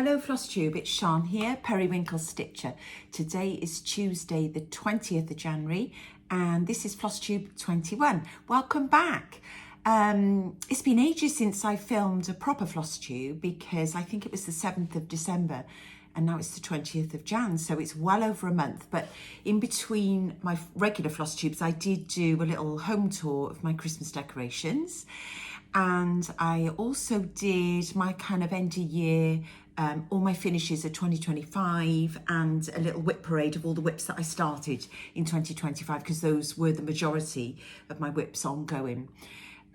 Hello Floss Tube, it's Sian here, Periwinkle Stitcher. Today is Tuesday the 20th of January and this is Floss Tube 21. Welcome back. It's been ages since I filmed a proper Floss Tube because I think it was the 7th of December and now it's the 20th of Jan, so it's well over a month. But in between my regular Floss Tubes, I did do a little home tour of my Christmas decorations. And I also did my kind of end of year, all my finishes of 2025 and a little whip parade of all the whips that I started in 2025 because those were the majority of my whips ongoing.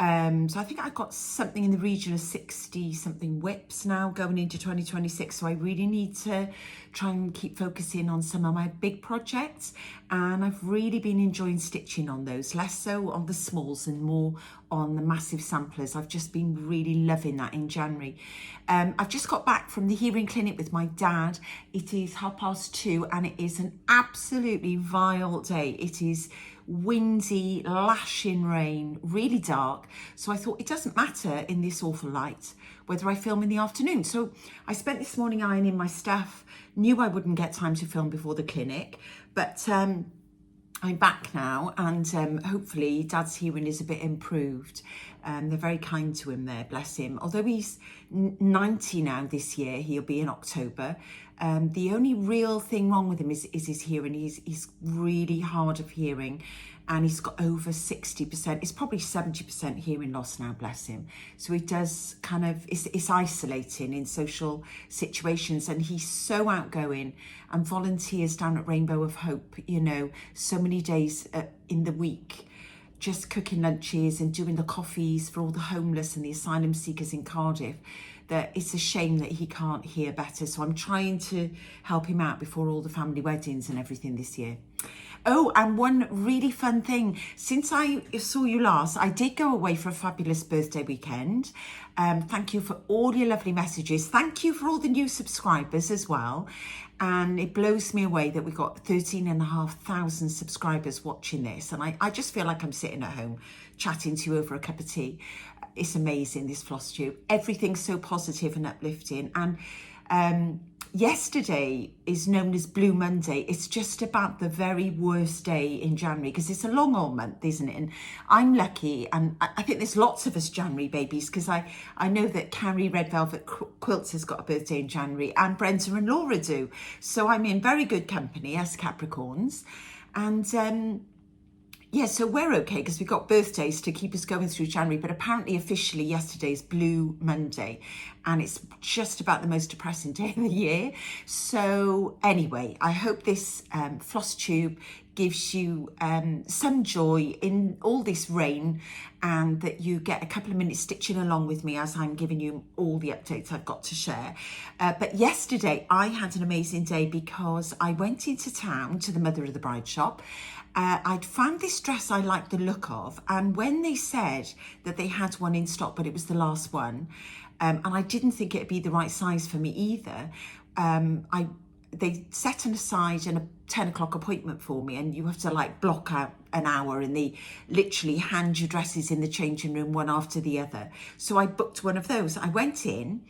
So I think I've got something in the region of 60 something whips now going into 2026. So I really need to try and keep focusing on some of my big projects. And I've really been enjoying stitching on those, less so on the smalls and more on the massive samplers. I've just been really loving that in January. I've just got back from the hearing clinic with my dad. It is 2:30 and it is an absolutely vile day. It is windy, lashing rain, really dark. So I thought it doesn't matter in this awful light whether I film in the afternoon. So I spent this morning ironing my stuff, knew I wouldn't get time to film before the clinic, but I'm back now and hopefully Dad's hearing is a bit improved. They're very kind to him there, bless him. Although he's 90 now this year, he'll be in October. The only real thing wrong with him is his hearing. He's really hard of hearing and he's got over 60%. It's probably 70% hearing loss now, bless him. So he does kind of, it's isolating in social situations and he's so outgoing and volunteers down at Rainbow of Hope, you know, so many days in the week, just cooking lunches and doing the coffees for all the homeless and the asylum seekers in Cardiff, that it's a shame that he can't hear better. So I'm trying to help him out before all the family weddings and everything this year. Oh, and one really fun thing. Since I saw you last, I did go away for a fabulous birthday weekend. Thank you for all your lovely messages. Thank you for all the new subscribers as well. And it blows me away that we got 13,500 subscribers watching this. And I just feel like I'm sitting at home chatting to you over a cup of tea. It's amazing, this Floss Tube. Everything's so positive and uplifting. And yesterday is known as Blue Monday. It's just about the very worst day in January because it's a long old month, isn't it? And I'm lucky, and I think there's lots of us January babies because I know that Carrie Red Velvet Quilts has got a birthday in January and Brenda and Laura do. So I'm in very good company as Capricorns. And yeah, so we're okay because we've got birthdays to keep us going through January, but apparently officially yesterday is Blue Monday and it's just about the most depressing day of the year. So anyway, I hope this Floss Tube gives you some joy in all this rain and that you get a couple of minutes stitching along with me as I'm giving you all the updates I've got to share. But yesterday I had an amazing day because I went into town to the Mother of the Bride shop. I'd found this dress I liked the look of, and when they said that they had one in stock but it was the last one, and I didn't think it'd be the right size for me either, they set aside a 10 o'clock appointment for me, and you have to like block out an hour and they literally hand you dresses in the changing room one after the other. So I booked one of those. I went in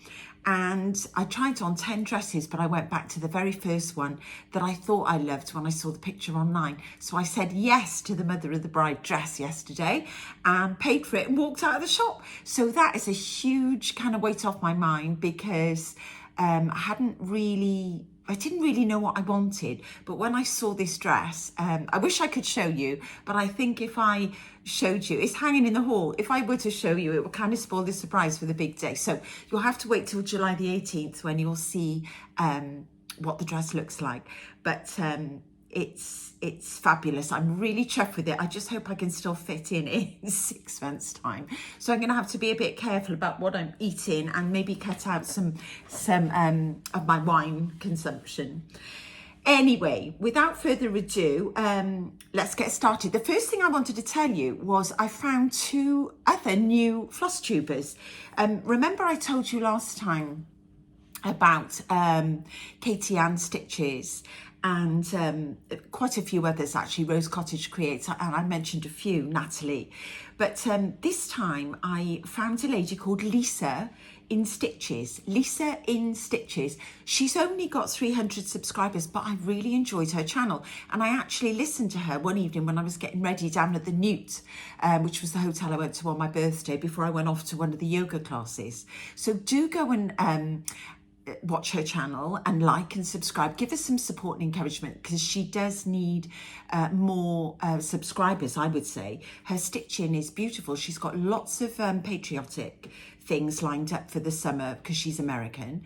and I tried on 10 dresses, but I went back to the very first one that I thought I loved when I saw the picture online. So I said yes to the Mother of the Bride dress yesterday and paid for it and walked out of the shop. So that is a huge kind of weight off my mind because I didn't really know what I wanted, but when I saw this dress, I wish I could show you, but I think if I showed you, it's hanging in the hall. If I were to show you, it would kind of spoil the surprise for the big day. So you'll have to wait till July the 18th when you'll see what the dress looks like. But it's fabulous. I'm really chuffed with it. I just hope I can still fit in 6 months' time. So I'm going to have to be a bit careful about what I'm eating and maybe cut out some of my wine consumption. Anyway, without further ado, let's get started. The first thing I wanted to tell you was I found 2 other new floss tubers. Remember I told you last time about Katie Ann Stitches and quite a few others actually. Rose Cottage Creates, and I mentioned a few, Natalie. But this time I found a lady called Lisa in Stitches. Lisa in Stitches. She's only got 300 subscribers, but I really enjoyed her channel. And I actually listened to her one evening when I was getting ready down at the Newt, which was the hotel I went to on my birthday before I went off to one of the yoga classes. So do go and watch her channel and like and subscribe. Give her some support and encouragement, because she does need more subscribers, I would say. Her stitching is beautiful. She's got lots of patriotic things lined up for the summer because she's American.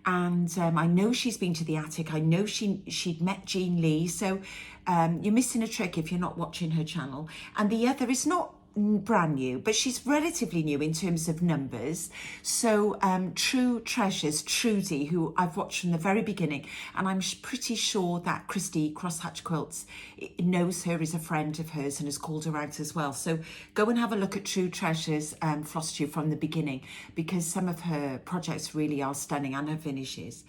And I know she's been to the attic. I know she'd met Jean Lee. So you're missing a trick if you're not watching her channel. And the other is not brand new, but she's relatively new in terms of numbers. So True Treasures, Trudy, who I've watched from the very beginning, and I'm pretty sure that Christy Crosshatch Quilts knows her, is a friend of hers, and has called her out as well. So go and have a look at True Treasures Floss Tube from the beginning, because some of her projects really are stunning, and her finishes.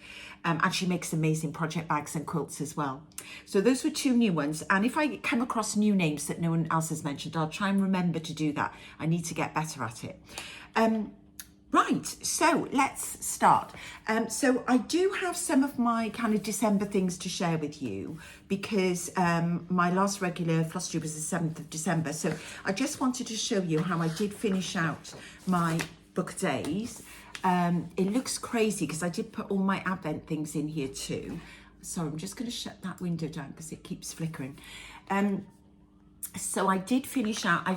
And she makes amazing project bags and quilts as well. So those were two new ones. And if I come across new names that no one else has mentioned, I'll try and remember to do that. I need to get better at it. Right, so let's start. So I do have some of my kind of December things to share with you, because my last regular Floss Tube was the 7th of December. So I just wanted to show you how I did finish out my book days. It looks crazy because I did put all my Advent things in here too. Sorry, I'm just going to shut that window down because it keeps flickering. So I did finish out,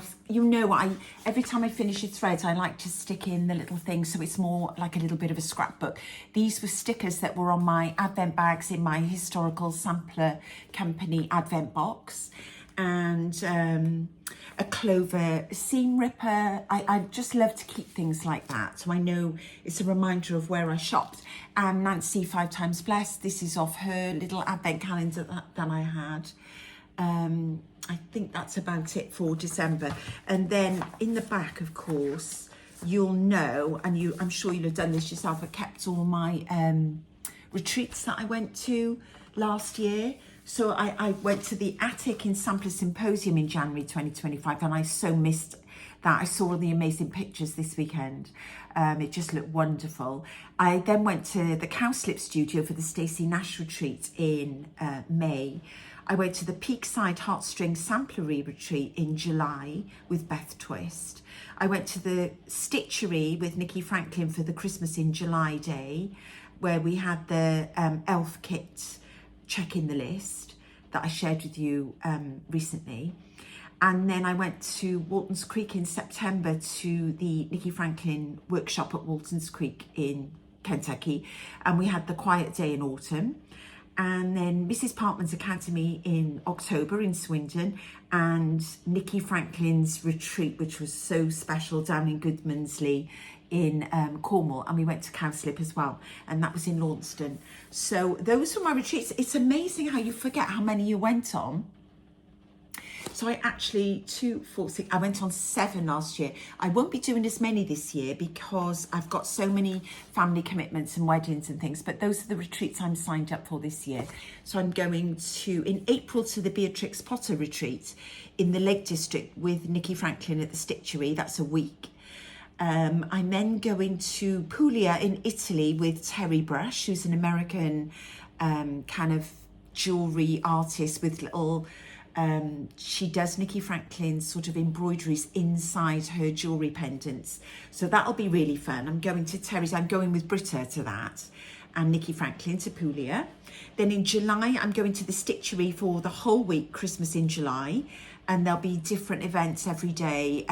every time I finish a thread, I like to stick in the little things so it's more like a little bit of a scrapbook. These were stickers that were on my Advent bags in my Historical Sampler Company Advent box. And a clover seam ripper. I just love to keep things like that, so I know it's a reminder of where I shopped. And Nancy 5 Times Blessed, this is off her little advent calendar that I had. I think that's about it for December. And then in the back, of course, you'll know, and I'm sure you'll have done this yourself, I kept all my retreats that I went to last year. So I went to the attic in Sampler Symposium in January 2025, and I so missed that. I saw all the amazing pictures this weekend. It just looked wonderful. I then went to the Cowslip Studio for the Stacey Nash retreat in May. I went to the Peakside Heartstring Samplery retreat in July with Beth Twist. I went to the Stitchery with Nikki Franklin for the Christmas in July day, where we had the elf kit check in the list that I shared with you recently. And then I went to Walton's Creek in September to the Nikki Franklin workshop at Walton's Creek in Kentucky, and we had the quiet day in autumn. And then Mrs. Parkman's Academy in October in Swindon, and Nikki Franklin's retreat, which was so special, down in Goodmansley in Cornwall, and we went to Cowslip as well, and that was in Launceston. So those were my retreats. It's amazing how you forget how many you went on. So I actually, 2, 4, 6, I went on 7 last year. I won't be doing as many this year because I've got so many family commitments and weddings and things, but those are the retreats I'm signed up for this year. So I'm going in April to the Beatrix Potter retreat in the Lake District with Nikki Franklin at the Stitchery. That's a week. I'm then going to Puglia in Italy with Terry Brush, who's an American kind of jewellery artist with little... she does Nikki Franklin's sort of embroideries inside her jewellery pendants. So that'll be really fun. I'm going to Terry's, I'm going with Britta to that, and Nikki Franklin to Puglia. Then in July, I'm going to the Stitchery for the whole week, Christmas in July. And there'll be different events every day.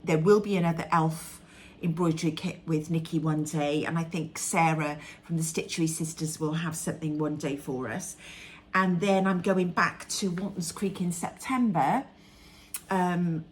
There will be another elf embroidery kit with Nikki one day. And I think Sarah from the Stitchery Sisters will have something one day for us. And then I'm going back to Walton's Creek in September with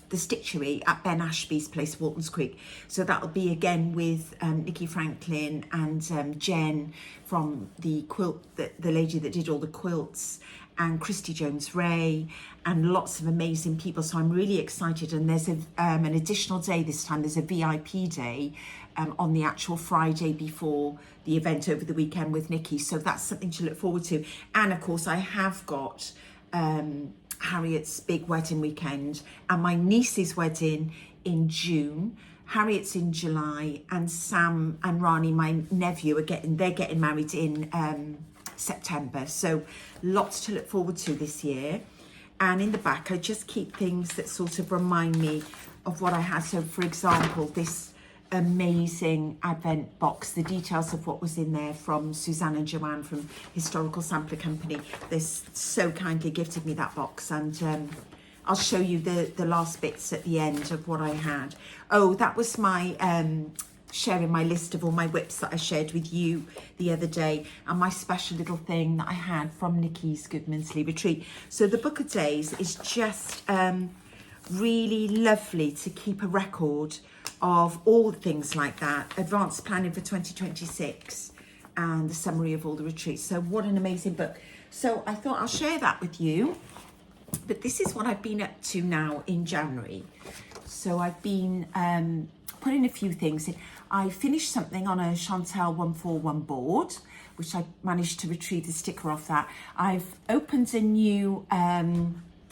the Stitchery at Ben Ashby's place, Walton's Creek. So that'll be again with Nikki Franklin and Jen from the quilt, the lady that did all the quilts, and Christy Jones-Ray and lots of amazing people. So I'm really excited. And there's an additional day this time. There's a VIP day on the actual Friday before the event over the weekend with Nikki. So that's something to look forward to. And of course, I have got Harriet's big wedding weekend and my niece's wedding in June. Harriet's in July, and Sam and Rani, my nephew, they're getting married in September. So lots to look forward to this year. And in the back, I just keep things that sort of remind me of what I had. So for example, this amazing advent box, the details of what was in there from Suzanne and Joanne from Historical Sampler Company. They so kindly gifted me that box, and I'll show you the last bits at the end of what I had. Oh, that was my sharing my list of all my whips that I shared with you the other day, and my special little thing that I had from Nikki's Goodmansley retreat. So the book of days is just really lovely to keep a record of all the things like that, advanced planning for 2026 and the summary of all the retreats. So what an amazing book. So I thought I'll share that with you. But this is what I've been up to now in January. So I've been putting a few things in. I finished something on a Chantel 141 board, which I managed to retrieve the sticker off that. I've opened a new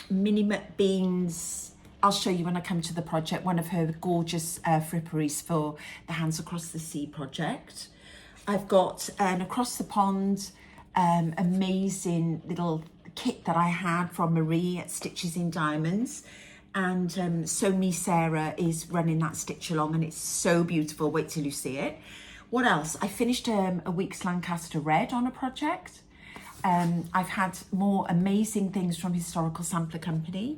Mini McBean's, I'll show you when I come to the project, one of her gorgeous fripperies for the Hands Across the Sea project. I've got an Across the Pond amazing little kit that I had from Marie at Stitches in Diamonds, and So Me Sarah is running that stitch along, and it's so beautiful. Wait till you see it. What else? I finished a week's Lancaster Red on a project. I've had more amazing things from Historical Sampler Company,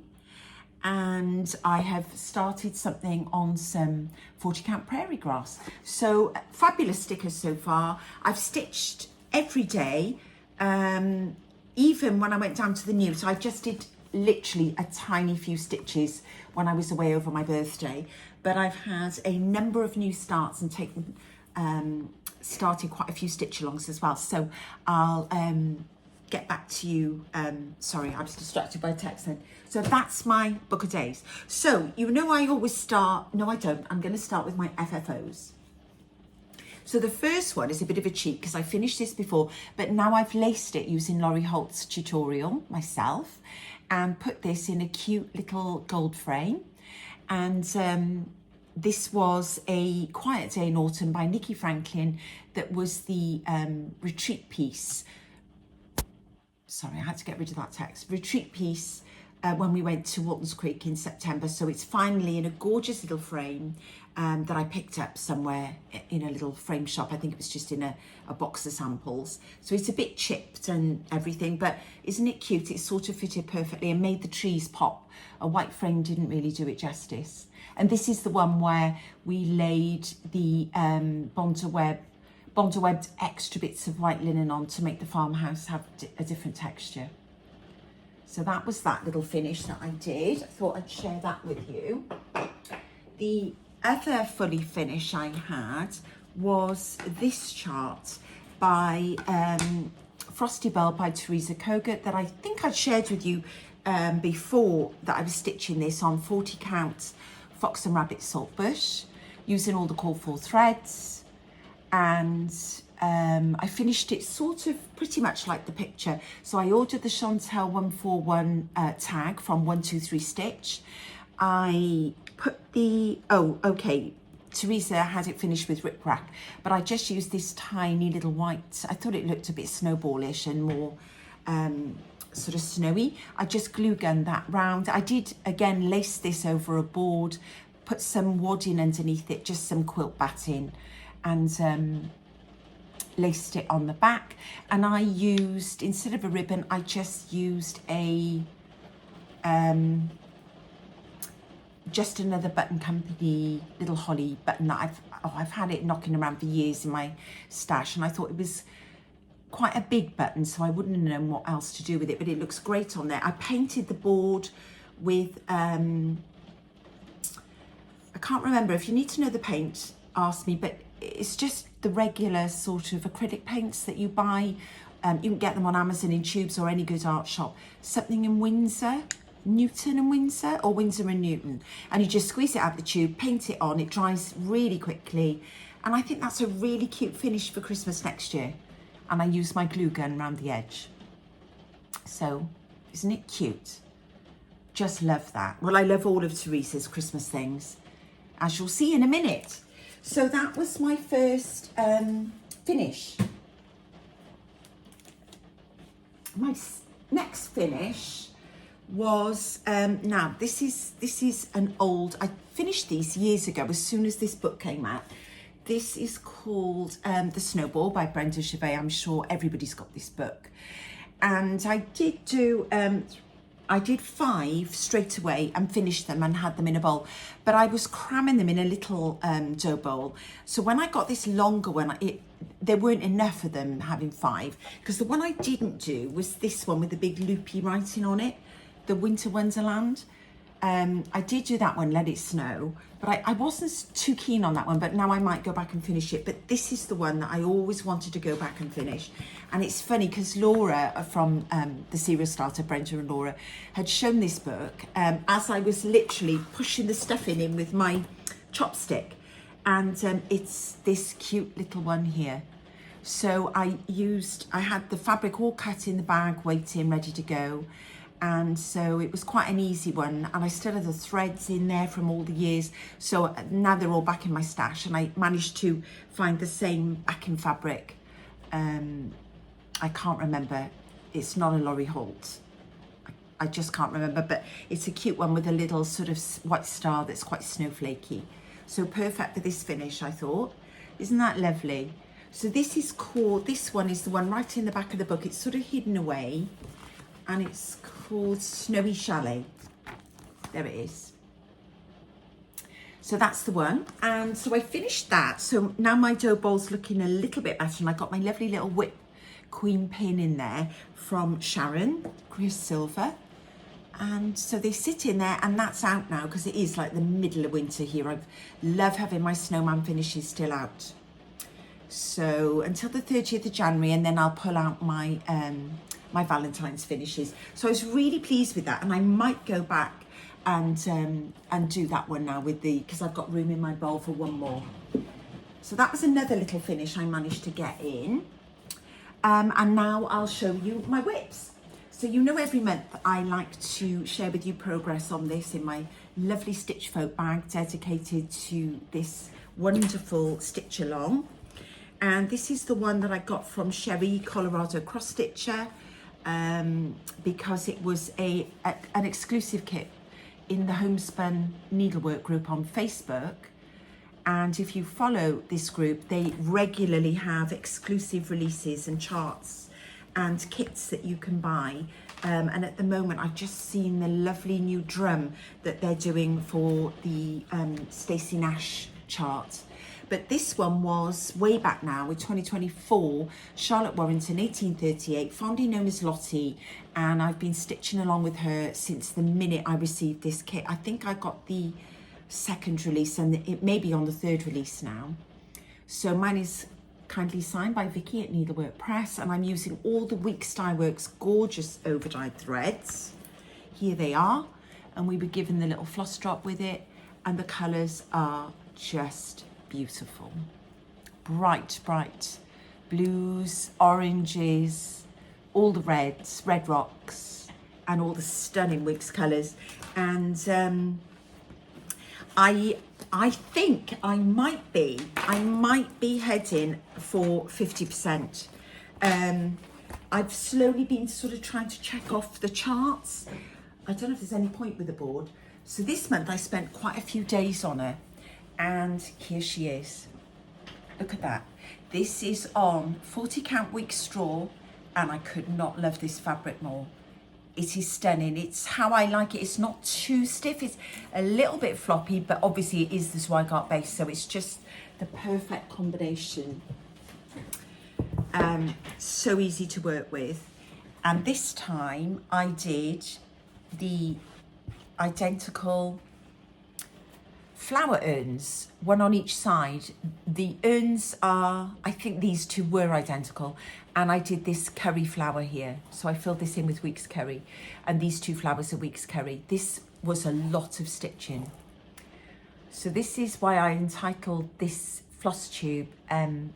and I have started something on some 40 count prairie grass. So fabulous stickers so far. I've stitched every day, even when I went down to the new. So I just did literally a tiny few stitches when I was away over my birthday, but I've had a number of new starts and taken started quite a few stitch alongs as well. So I'll get back to you. Sorry, I was distracted by a text then. So that's my book of days. So you know I always start, no I don't, I'm going to start with my FFOs. So the first one is a bit of a cheat because I finished this before, but now I've laced it using Laurie Holt's tutorial myself and put this in a cute little gold frame. And this was a Quiet Day in Autumn by Nikki Franklin that was the retreat piece. Sorry, I had to get rid of that text. Retreat piece when we went to Walton's Creek in September. So it's finally in a gorgeous little frame that I picked up somewhere in a little frame shop. I think it was just in a box of samples. So it's a bit chipped and everything, but isn't it cute? It sort of fitted perfectly and made the trees pop. A white frame didn't really do it justice. And this is the one where we laid the Bonderwebbed extra bits of white linen on to make the farmhouse have a different texture. So that was that little finish that I did. I thought I'd share that with you. The other fully finish I had was this chart by Frosty Bell by Teresa Kogut that I think I'd shared with you before, that I was stitching this on 40 count Fox and Rabbit Saltbush using all the call for threads. And I finished it sort of pretty much like the picture. So I ordered the Chantel 141 tag from 123 Stitch. I put the, Teresa had it finished with Rip Rack, but I just used this tiny little white. I thought it looked a bit snowballish and more sort of snowy. I just glue gunned that round. I did again lace this over a board, put some wadding underneath it, just some quilt batting, and laced it on the back. And I used, instead of a ribbon, I just used a just another Button Company little holly button that I've had it knocking around for years in my stash, and I thought it was quite a big button, so I wouldn't have known what else to do with it, but it looks great on there. I painted the board with I can't remember. If you need to know the paint, ask me, but it's just the regular sort of acrylic paints that you buy You can get them on Amazon in tubes or any good art shop. Something in Windsor, Newton and Windsor, or Windsor and Newton. And you just squeeze it out the tube, paint it on, it dries really quickly. And I think that's a really cute finish for Christmas next year. And I use my glue gun around the edge. So, isn't it cute? Just love that. Well, I love all of Teresa's Christmas things, as you'll see in a minute. So that was my first finish. My next finish was, now this is an old, I finished these years ago as soon as this book came out. This is called The Snowball by Brenda Gervais. I'm sure everybody's got this book. And I did 5 straight away and finished them and had them in a bowl, but I was cramming them in a little dough bowl. So when I got this longer one, there weren't enough of them having 5, because the one I didn't do was this one with the big loopy writing on it, the Winter Wonderland. I did do that one, Let It Snow, but I wasn't too keen on that one, but now I might go back and finish it. But this is the one that I always wanted to go back and finish. And it's funny because Laura from the Serial Starter, Brenda and Laura, had shown this book as I was literally pushing the stuff in with my chopstick. And it's this cute little one here. So I had the fabric all cut in the bag, waiting, ready to go. And so it was quite an easy one, and I still had the threads in there from all the years. So now they're all back in my stash, and I managed to find the same backing fabric. I can't remember. It's not a Laurie Holt. I just can't remember, but it's a cute one with a little sort of white star that's quite snowflakey. So perfect for this finish, I thought. Isn't that lovely? So this is called, this one is the one right in the back of the book. It's sort of hidden away, and it's called Snowy Chalet. There it is. So that's the one. And so I finished that. So now my dough bowl's looking a little bit better, and I got my lovely little whip queen pin in there from Sharon, Chris Silver. And so they sit in there, and that's out now because it is like the middle of winter here. I love having my snowman finishes still out. So until the 30th of January, and then I'll pull out my my Valentine's finishes. So I was really pleased with that, and I might go back and do that one now with because I've got room in my bowl for one more. So that was another little finish I managed to get in. And now I'll show you my whips. So you know every month I like to share with you progress on this in my lovely Stitch Folk bag dedicated to this wonderful stitch along. And this is the one that I got from Sherry, Colorado Cross Stitcher, because it was an exclusive kit in the Homespun Needlework group on Facebook. And if you follow this group, they regularly have exclusive releases and charts and kits that you can buy. And at the moment, I've just seen the lovely new drum that they're doing for the Stacey Nash chart. But this one was way back now with 2024, Charlotte Warrington, 1838, fondly known as Lottie. And I've been stitching along with her since the minute I received this kit. I think I got the 2nd release, and it may be on the 3rd release now. So mine is kindly signed by Vicky at Needlework Press, and I'm using all the Weeks Dye Works gorgeous overdyed threads. Here they are, and we were given the little floss drop with it, and the colours are just beautiful. Bright blues, oranges, all the reds, red rocks, and all the stunning Wigs colours. And I think I might be heading for 50%. I've slowly been sort of trying to check off the charts. I don't know if there's any point with the board. So this month I spent quite a few days on her, and here she is. Look at that. This is on 40 count week straw, and I could not love this fabric more. It is stunning. It's how I like it. It's not too stiff. It's a little bit floppy, but obviously it is the Zweigart base, so it's just the perfect combination. So easy to work with. And this time I did the identical flower urns, one on each side. The urns are, I think these two were identical, and I did this curry flower here. So I filled this in with week's curry, and these two flowers are week's curry. This was a lot of stitching. So this is why I entitled this floss tube, I'm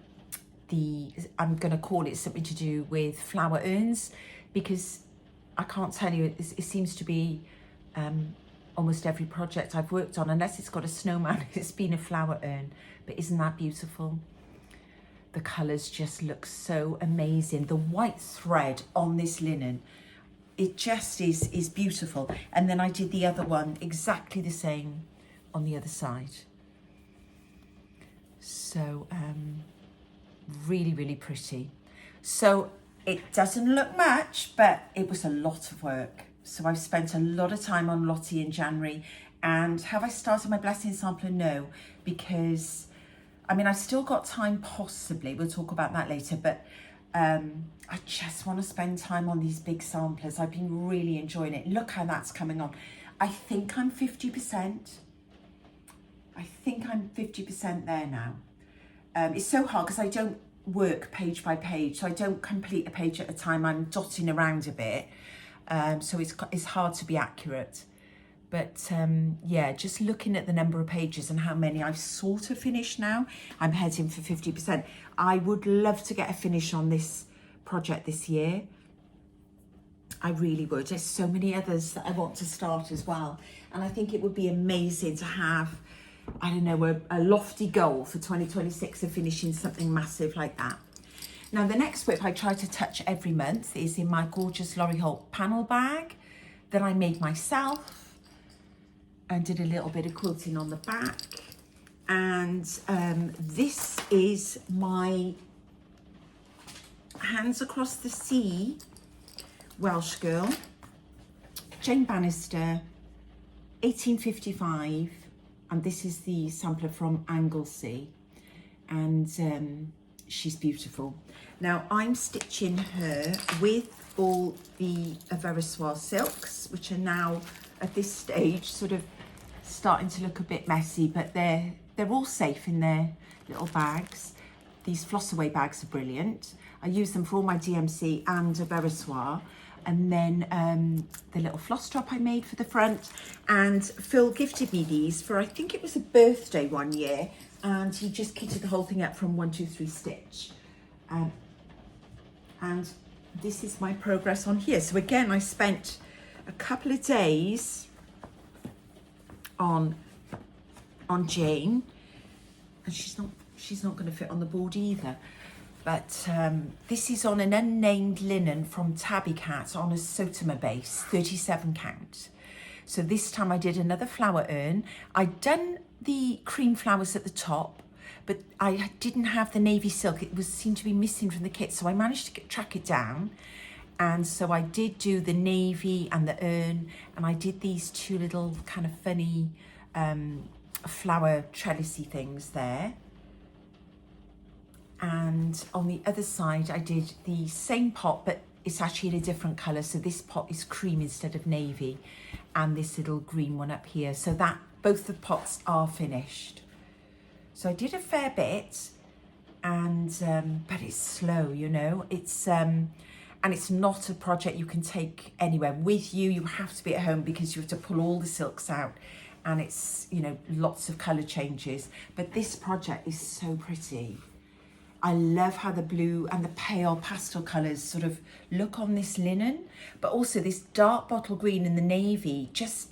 going to call it something to do with flower urns, because I can't tell you, it seems to be almost every project I've worked on, unless it's got a snowman, it's been a flower urn. But isn't that beautiful? The colours just look so amazing. The white thread on this linen, it just is beautiful. And then I did the other one exactly the same on the other side. So really, really pretty. So it doesn't look much, but it was a lot of work. So I've spent a lot of time on Lottie in January. And have I started my blessing sampler? No, because I mean, I've still got time possibly. We'll talk about that later, but I just want to spend time on these big samplers. I've been really enjoying it. Look how that's coming on. I think I'm 50%. I think I'm 50% there now. It's so hard because I don't work page by page, so I don't complete a page at a time. I'm dotting around a bit, so it's hard to be accurate. But yeah, just looking at the number of pages and how many I've sort of finished now, I'm heading for 50%. I would love to get a finish on this project this year. I really would. There's so many others that I want to start as well. And I think it would be amazing to have, I don't know, a lofty goal for 2026 of finishing something massive like that. Now, the next whip I try to touch every month is in my gorgeous Lorry Holt panel bag that I made myself. And did a little bit of quilting on the back. And this is my Hands Across the Sea Welsh girl, Jane Bannister, 1855. And this is the sampler from Anglesey. And she's beautiful. Now I'm stitching her with all the Verissoir silks, which are now at this stage sort of starting to look a bit messy, but they're all safe in their little bags. These floss away bags are brilliant. I use them for all my DMC and a Verissoir. And then the little floss drop I made for the front. And Phil gifted me these for, I think it was a birthday one year, and he just kitted the whole thing up from 1, 2, 3 stitch. And this is my progress on here. So again, I spent a couple of days on Jane, and she's not going to fit on the board either. But this is on an unnamed linen from Tabby Cat on a Sotomer base, 37 count. So this time I did another flower urn. I'd done the cream flowers at the top, but I didn't have the navy silk. It seemed to be missing from the kit, so I managed to track it down. And so I did do the navy and the urn, and I did these two little kind of funny flower trellisy things there. And on the other side, I did the same pot, but it's actually in a different colour. So this pot is cream instead of navy, and this little green one up here. So that both the pots are finished. So I did a fair bit, and but it's slow, you know. It's and it's not a project you can take anywhere with you. You have to be at home because you have to pull all the silks out, and it's, you know, lots of colour changes. But this project is so pretty. I love how the blue and the pale pastel colours sort of look on this linen, but also this dark bottle green and the navy. Just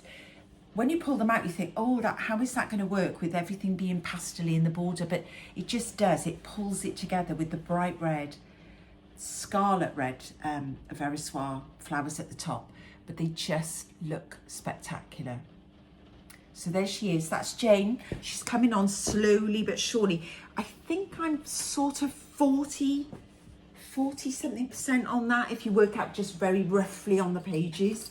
when you pull them out, you think, oh, how is that going to work with everything being pastel-y in the border? But it just does. It pulls it together with the bright red, scarlet red Verissoir flowers at the top, but they just look spectacular. So there she is. That's Jane. She's coming on slowly but surely. I think I'm sort of 40 something percent on that, if you work out just very roughly on the pages.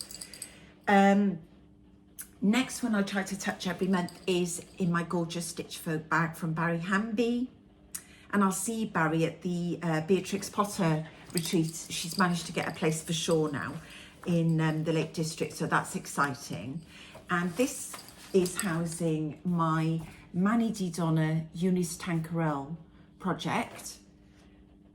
Next one I try to touch every month is in my gorgeous Stitch Folk bag from Barry Hamby. And I'll see Barry at the Beatrix Potter retreat. She's managed to get a place for sure now in the Lake District, so that's exciting. And this is housing my Mani Di Donna Eunice Tanquerel project.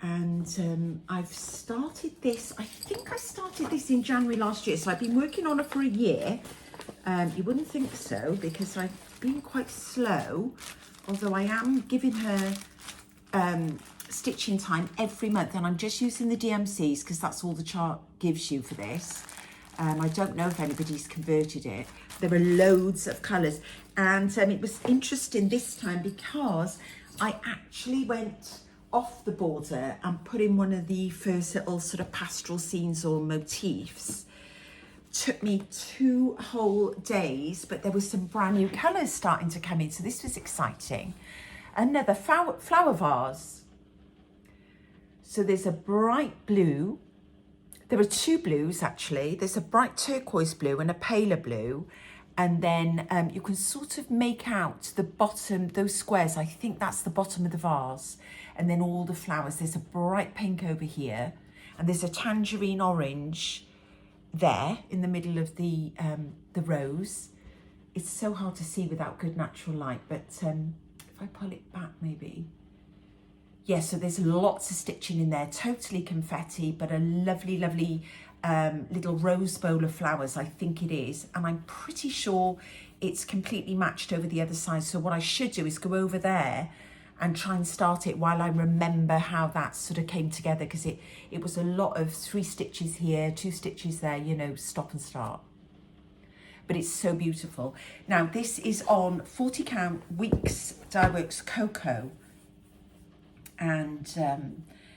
And I've started this, I think I started this in January last year. So I've been working on it for a year. You wouldn't think so because I've been quite slow, although I am giving her stitching time every month, and I'm just using the DMCs because that's all the chart gives you for this. I don't know if anybody's converted it. There are loads of colours, and it was interesting this time because I actually went off the border and put in one of the first little sort of pastoral scenes or motifs. Took me 2 whole days, but there was some brand new colours starting to come in, so this was exciting. Another flower vase. So there's a bright blue. There are 2 blues actually. There's a bright turquoise blue and a paler blue. And then you can sort of make out the bottom, those squares. I think that's the bottom of the vase. And then all the flowers. There's a bright pink over here. And there's a tangerine orange there in the middle of the rose. It's so hard to see without good natural light. But if I pull it back maybe. Yeah, so there's lots of stitching in there. Totally confetti, but a lovely, lovely little rose bowl of flowers, I think it is. And I'm pretty sure it's completely matched over the other side. So what I should do is go over there and try and start it while I remember how that sort of came together, because it was a lot of 3 stitches here, 2 stitches there, you know, stop and start. But it's so beautiful. Now, this is on 40 count Weeks Dyeworks Cocoa. And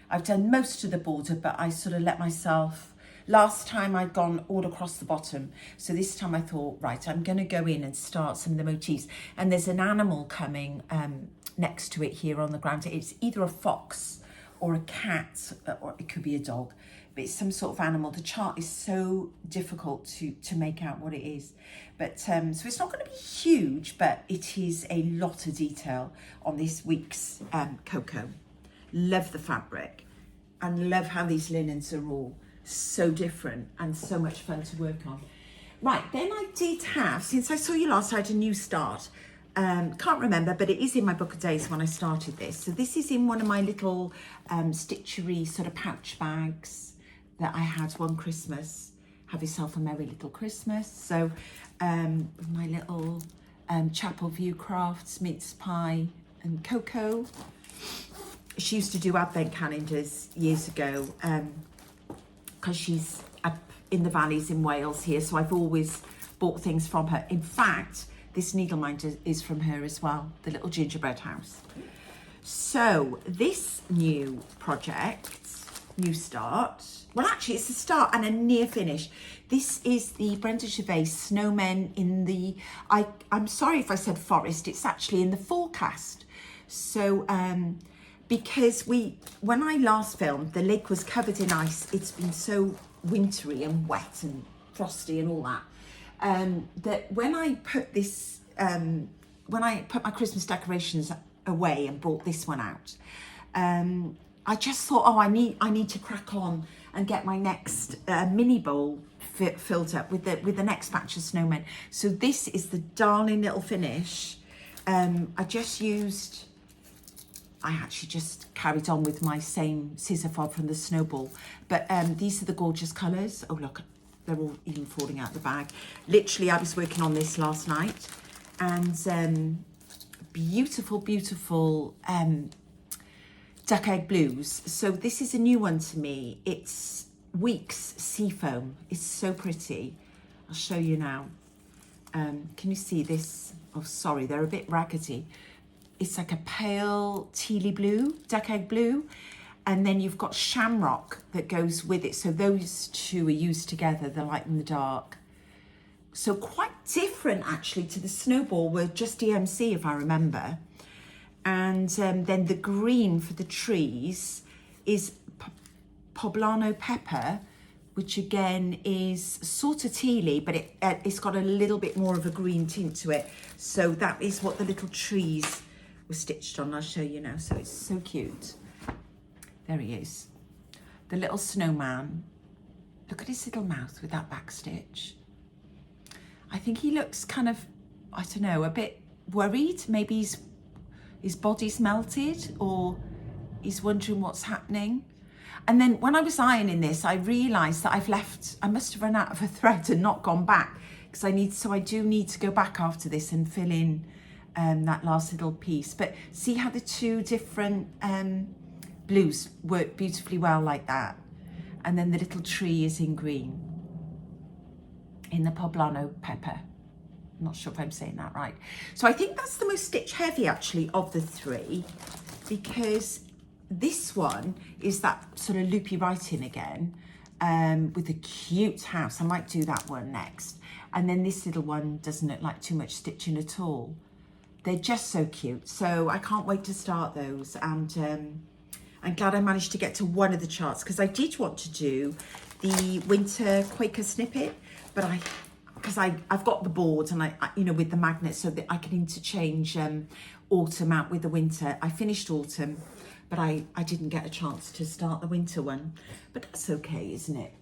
I've done most of the border, but I sort of let myself, last time I'd gone all across the bottom. So this time I thought, right, I'm going to go in and start some of the motifs. And there's an animal coming next to it here on the ground. It's either a fox or a cat, or it could be a dog, but it's some sort of animal. The chart is so difficult to make out what it is. But so it's not going to be huge, but it is a lot of detail on this week's cocoa. Love the fabric and love how these linens are all so different and so much fun to work on. Right, then I did have, since I saw you last, I had a new start. Can't remember, but it is in my book of days when I started this. So this is in one of my little Stitchery sort of pouch bags that I had one Christmas. Have yourself a merry little Christmas. So my little Chapel View Crafts, mince pie and cocoa. She used to do advent calendars years ago because she's up in the valleys in Wales here. So I've always bought things from her. In fact, this needle minder is from her as well, the little gingerbread house. So this new project, new start, well actually it's a start and a near finish. This is the Brenda Gervais Snowmen in the, I'm sorry if I said forest, it's actually in the forecast. So because when I last filmed, the lake was covered in ice. It's been so wintry and wet and frosty and all that. That when I put this, when I put my Christmas decorations away and brought this one out, I just thought, oh, I need to crack on and get my next mini bowl filled up with the next batch of snowmen. So this is the darling little finish. I actually just carried on with my same scissor fob from the snowball, but these are the gorgeous colours. Oh look, they're all even falling out the bag. Literally, I was working on this last night, and beautiful, beautiful duck egg blues. So this is a new one to me. It's Weeks Seafoam. It's so pretty. I'll show you now. Can you see this? Oh, sorry, they're a bit raggedy. It's like a pale tealy blue, duck egg blue. And then you've got shamrock that goes with it. So those two are used together, the light and the dark. So quite different actually to the snowball, were just DMC if I remember. And then the green for the trees is poblano pepper, which again is sort of tealy, but it's got a little bit more of a green tint to it. So that is what the little trees were stitched on. I'll show you now. So it's so cute. There he is, the little snowman. Look at his little mouth with that back stitch. I think he looks kind of I don't know, a bit worried. Maybe his body's melted, or he's wondering what's happening. And then when I was ironing this, I realised that I must have run out of a thread and not gone back, because I do need to go back after this and fill in that last little piece. But see how the two different blues work beautifully well like that. And then the little tree is in green, in the poblano pepper. I'm not sure if I'm saying that right. So I think that's the most stitch heavy actually of the three, because this one is that sort of loopy writing again, with a cute house. I might do that one next. And then this little one doesn't look like too much stitching at all. They're just so cute. So I can't wait to start those. And I'm glad I managed to get to one of the charts, because I did want to do the winter Quaker snippet, but because I've got the board and I with the magnets, so that I can interchange autumn out with the winter. I finished autumn, but I didn't get a chance to start the winter one, but that's okay, isn't it?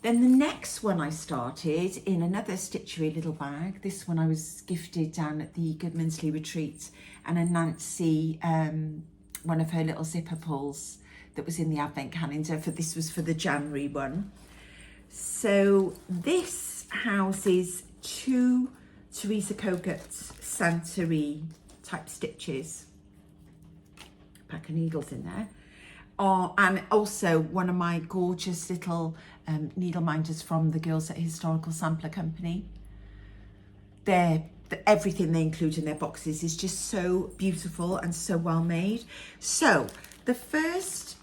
Then the next one I started in another Stitchery little bag. This one I was gifted down at the Goodmansley retreat, and a Nancy, one of her little zipper pulls that was in the advent calendar. This was for the January one. So this houses 2 Teresa Kogut Santa type stitches. Pack of needles in there. And also one of my gorgeous little needle minders from the girls at Historical Sampler Company. Everything they include in their boxes is just so beautiful and so well made. So the first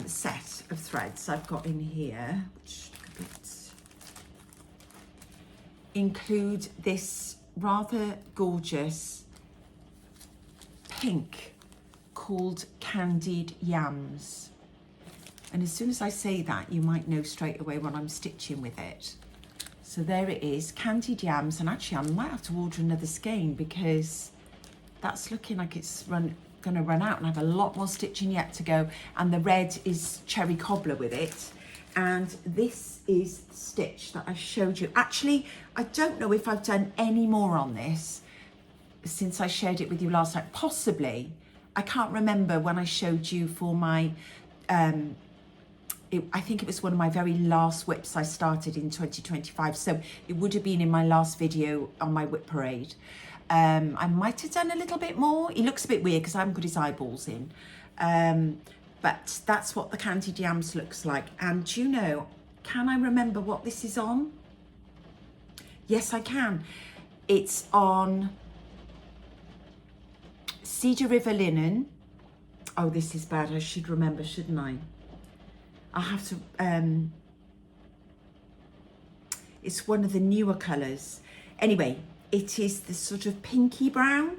set of threads I've got in here, which include this rather gorgeous pink called Candied Yams. And as soon as I say that, you might know straight away what I'm stitching with it. So there it is, Candied Yams. And actually I might have to order another skein, because that's looking like it's going to run out, and I have a lot more stitching yet to go. And the red is cherry cobbler with it. And this is the stitch that I showed you. Actually, I don't know if I've done any more on this since I shared it with you last night. Possibly. I can't remember when I showed you for my, I think it was one of my very last whips I started in 2025. So it would have been in my last video on my whip parade. I might have done a little bit more. He looks a bit weird because I haven't got his eyeballs in. But that's what the Candied Yams looks like. And do you know, can I remember what this is on? Yes, I can. It's on Cedar River linen. Oh, this is bad. I should remember, shouldn't I? I'll have to, it's one of the newer colours. Anyway, it is the sort of pinky brown.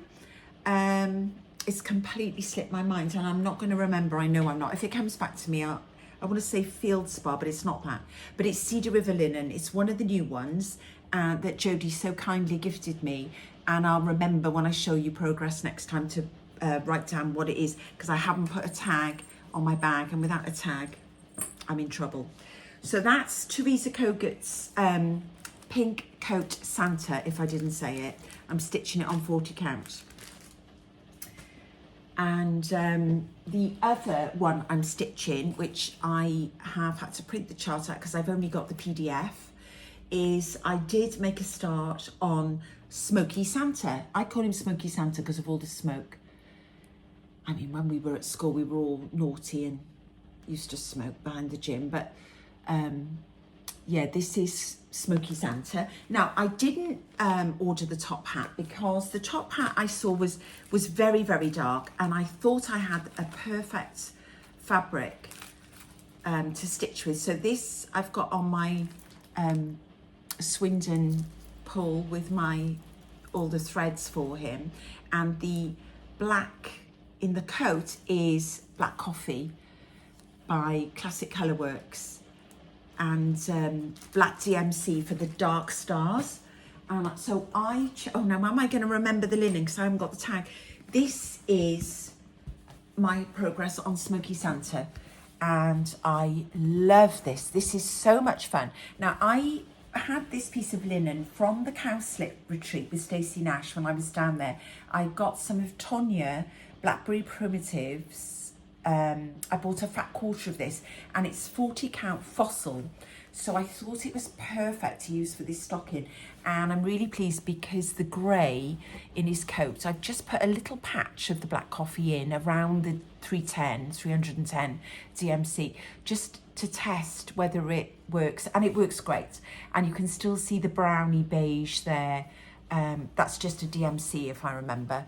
It's completely slipped my mind and I'm not going to remember. I know I'm not. If it comes back to me, I want to say Fieldspar, but it's not that. But it's Cedar River linen. It's one of the new ones that Jodie so kindly gifted me. And I'll remember when I show you progress next time to write down what it is, because I haven't put a tag on my bag, and without a tag, I'm in trouble. So that's Teresa Kogut's Pink Coat Santa, if I didn't say it. I'm stitching it on 40 count. And the other one I'm stitching, which I have had to print the chart out because I've only got the PDF, is I did make a start on Smoky Santa. I call him Smoky Santa because of all the smoke. I mean, when we were at school, we were all naughty and used to smoke behind the gym. But yeah, this is Smoky Santa. Now, I didn't order the top hat because the top hat I saw was very, very dark. And I thought I had a perfect fabric to stitch with. So this I've got on my Swindon pull with all the threads for him, and the black in the coat is Black Coffee by Classic Colourworks, and Black DMC for the dark stars. And so oh now am I going to remember the linen because I haven't got the tag. This is my progress on Smoky Santa, and I love this. This is so much fun. Now I had this piece of linen from the cowslip retreat with Stacey Nash when I was down there. I got some of Tonya Blackberry Primitives. I bought a fat quarter of this, and it's 40 count fossil. So I thought it was perfect to use for this stocking. And I'm really pleased because the grey in his coat, I've just put a little patch of the black coffee in around the 310 DMC, just to test whether it works. And it works great. And you can still see the browny beige there. That's just a DMC if I remember.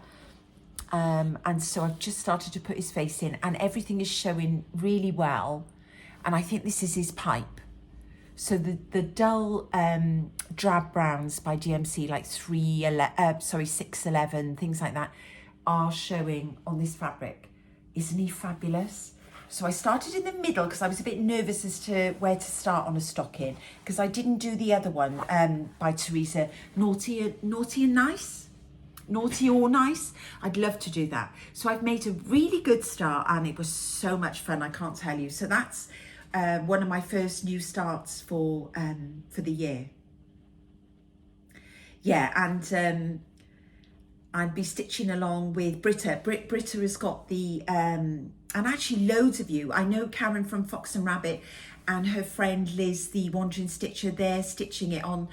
And so I've just started to put his face in, and everything is showing really well. And I think this is his pipe. So the dull drab browns by DMC, like 611, things like that, are showing on this fabric. Isn't he fabulous? So I started in the middle because I was a bit nervous as to where to start on a stocking, because I didn't do the other one by Teresa, Naughty and Nice. Naughty or Nice. I'd love to do that. So I've made a really good start, and it was so much fun, I can't tell you. So that's one of my first new starts for the year. Yeah, and I'd be stitching along with Britta. Britta has got the, and actually loads of you. I know Karen from Fox and Rabbit and her friend Liz, the Wandering Stitcher, they're stitching it on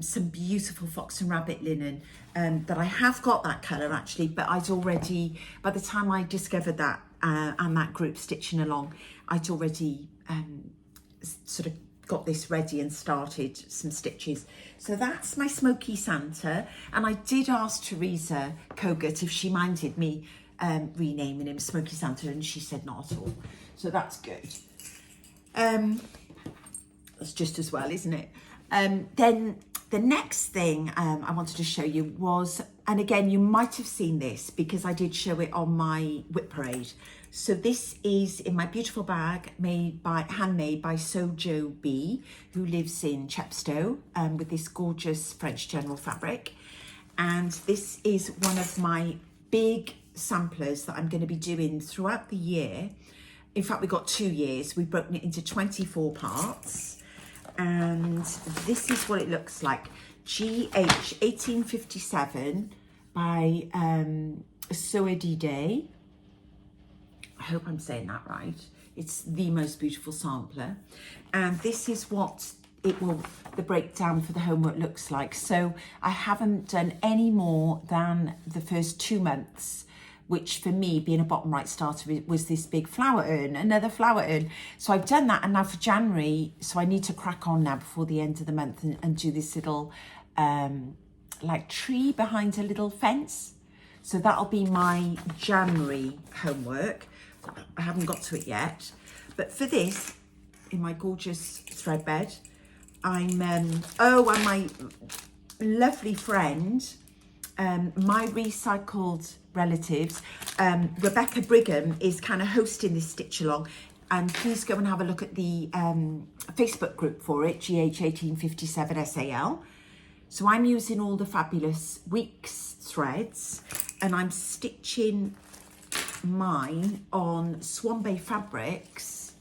some beautiful Fox and Rabbit linen that I have got that colour actually, but I'd already, by the time I discovered that and that group stitching along, I'd already sort of got this ready and started some stitches. So that's my Smoky Santa, and I did ask Teresa Kogut if she minded me renaming him Smoky Santa, and she said not at all. So that's good. That's just as well, isn't it? Then the next thing I wanted to show you was, and again, you might have seen this because I did show it on my whip parade. So this is in my beautiful bag, handmade by Sojo B, who lives in Chepstow, with this gorgeous French general fabric. And this is one of my big samplers that I'm going to be doing throughout the year. In fact, we've got 2 years. We've broken it into 24 parts. And this is what it looks like. GH 1857 by Soedide. I hope I'm saying that right. It's the most beautiful sampler. And this is what the breakdown for the homework looks like. So I haven't done any more than the first 2 months, which for me, being a bottom right starter, was this big flower urn, another flower urn. So I've done that, and now for January, so I need to crack on now before the end of the month and do this little like tree behind a little fence. So that'll be my January homework. I haven't got to it yet. But for this, in my gorgeous thread bed, I'm, and my lovely friend, my recycled relatives, Rebecca Brigham is kind of hosting this stitch along, and please go and have a look at the Facebook group for it, GH 1857 SAL. So I'm using all the fabulous Weeks threads, and I'm stitching mine on Swan Bay Fabrics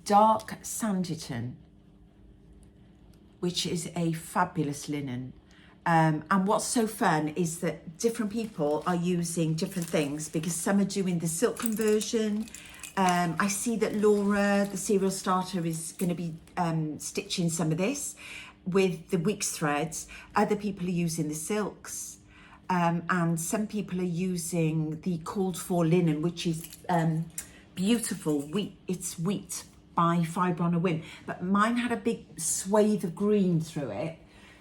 Dark Sanditon, which is a fabulous linen. And what's so fun is that different people are using different things, because some are doing the silk conversion. I see that Laura, the serial starter, is going to be stitching some of this with the Weeks threads. Other people are using the silks. And some people are using the called for linen, which is beautiful. It's wheat by Fibre on a Whim, but mine had a big swathe of green through it.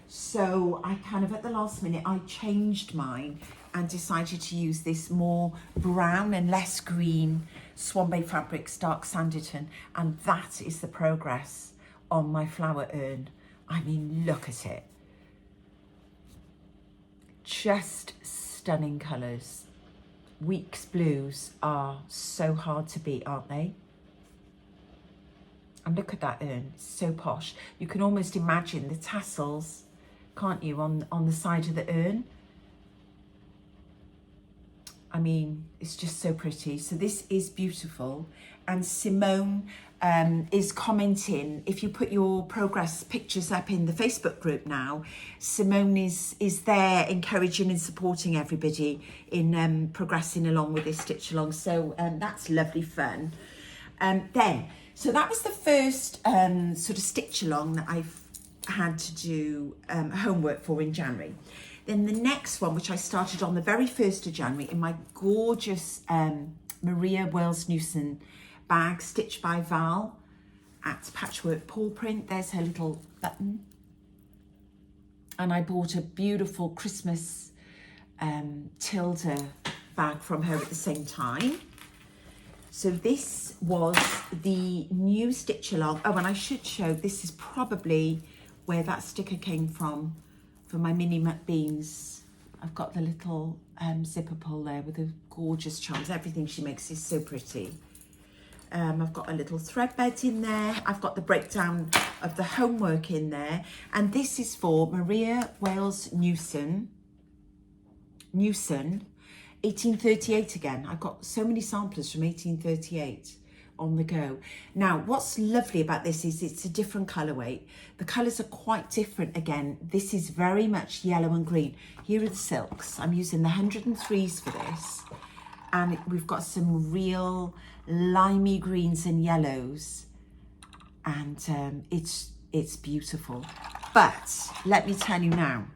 So I kind of, at the last minute, I changed mine and decided to use this more brown and less green Swan Bay Fabrics Dark Sanditon. And that is the progress on my flower urn. I mean, look at it. Just stunning colours. Weeks blues are so hard to beat, aren't they? And look at that urn, it's so posh. You can almost imagine the tassels, can't you, on the side of the urn? I mean, it's just so pretty. So this is beautiful. And Simone is commenting. If you put your progress pictures up in the Facebook group now, Simone is there encouraging and supporting everybody in progressing along with this stitch along. So that's lovely fun. So that was the first sort of stitch along that I've had to do homework for in January. Then the next one, which I started on the very 1st of January in my gorgeous Maria Wales Newson bag, stitched by Val at Patchwork Paw Print. There's her little button. And I bought a beautiful Christmas Tilda bag from her at the same time. So this was the new stitch along. Oh, and I should show, this is probably where that sticker came from for my mini McBeans. I've got the little zipper pull there with the gorgeous charms. Everything she makes is so pretty. I've got a little thread bed in there. I've got the breakdown of the homework in there. And this is for Maria Wales Newson, 1838 again. I've got so many samplers from 1838 on the go. Now, what's lovely about this is it's a different colourway. The colours are quite different again. This is very much yellow and green. Here are the silks. I'm using the 103s for this. And we've got some real limey greens and yellows. And it's beautiful. But let me tell you now,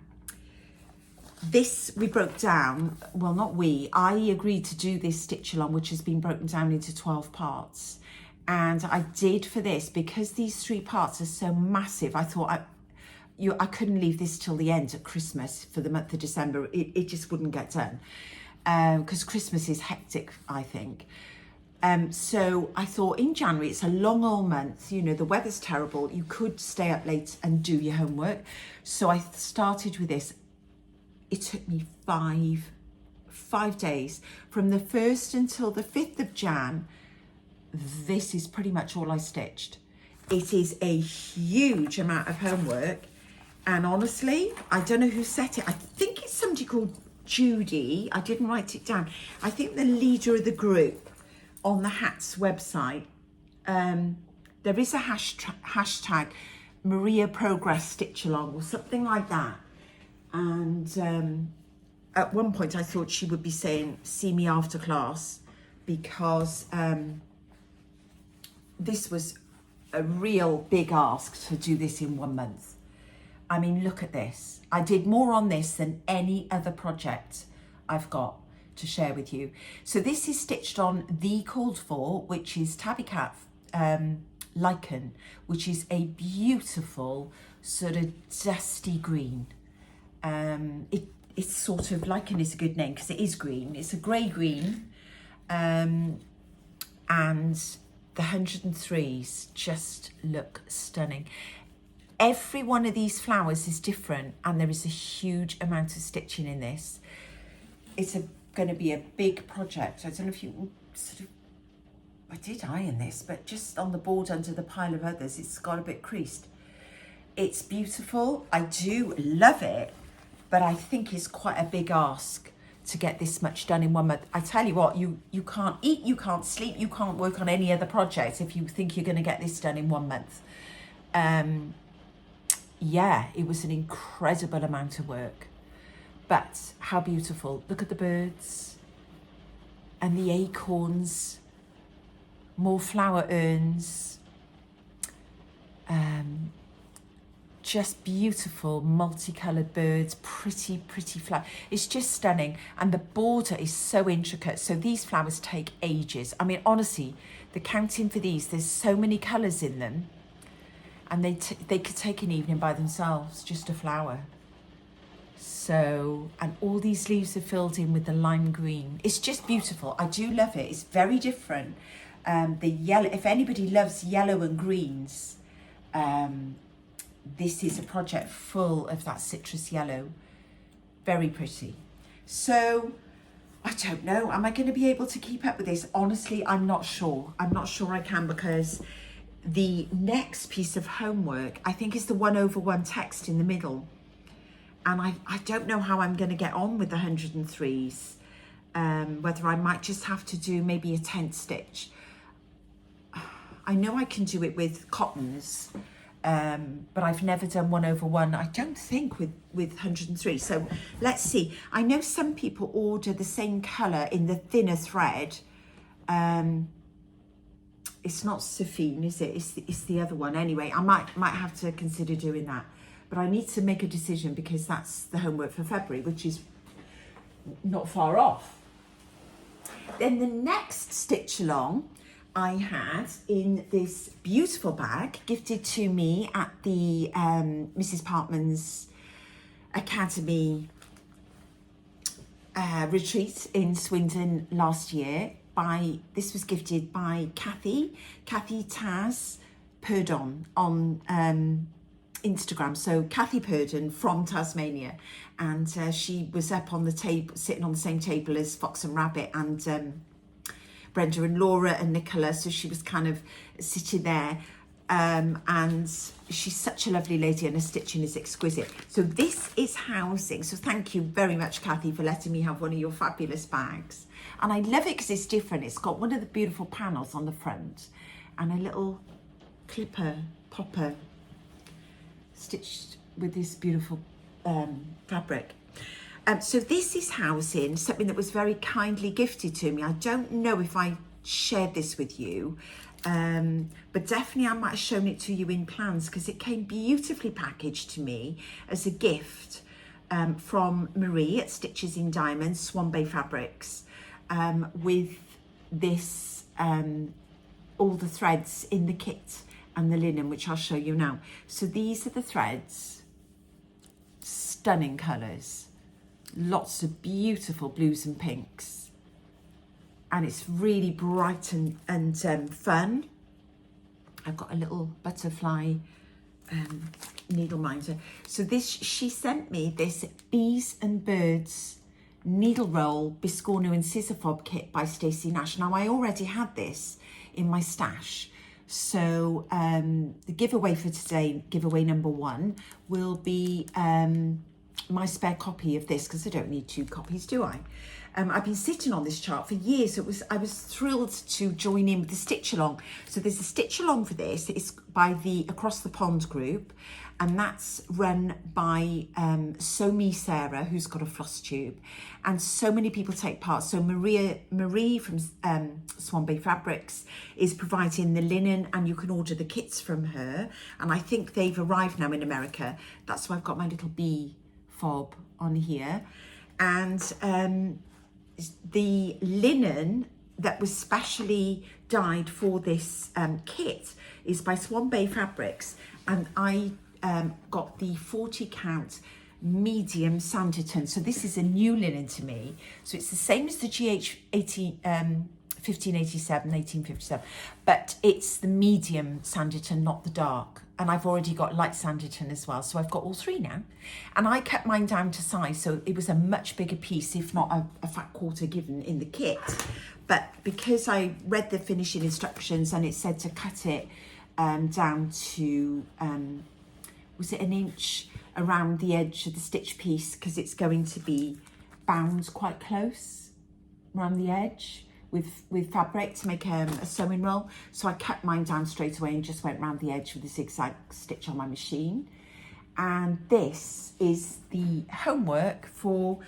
this we broke down, well, not we, I agreed to do this stitch along, which has been broken down into 12 parts. And I did for this, because these 3 parts are so massive, I thought I couldn't leave this till the end at Christmas for the month of December. It just wouldn't get done. Because Christmas is hectic, I think. So I thought in January, it's a long old month, you know, the weather's terrible. You could stay up late and do your homework. So I started with this. It took me five days from the 1st until the 5th of Jan. This is pretty much all I stitched. It is a huge amount of homework. And honestly, I don't know who set it. I think it's somebody called Judy. I didn't write it down. I think the leader of the group on the Hats website, there is a hashtag Maria Progress Stitch Along or something like that. And at one point I thought she would be saying, see me after class, because this was a real big ask to do this in 1 month. I mean, look at this. I did more on this than any other project I've got to share with you. So this is stitched on the called for, which is Tabby Cat Lichen, which is a beautiful sort of dusty green. It's sort of, lichen is a good name because it is green. It's a grey green, and the 103s just look stunning. Every one of these flowers is different, and there is a huge amount of stitching in this. It's going to be a big project. I don't know if you sort of, I did iron this, but just on the board under the pile of others, it's got a bit creased. It's beautiful. I do love it, but I think it's quite a big ask to get this much done in 1 month. I tell you what, you can't eat, you can't sleep, you can't work on any other project if you think you're going to get this done in 1 month. Yeah, it was an incredible amount of work, but how beautiful. Look at the birds and the acorns, more flower urns, just beautiful multicolored birds, pretty flower. It's just stunning, and the border is so intricate. So these flowers take ages. I mean, honestly, the counting for these, there's so many colors in them, and they could take an evening by themselves, just a flower. So, and all these leaves are filled in with the lime green. It's just beautiful. I do love it. It's very different. The yellow, if anybody loves yellow and greens, this is a project full of that citrus yellow. Very pretty. So, I don't know. Am I going to be able to keep up with this? Honestly, I'm not sure. I'm not sure I can, because the next piece of homework, I think, is the 1/1 text in the middle. And I don't know how I'm going to get on with the 103s. Whether I might just have to do maybe a tent stitch. I know I can do it with cottons, but I've never done 1/1, I don't think, with 103. So let's see. I know some people order the same colour in the thinner thread. It's not Safine, is it? It's the other one. Anyway, I might have to consider doing that. But I need to make a decision because that's the homework for February, which is not far off. Then the next stitch along I had in this beautiful bag gifted to me at the Mrs. Parkman's Academy retreat in Swindon last year. This was gifted by Kathy Taz Purdon on Instagram. So Kathy Purdon from Tasmania, and she was up on the table, sitting on the same table as Fox and Rabbit and Brenda and Laura and Nicola. So she was kind of sitting there, and she's such a lovely lady, and her stitching is exquisite. So this is housing. So thank you very much, Kathy, for letting me have one of your fabulous bags. And I love it because it's different. It's got one of the beautiful panels on the front and a little clipper popper stitched with this beautiful fabric. So this is housing, something that was very kindly gifted to me. I don't know if I shared this with you, but definitely I might have shown it to you in plans because it came beautifully packaged to me as a gift from Marie at Stitches in Diamonds, Swan Bay Fabrics, with this, all the threads in the kit and the linen, which I'll show you now. So these are the threads, stunning colours, lots of beautiful blues and pinks, and it's really bright and fun. I've got a little butterfly needle minder. So this, she sent me this Bees and Birds needle roll Biscornu and scissor fob kit by Stacey Nash. Now I already had this in my stash, so the giveaway for today, giveaway number 1, will be my spare copy of this, because I don't need 2 copies, do I? I've been sitting on this chart for years, so I was thrilled to join in with the stitch along. So there's a stitch along for this. It's by the Across the Pond group, and that's run by Smoky Santa, who's got a floss tube, and so many people take part. So Marie from Swan Bay Fabrics is providing the linen, and you can order the kits from her, and I think they've arrived now in America. That's why I've got my little bee fob on here. And the linen that was specially dyed for this kit is by Swan Bay Fabrics, and I got the 40 count medium Sanditon. So this is a new linen to me, so it's the same as the GH 1857, but it's the medium Sanditon, not the dark. And I've already got light Sanditon as well, so I've got all 3 now. And I cut mine down to size, so it was a much bigger piece, if not a fat quarter given in the kit. But because I read the finishing instructions and it said to cut it down to, was it 1 inch around the edge of the stitch piece, because it's going to be bound quite close around the edge with fabric to make a sewing roll. So I cut mine down straight away and just went round the edge with a zigzag stitch on my machine. And this is the homework for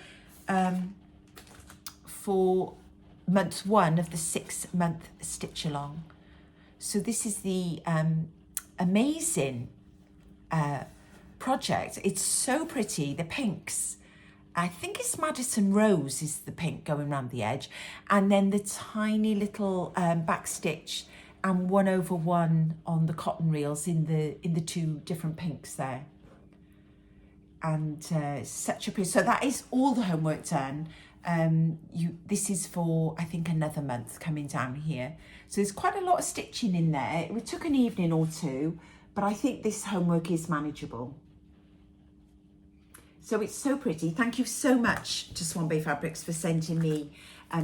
month 1 of the 6-month stitch along. So this is the amazing project. It's so pretty. The pinks, I think it's Madison Rose is the pink going around the edge, and then the tiny little back stitch and 1/1 on the cotton reels in the 2 different pinks there. And such a pretty. So that is all the homework done. This is for, I think, another month coming down here. So there's quite a lot of stitching in there. It took an evening or 2, but I think this homework is manageable. So it's so pretty. Thank you so much to Swan Bay Fabrics for sending me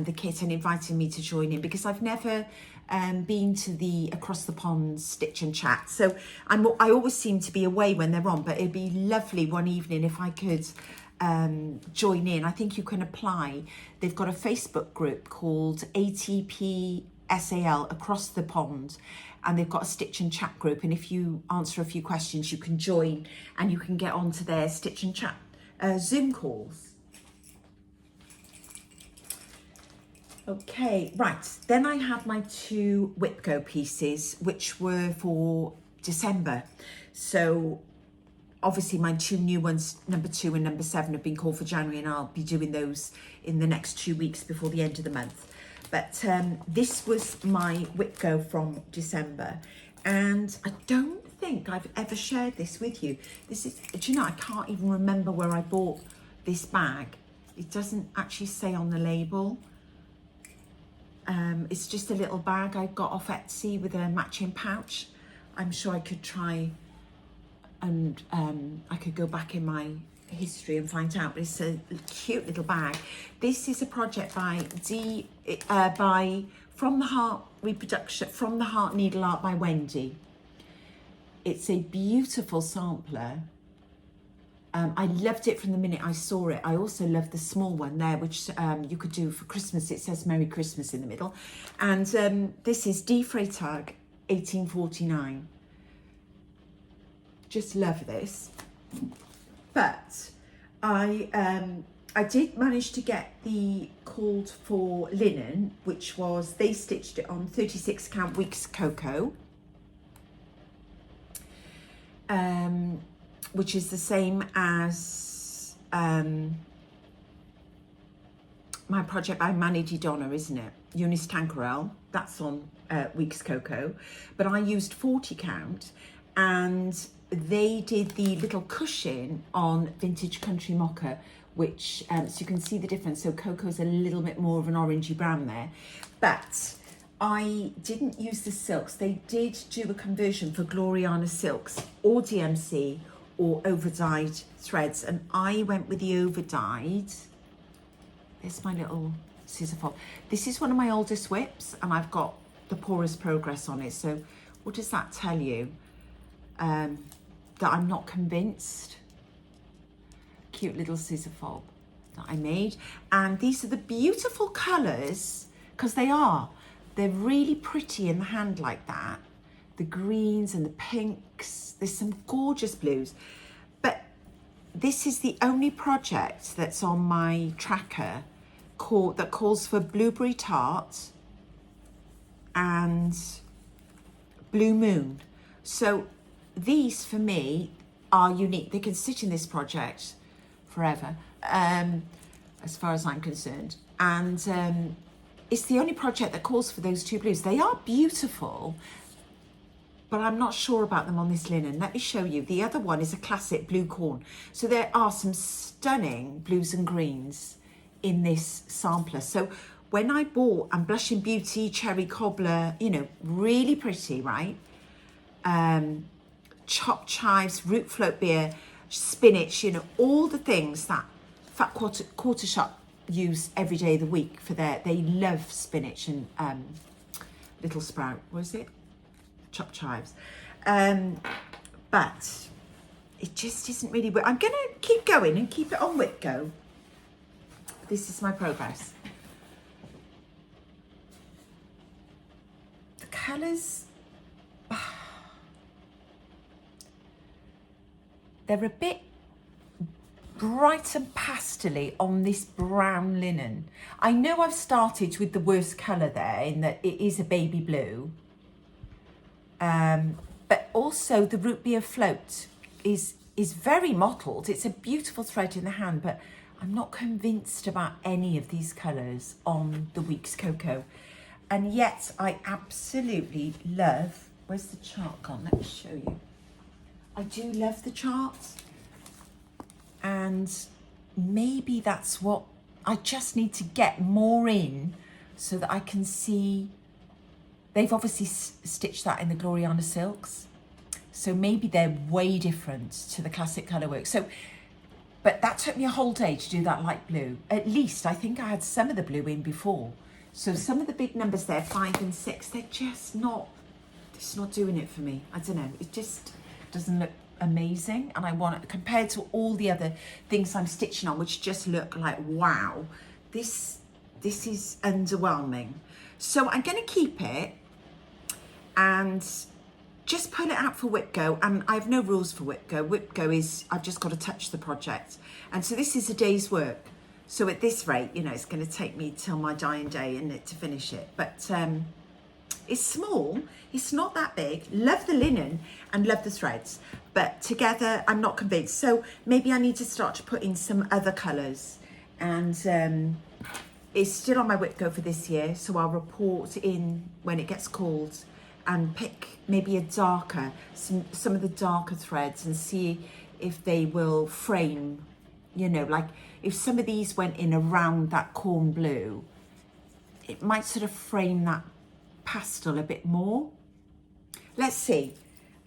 the kit and inviting me to join in, because I've never been to the Across the Pond Stitch and Chat. So I always seem to be away when they're on, but it'd be lovely one evening if I could join in. I think you can apply. They've got a Facebook group called ATP SAL across the pond, and they've got a stitch and chat group, and if you answer a few questions you can join and you can get onto their stitch and chat Zoom calls. Okay, right, then I have my 2 Whipco pieces which were for December. So obviously my 2 new ones, number 2 and number 7, have been called for January, and I'll be doing those in the next 2 weeks before the end of the month. But this was my Whipco from December, and I don't think I've ever shared this with you. This is, do you know, I can't even remember where I bought this bag. It doesn't actually say on the label. It's just a little bag I got off Etsy with a matching pouch. I'm sure I could try and I could go back in my history and find out, but it's a cute little bag. This is a project by From the Heart Reproduction, From the Heart Needle Art by Wendy. It's a beautiful sampler. I loved it from the minute I saw it. I also love the small one there, which you could do for Christmas. It says Merry Christmas in the middle. And this is Die Freitag 1849. Just love this. But I did manage to get the called for linen, which was, they stitched it on 36 count weeks cocoa, which is the same as my project by Manny Di Donna, isn't it? Eunice Tanquerel, that's on weeks cocoa, but I used 40 count, and they did the little cushion on Vintage Country Mocha, which, so you can see the difference. So cocoa's a little bit more of an orangey brown there, but I didn't use the silks. They did do a conversion for Gloriana silks, or DMC, or over-dyed threads, and I went with the over-dyed. There's my little scissor fob. This is one of my oldest whips, and I've got the porous progress on it. So what does that tell you? That I'm not convinced. Cute little scissor fob that I made. And these are the beautiful colours, because they're really pretty in the hand like that. The greens and the pinks, there's some gorgeous blues. But this is the only project that's on my tracker that calls for blueberry tart and blue moon. So these for me are unique. They can sit in this project forever, as far as I'm concerned. And it's the only project that calls for those 2 blues. They are beautiful, but I'm not sure about them on this linen. Let me show you. The other one is a classic blue corn. So there are some stunning blues and greens in this sampler. So when I bought, and Blushing Beauty, Cherry Cobbler, you know, really pretty, right? Chopped chives, root float beer, spinach, you know, all the things that Fat Quarter Shop use every day of the week for they love spinach and little sprout, was it? Chopped chives. But it just isn't really, I'm gonna keep going and keep it on Whipco. This is my progress. The colours, they're a bit bright and pastel-y on this brown linen. I know I've started with the worst colour there in that it is a baby blue. But also the root beer float is very mottled. It's a beautiful thread in the hand, but I'm not convinced about any of these colours on the Weeks Cocoa. And yet I absolutely love, where's the chart gone? Let me show you. I do love the chart, and maybe that's what I just need to get more in so that I can see. They've obviously stitched that in the Gloriana silks, so maybe they're way different to the classic colour work. So, but that took me a whole day to do that light blue. At least I think I had some of the blue in before. So some of the big numbers there, 5 and 6, they're just not, it's not doing it for me. I don't know, it just doesn't look amazing, and I want it compared to all the other things I'm stitching on, which just look like wow. This is underwhelming. So I'm going to keep it and just pull it out for Whipgo. And I have no rules for Whipgo. Whipgo is, I've just got to touch the project. And so this is a day's work. So at this rate, you know, it's going to take me till my dying day to finish it. But it's small. It's not that big. Love the linen and love the threads. But together, I'm not convinced. So maybe I need to start to put in some other colours. And it's still on my Whipgo for this year. So I'll report in when it gets called and pick maybe a darker, some of the darker threads and see if they will frame, you know, like if some of these went in around that corn blue, it might sort of frame that pastel a bit more. Let's see.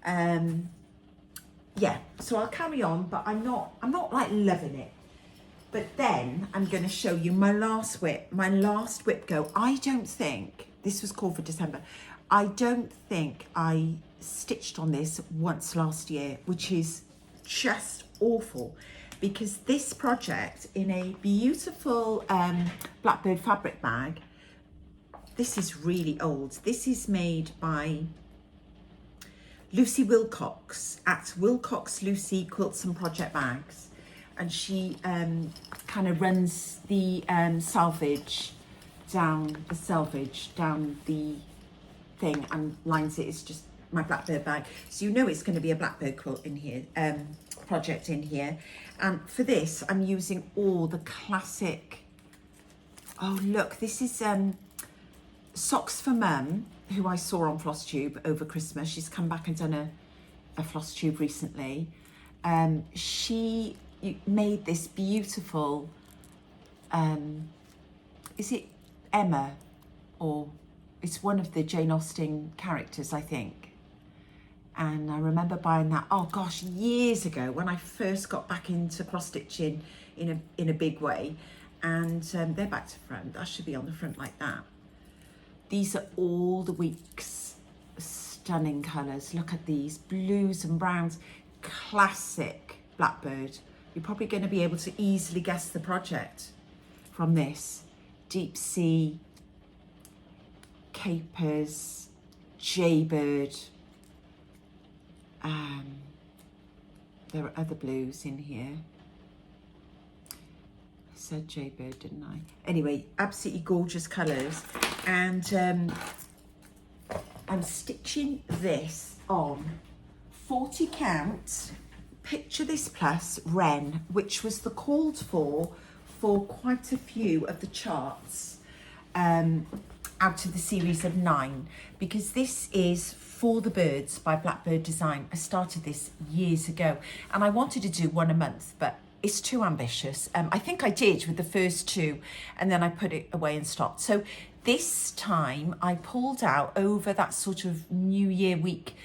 Yeah, so I'll carry on, but I'm not like loving it. But then I'm going to show you my last Whipgo. I don't think, this was called for December, I don't think I stitched on this once last year, which is just awful, because this project in a beautiful Blackbird fabric bag, this is really old. This is made by Lucy Wilcox at Wilcox Lucy Quilts and Project Bags. And she kind of runs the selvage down the thing and lines it. It's just my Blackbird bag. So you know it's going to be a Blackbird quilt in here, project in here. And for this, I'm using all the classic, oh look, this is Socks for Mum, who I saw on Flosstube over Christmas. She's come back and done a Flosstube recently. She made this beautiful, is it Emma, or it's one of the Jane Austen characters, I think. And I remember buying that, oh gosh, years ago when I first got back into cross stitching in a big way. And they're back to front. That should be on the front like that. These are all the week's stunning colours. Look at these blues and browns, classic Blackbird. You're probably going to be able to easily guess the project from this. Deep sea, capers, jaybird. There are other blues in here. I said jaybird, didn't I? Anyway, absolutely gorgeous colours. And I'm stitching this on 40 count, Picture This Plus Wren, which was the called for quite a few of the charts out of the series of 9, because this is For the Birds by Blackbird Design. I started this years ago and I wanted to do one a month, but it's too ambitious. I think I did with the first 2 and then I put it away and stopped. So this time I pulled out over that sort of New Year week,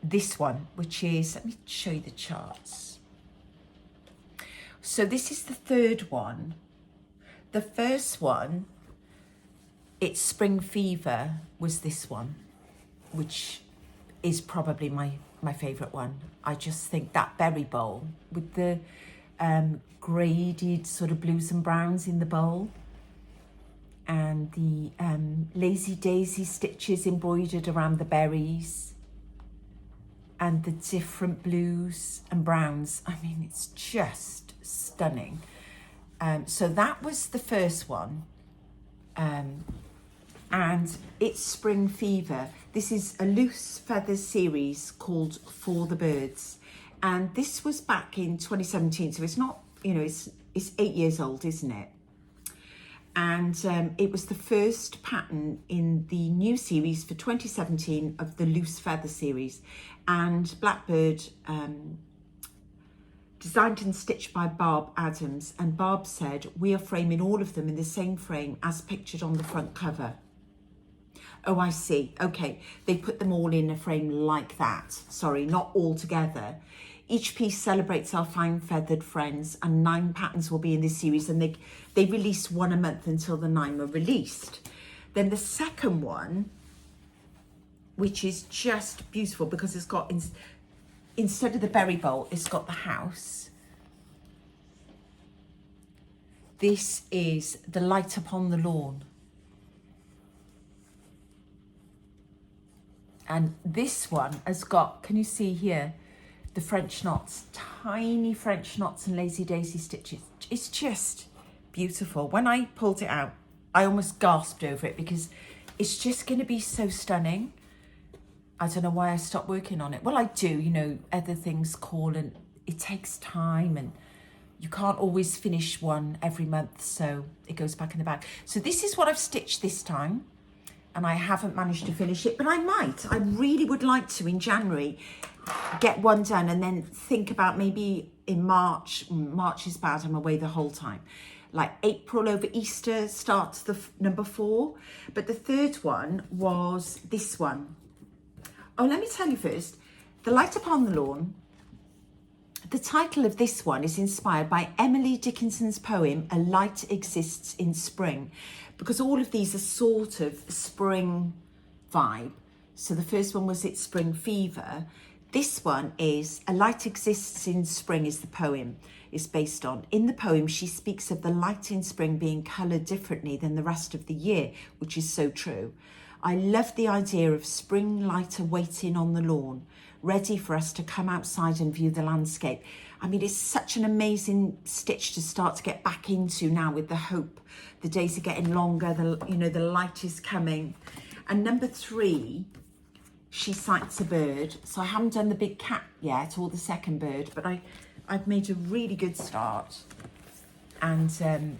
this one, which is, let me show you the charts. So this is the 3rd one. The first one, it's Spring Fever, was this one, which is probably my favourite one. I just think that berry bowl with the graded sort of blues and browns in the bowl, and the lazy daisy stitches embroidered around the berries, and the different blues and browns. I mean, it's just stunning. So that was the first one. And it's Spring Fever. This is a loose feathers series called For the Birds. And this was back in 2017. So it's not, you know, it's 8 years old, isn't it? And it was the first pattern in the new series for 2017 of the loose feather series. And Blackbird designed and stitched by Barb Adams. And Barb said, we are framing all of them in the same frame as pictured on the front cover. Oh, I see. Okay, they put them all in a frame like that. Sorry, not all together. Each piece celebrates our fine feathered friends, and 9 patterns will be in this series, and they released 1 a month until the 9 were released. Then the second one, which is just beautiful because it's got, instead of the berry bowl, it's got the house. This is The Light Upon the Lawn. And this one has got, can you see here, the French knots, tiny French knots and lazy daisy stitches. It's just beautiful. When I pulled it out, I almost gasped over it because it's just going to be so stunning. I don't know why I stopped working on it. Well, I do, you know, other things call and it takes time and you can't always finish one every month, so it goes back in the bag. So this is what I've stitched this time, and I haven't managed to finish it, but I might. I really would like to in January get one done and then think about maybe in March. March is bad, I'm away the whole time. Like April over Easter starts the number 4, but the third one was this one. Oh, let me tell you first, The Light Upon the Lawn. The title of this one is inspired by Emily Dickinson's poem, A Light Exists in Spring, because all of these are sort of spring vibe. So the first one was It's Spring Fever. This one is A Light Exists in Spring is the poem is based on. In the poem, she speaks of the light in spring being coloured differently than the rest of the year, which is so true. I love the idea of spring light waiting on the lawn, ready for us to come outside and view the landscape. I mean, it's such an amazing stitch to start to get back into now with the hope. The days are getting longer, the light is coming. And number 3, she sights a bird. So I haven't done the big cat yet or the second bird, but I've made a really good start. And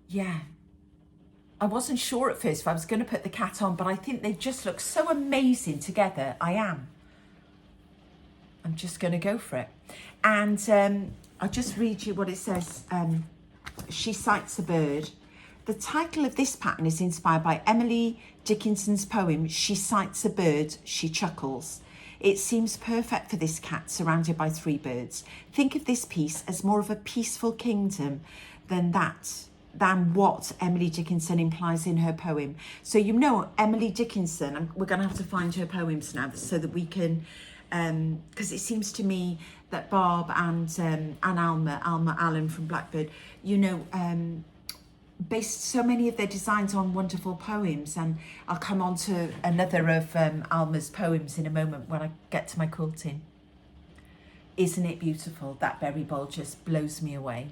yeah, I wasn't sure at first if I was going to put the cat on, but I think they just look so amazing together. I'm just going to go for it. And I'll just read you what it says. She sights a bird. The title of this pattern is inspired by Emily Dickinson's poem, She Sights a Bird, She Chuckles. It seems perfect for this cat surrounded by 3 birds. Think of this piece as more of a peaceful kingdom than what Emily Dickinson implies in her poem. So you know Emily Dickinson, we're going to have to find her poems now so that we can, because it seems to me that Barb and Alma Allen from Blackbird, based so many of their designs on wonderful poems, and I'll come on to another of Alma's poems in a moment when I get to my quilting. Isn't it beautiful? That berry bowl just blows me away.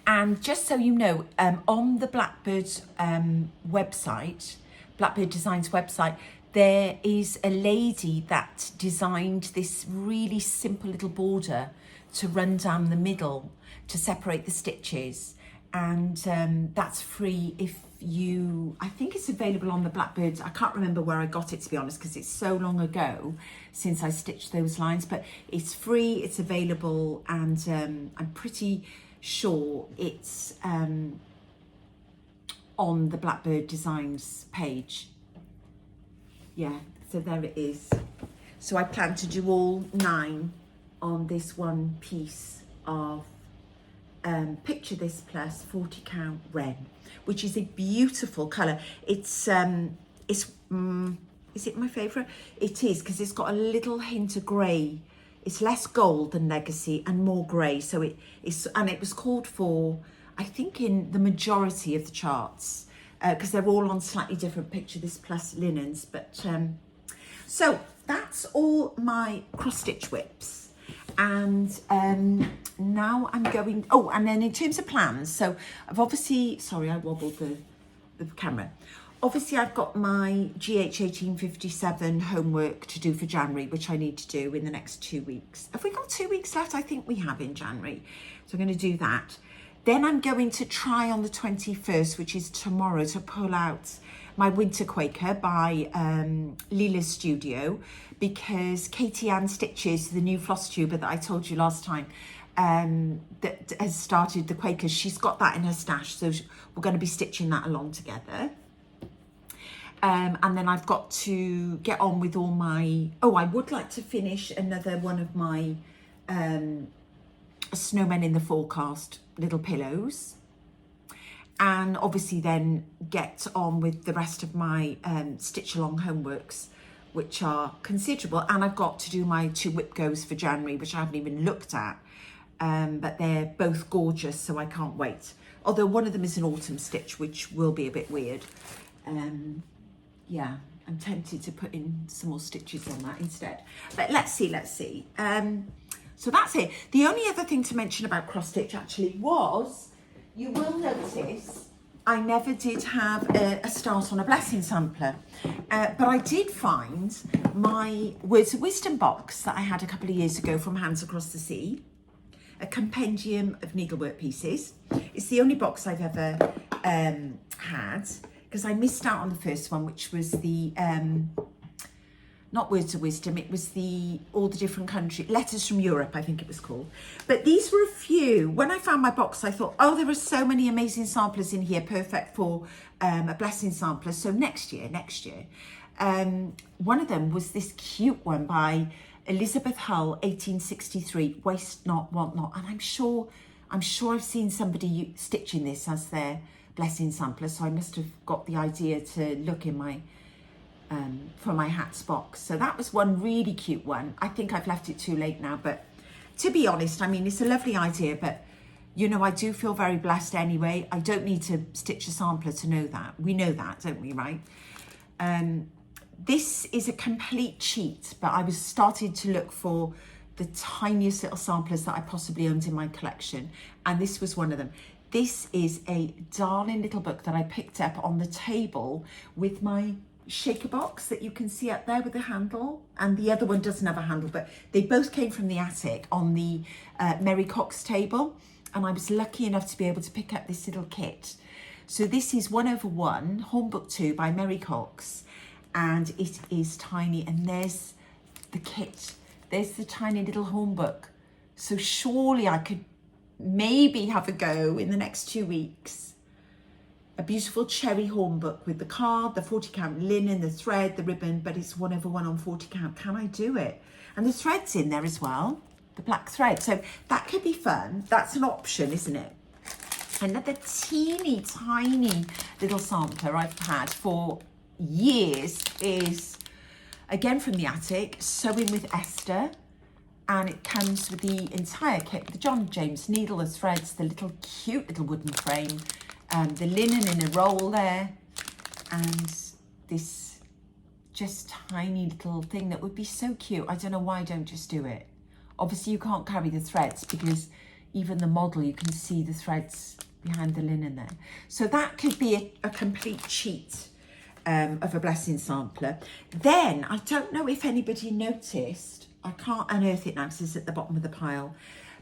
And just so you know, on the Blackbird's website, Blackbird Design's website, there is a lady that designed this really simple little border to run down the middle to separate the stitches. And that's free if you, I think it's available on the Blackbird. I can't remember where I got it, to be honest, because it's so long ago since I stitched those lines, but it's free, it's available, and I'm pretty sure it's on the Blackbird Designs page. Yeah, so there it is. So I plan to do all 9 on this one piece of Picture This Plus 40 count red, which is a beautiful colour. It's is it my favourite? It is, because it's got a little hint of grey. It's less gold than Legacy and more grey. So it was called for, I think, in the majority of the charts, because they're all on slightly different Picture This Plus linens. But so that's all my cross stitch whips. And now I'm going, and then in terms of plans, so I've obviously, sorry, I wobbled the camera. Obviously, I've got my GH 1857 homework to do for January, which I need to do in the next 2 weeks. Have we got 2 weeks left? I think we have in January. So I'm going to do that. Then I'm going to try on the 21st, which is tomorrow, to pull out my Winter Quaker by Leela's Studio, because Katie Ann Stitches, the new Floss Tuber that I told you last time, that has started the Quakers, she's got that in her stash, so we're going to be stitching that along together. And then I've got to get on with all my, I would like to finish another one of my Snowmen in the Forecast little pillows. And obviously then get on with the rest of my stitch along homeworks, which are considerable. And I've got to do my 2 whip goes for January, which I haven't even looked at. But they're both gorgeous, so I can't wait. Although one of them is an autumn stitch, which will be a bit weird. Yeah, I'm tempted to put in some more stitches on that instead. But let's see. So that's it. The only other thing to mention about cross stitch actually was, you will notice I never did have a start on a blessing sampler, but I did find my Words of Wisdom box that I had a couple of years ago from Hands Across the Sea, a compendium of needlework pieces. It's the only box I've ever had, because I missed out on the first one, which was the not Words of Wisdom, it was the all the different country letters from Europe, I think it was called. But these were a few. When I found my box, I thought, oh, there are so many amazing samplers in here, perfect for a blessing sampler. So next year, one of them was this cute one by Elizabeth Hull, 1863, Waste Not, Want Not. And I'm sure I've seen somebody stitching this as their blessing sampler, so I must have got the idea to look in my for my hats box. So that was one really cute one. I think I've left it too late now, but to be honest, I mean, it's a lovely idea, but you know, I do feel very blessed anyway. I don't need to stitch a sampler to know that. We know that, don't we, right? This is a complete cheat, but I was starting to look for the tiniest little samplers that I possibly owned in my collection, and this was one of them. This is a darling little book that I picked up on the table with my shaker box that you can see up there with the handle, and the other one doesn't have a handle, but they both came from the attic on the Mary Cox table, and I was lucky enough to be able to pick up this little kit. So this is 1/1 Hornbook 2 by Mary Cox, and it is tiny, and there's the kit, there's the tiny little hornbook. So surely I could maybe have a go in the next 2 weeks. A beautiful cherry hornbook with the card, the 40 count linen, the thread, the ribbon, but it's 1/1 on 40 count. Can I do it? And the thread's in there as well, the black thread. So that could be fun. That's an option, isn't it? Another teeny tiny little sampler I've had for years is, again from the attic, Sewing with Esther. And it comes with the entire kit, the John James needle, the threads, the little cute little wooden frame, the linen in a roll there, and this just tiny little thing that would be so cute. I don't know why I don't just do it. Obviously you can't carry the threads because even the model, you can see the threads behind the linen there. So that could be a complete cheat of a blessing sampler. Then, I don't know if anybody noticed, I can't unearth it now because it's at the bottom of the pile,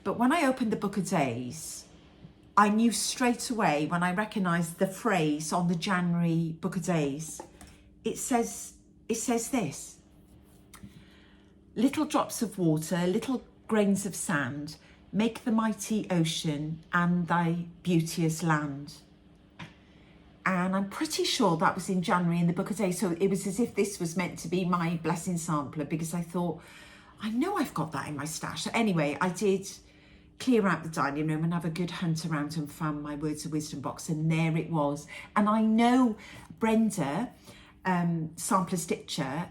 but when I opened the Book of Days, I knew straight away when I recognised the phrase on the January Book of Days. It says this: little drops of water, little grains of sand, make the mighty ocean and thy beauteous land. And I'm pretty sure that was in January in the Book of Days. So it was as if this was meant to be my blessing sampler, because I thought, I know I've got that in my stash. So anyway, I did clear out the dining room and have a good hunt around and found my Words of Wisdom box, and there it was. And I know Brenda, Sampler Stitcher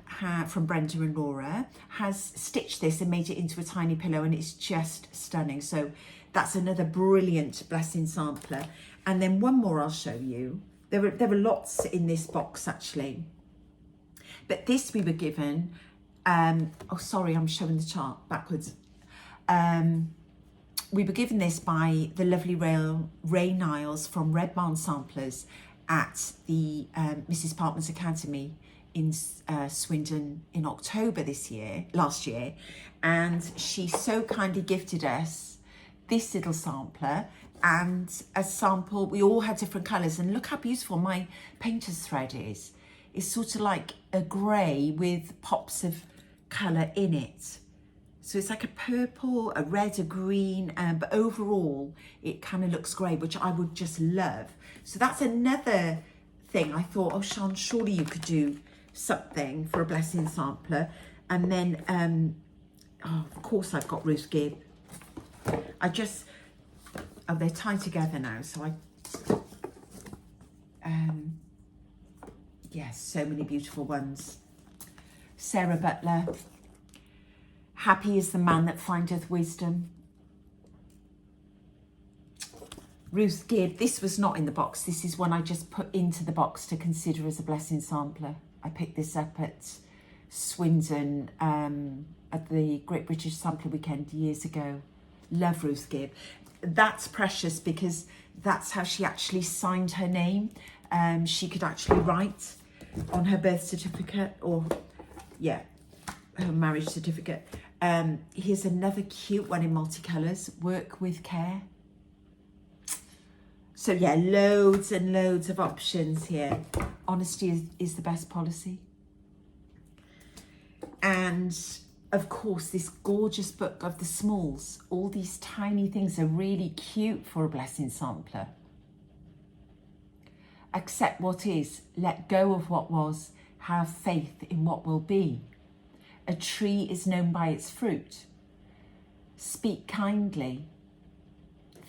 from Brenda and Laura, has stitched this and made it into a tiny pillow, and it's just stunning. So that's another brilliant blessing sampler. And then one more I'll show you. There were lots in this box actually, but this we were given, oh sorry, I'm showing the chart backwards. We were given this by the lovely Ray Niles from Red Barn Samplers at the Mrs. Parkman's Academy in Swindon in October last year. And she so kindly gifted us this little sampler and a sample. We all had different colours, and look how beautiful my painter's thread is. It's sort of like a grey with pops of colour in it. So it's like a purple, a red, a green, but overall it kind of looks grey, which I would just love. So that's another thing. I thought, oh Sean, surely you could do something for a blessing sampler. And then, oh, of course I've got Ruth Gibb. Oh, they're tied together now. So yes, so many beautiful ones. Sarah Butler. Happy is the man that findeth wisdom. Ruth Gibb. This was not in the box. This is one I just put into the box to consider as a blessing sampler. I picked this up at Swindon at the Great British Sampler Weekend years ago. Love Ruth Gibb. That's precious because that's how she actually signed her name. She could actually write on her birth certificate, or yeah, her marriage certificate. Here's another cute one in multicolours. Work with care. So yeah, loads and loads of options here. Honesty is the best policy. And of course, this gorgeous book of the smalls. All these tiny things are really cute for a blessing sampler. Accept what is, let go of what was, have faith in what will be. A tree is known by its fruit. Speak kindly.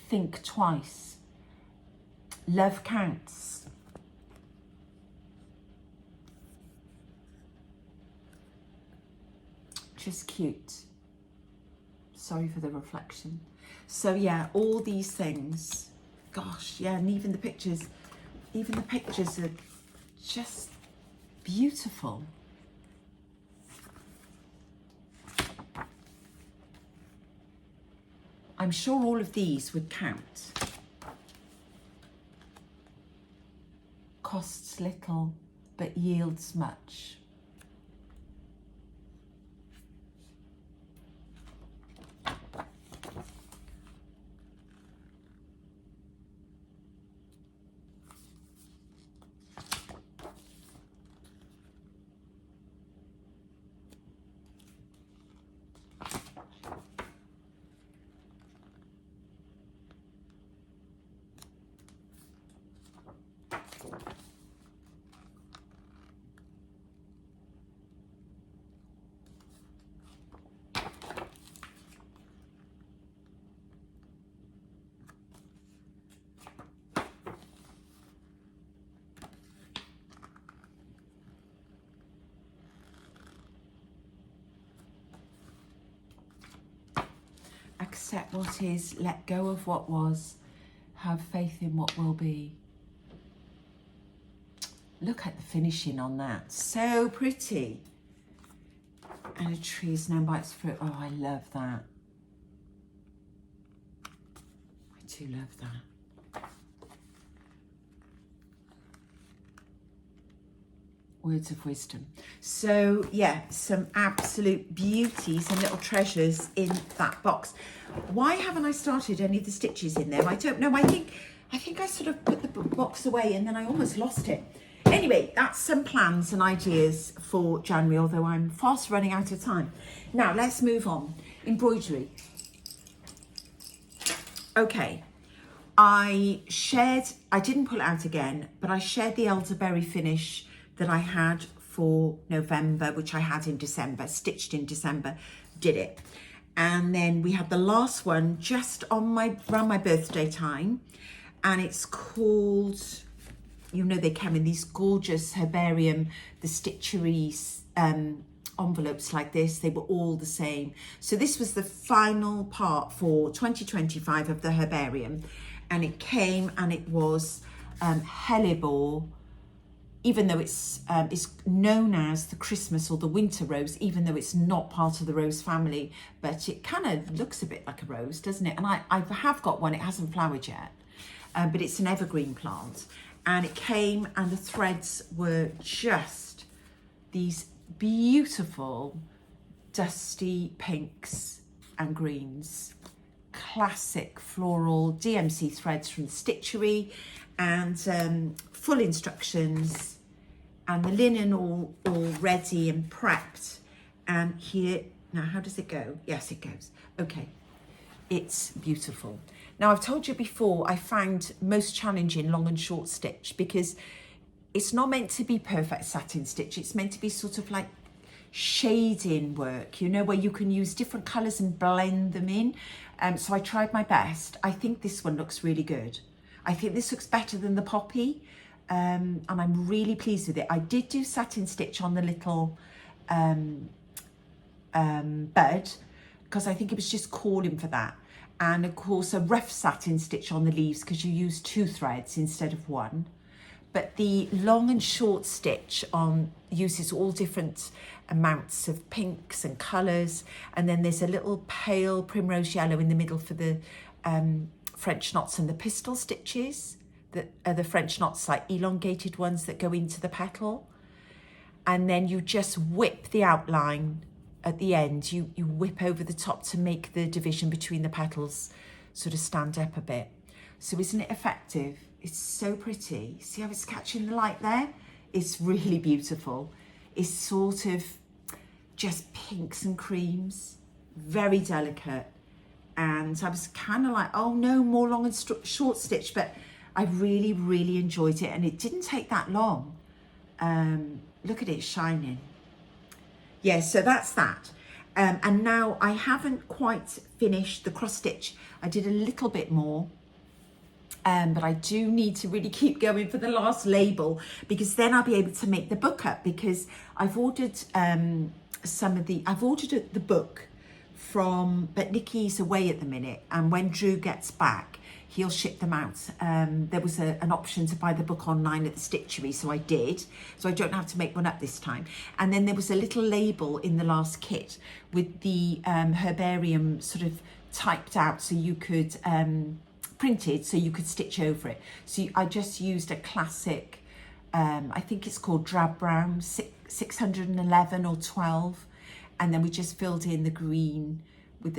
Think twice. Love counts. Just cute. Sorry for the reflection. So yeah, all these things. Gosh, yeah, and even the pictures are just beautiful. I'm sure all of these would count. Costs little, but yields much. Accept what is, let go of what was, have faith in what will be. Look at the finishing on that, so pretty. And a tree is known by its fruit. Oh, I love that. I do love that. Words of wisdom. So yeah, some absolute beauties and little treasures in that box. Why haven't I started any of the stitches in there? I don't know. I think I sort of put the box away and then I almost lost it. Anyway, that's some plans and ideas for January, although I'm fast running out of time. Now let's move on. Embroidery. Okay. I didn't pull it out again, but I shared the elderberry finish that I had for November, which I had in December, stitched in December, did it. And then we had the last one just on around my birthday time, and it's called, you know, they came in these gorgeous herbarium, the Stitchery envelopes like this, they were all the same. So this was the final part for 2025 of the herbarium, and it came and it was hellebore, even though it's known as the Christmas or the winter rose, even though it's not part of the rose family, but it kind of looks a bit like a rose, doesn't it? And I have got one, it hasn't flowered yet, but it's an evergreen plant. And it came and the threads were just these beautiful dusty pinks and greens. Classic floral DMC threads from Stitchery, and full instructions, and the linen all ready and prepped. And here, now how does it go? Yes, it goes. Okay, it's beautiful. Now I've told you before, I found most challenging long and short stitch because it's not meant to be perfect satin stitch. It's meant to be sort of like shading work, you know, where you can use different colours and blend them in. So I tried my best. I think this one looks really good. I think this looks better than the poppy, and I'm really pleased with it. I did do satin stitch on the little bud because I think it was just calling for that. and of course a rough satin stitch on the leaves because you use 2 threads instead of 1. But the long and short stitch uses all different amounts of pinks and colours, and then there's a little pale primrose yellow in the middle for the French knots and the pistol stitches, that are the French knots, like elongated ones that go into the petal. And then you just whip the outline at the end. You whip over the top to make the division between the petals sort of stand up a bit. So isn't it effective? It's so pretty. See how it's catching the light there? It's really beautiful. It's sort of just pinks and creams, very delicate. And I was kind of like, oh no, more long and short stitch, but I really, really enjoyed it, and it didn't take that long. Look at it shining. Yeah, so that's that. And now I haven't quite finished the cross stitch. I did a little bit more, but I do need to really keep going for the last label, because then I'll be able to make the book up, because I've ordered I've ordered the book but Nikki's away at the minute, and when Drew gets back, he'll ship them out. There was an option to buy the book online at the Stitchery, so I did. So I don't have to make one up this time. And then there was a little label in the last kit with the herbarium sort of typed out, so you could, printed, so you could stitch over it. So I just used a classic, I think it's called drab brown, 611 or 12. And then we just filled in the green with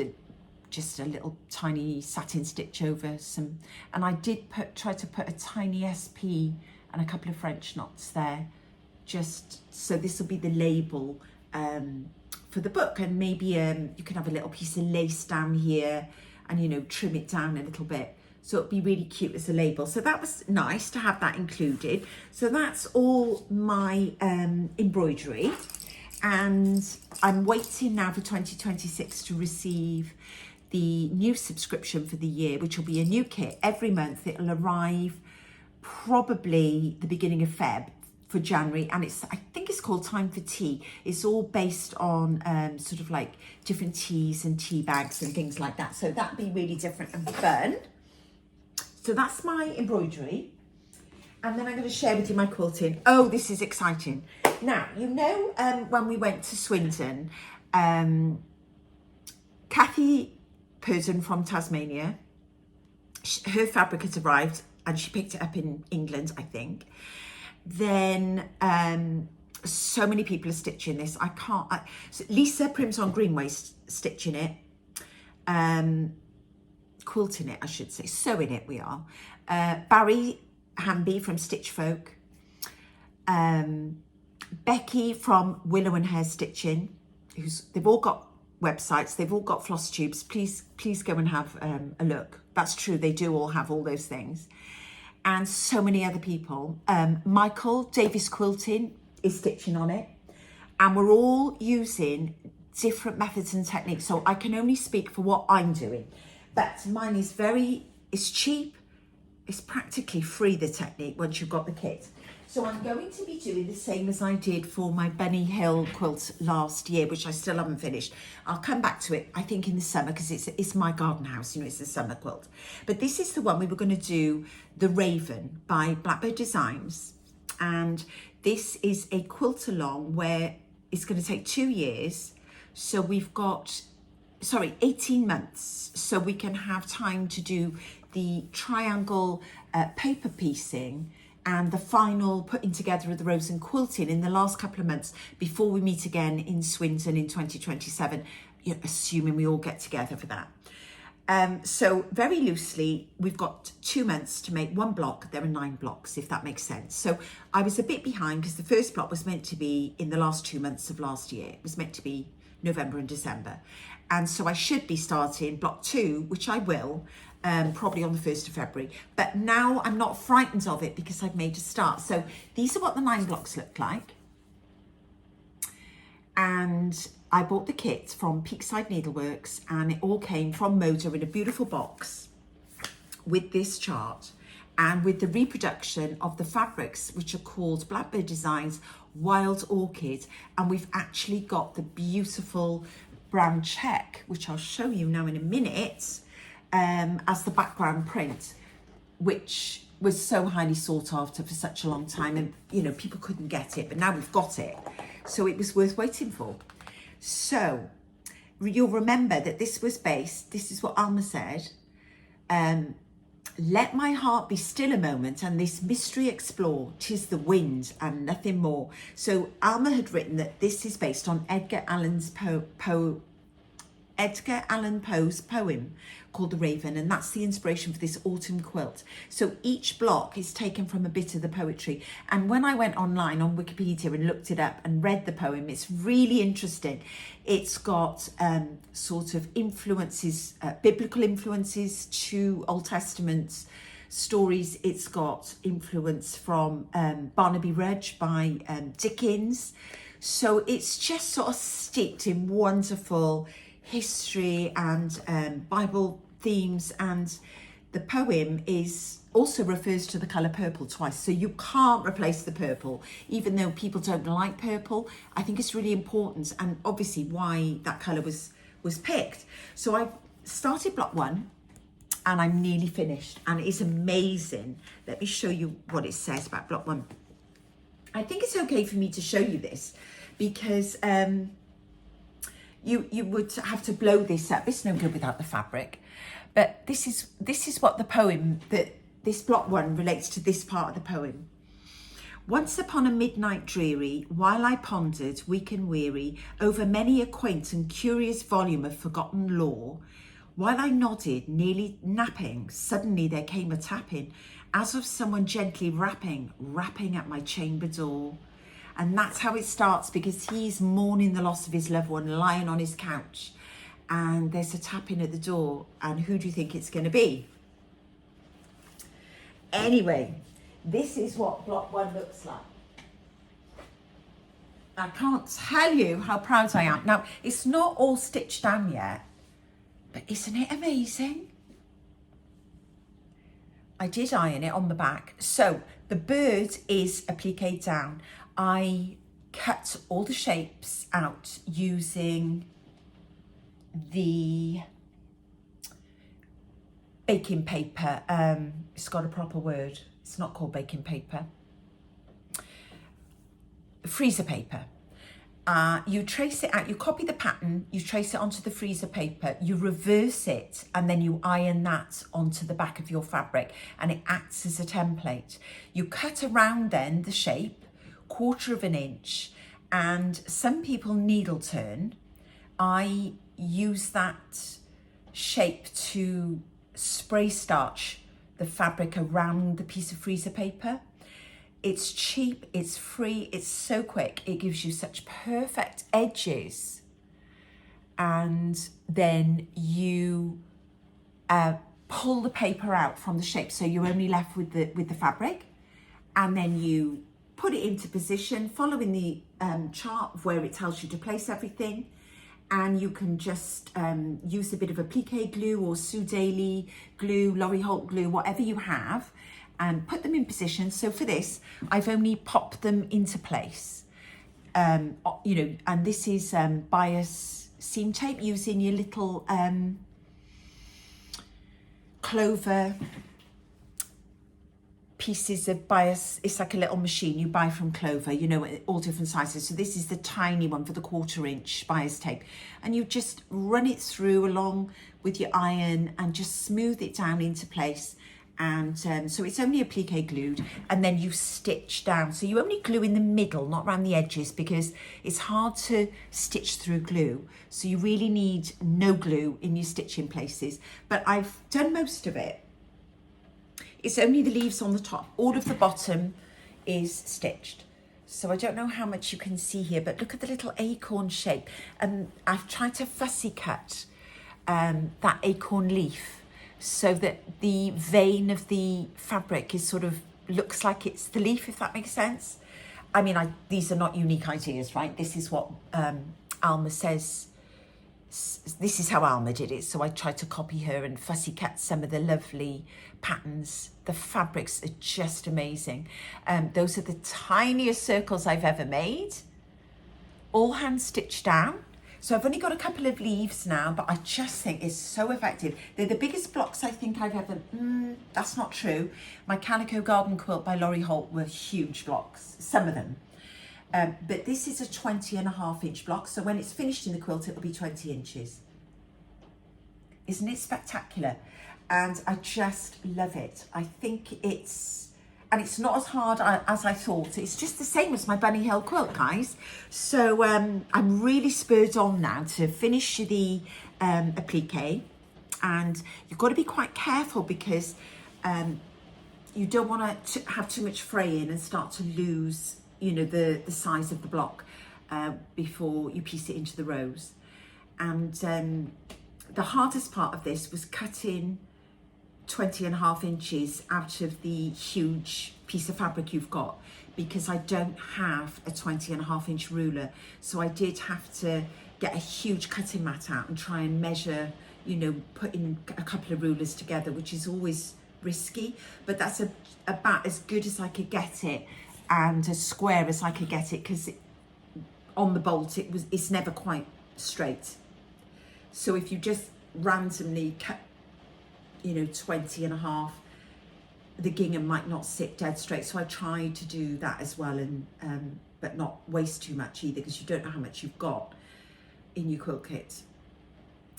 just a little tiny satin stitch over some, and I did try to put a tiny SP and a couple of French knots there, just so this will be the label for the book. And maybe you can have a little piece of lace down here and, you know, trim it down a little bit, so it'd be really cute as a label. So that was nice to have that included. So that's all my embroidery, and I'm waiting now for 2026 to receive the new subscription for the year, which will be a new kit every month. It'll arrive probably the beginning of Feb for January, and I think it's called Time for Tea. It's all based on sort of like different teas and tea bags and things like that, so that'd be really different and fun. So that's my embroidery, and then I'm going to share with you my quilting. Oh, this is exciting. Now, you know, when we went to Swindon, Kathy Purden from Tasmania, her fabric has arrived, and she picked it up in England, I think. Then so many people are stitching this. So Lisa Primson Greenway's stitching it, quilting it, I should say, sewing it. We are Barry Hamby from Stitch Folk, Becky from Willow and Hair Stitching, they've all got websites, they've all got floss tubes. Please go and have a look. That's true, they do all have all those things. And so many other people. Michael Davis Quilting is stitching on it, and we're all using different methods and techniques, so I can only speak for what I'm doing. But mine is it's cheap, it's practically free, the technique, once you've got the kit. So I'm going to be doing the same as I did for my Bunny Hill quilt last year, which I still haven't finished. I'll come back to it, I think, in the summer, because it's my garden house, you know, it's a summer quilt. But this is the one we were going to do, The Raven by Blackbird Designs. And this is a quilt along where it's going to take 2 years. So we've got, 18 months. So we can have time to do the triangle paper piecing and the final putting together of the rows and quilting in the last couple of months before we meet again in Swindon in 2027, assuming we all get together for that. So very loosely, we've got 2 months to make one block. There are 9 blocks, if that makes sense. So I was a bit behind because the first block was meant to be in the last 2 months of last year. It was meant to be November and December. And so I should be starting block 2, which I will, probably on the 1st of February. But now I'm not frightened of it because I've made a start. So these are what the 9 blocks look like. And I bought the kit from Peakside Needleworks, and it all came from Moda in a beautiful box with this chart and with the reproduction of the fabrics, which are called Blackbird Designs Wild Orchid. And we've actually got the beautiful brown check, which I'll show you now in a minute, as the background print, which was so highly sought after for such a long time, and you know, people couldn't get it, but now we've got it, so it was worth waiting for. So you'll remember that this was based, this is what Alma said, let my heart be still a moment and this mystery explore, 'tis the wind and nothing more. So Alma had written that this is based on Edgar Allan Poe's poem called The Raven, and that's the inspiration for this autumn quilt. So each block is taken from a bit of the poetry, and when I went online on Wikipedia and looked it up and read the poem, it's really interesting. It's got sort of influences, biblical influences to Old Testament stories. It's got influence from Barnaby Rudge by Dickens. So it's just sort of steeped in wonderful history and Bible themes, and the poem is also refers to the colour purple twice, so you can't replace the purple. Even though people don't like purple, I think it's really important, and obviously why that colour was picked. So I started block 1 and I'm nearly finished, and it's amazing. Let me show you what it says about block 1. I think it's okay for me to show you this because you would have to blow this up. It's no good without the fabric. But this is what the poem, that this block 1 relates to this part of the poem. Once upon a midnight dreary, while I pondered, weak and weary, over many a quaint and curious volume of forgotten lore, while I nodded, nearly napping, suddenly there came a tapping, as of someone gently rapping at my chamber door. And that's how it starts, because he's mourning the loss of his loved one, lying on his couch. And there's a tapping at the door, and who do you think it's going to be? Anyway, this is what block 1 looks like. I can't tell you how proud I am. Now, it's not all stitched down yet, but isn't it amazing? I did iron it on the back. So the bird is appliqué down. I cut all the shapes out using the baking paper. It's got a proper word. It's not called baking paper. Freezer paper. You trace it out, you copy the pattern, you trace it onto the freezer paper, you reverse it, and then you iron that onto the back of your fabric, and it acts as a template. You cut around then the shape, 1/4 of an inch, and some people needle turn. I use that shape to spray starch the fabric around the piece of freezer paper. It's cheap, it's free, it's so quick. It gives you such perfect edges. And then you pull the paper out from the shape, so you're only left with the fabric. And then you put it into position, following the chart of where it tells you to place everything. And you can just use a bit of applique glue or Sue Daly glue, Laurie Holt glue, whatever you have, and put them in position. So for this, I've only popped them into place. You know, and this is bias seam tape, using your little clover pieces of bias. It's like a little machine you buy from Clover, you know, all different sizes. So this is the tiny one for the 1/4 inch bias tape, and you just run it through along with your iron and just smooth it down into place. And so it's only applique glued, and then you stitch down. So you only glue in the middle, not around the edges, because it's hard to stitch through glue. So you really need no glue in your stitching places. But I've done most of it. It's only the leaves on the top. All of the bottom is stitched. So I don't know how much you can see here, but look at the little acorn shape. And I've tried to fussy cut that acorn leaf so that the vein of the fabric is sort of looks like it's the leaf, if that makes sense. I mean, these are not unique ideas, right? This is what Alma says. This is how Alma did it, so I tried to copy her and fussy cut some of the lovely patterns. The fabrics are just amazing. Those are the tiniest circles I've ever made, all hand stitched down. So I've only got a couple of leaves now, but I just think it's so effective. They're the biggest blocks I think I've ever, that's not true. My Calico Garden Quilt by Laurie Holt were huge blocks, some of them. But this is a 20.5 inch block. So when it's finished in the quilt, it'll be 20 inches. Isn't it spectacular? And I just love it. I think it's not as hard as I thought. It's just the same as my Bunny Hill quilt, guys. So I'm really spurred on now to finish the applique. And you've got to be quite careful because you don't want to have too much fraying and start to lose, you know, the size of the block before you piece it into the rows. And the hardest part of this was cutting 20.5 inches out of the huge piece of fabric you've got, because I don't have a 20.5 inch ruler. So I did have to get a huge cutting mat out and try and measure, you know, putting a couple of rulers together, which is always risky, but that's about as good as I could get it and as square as I could get it, because on the bolt it's never quite straight. So if you just randomly cut, you know, 20.5, the gingham might not sit dead straight. So I tried to do that as well, and but not waste too much either, because you don't know how much you've got in your quilt kit.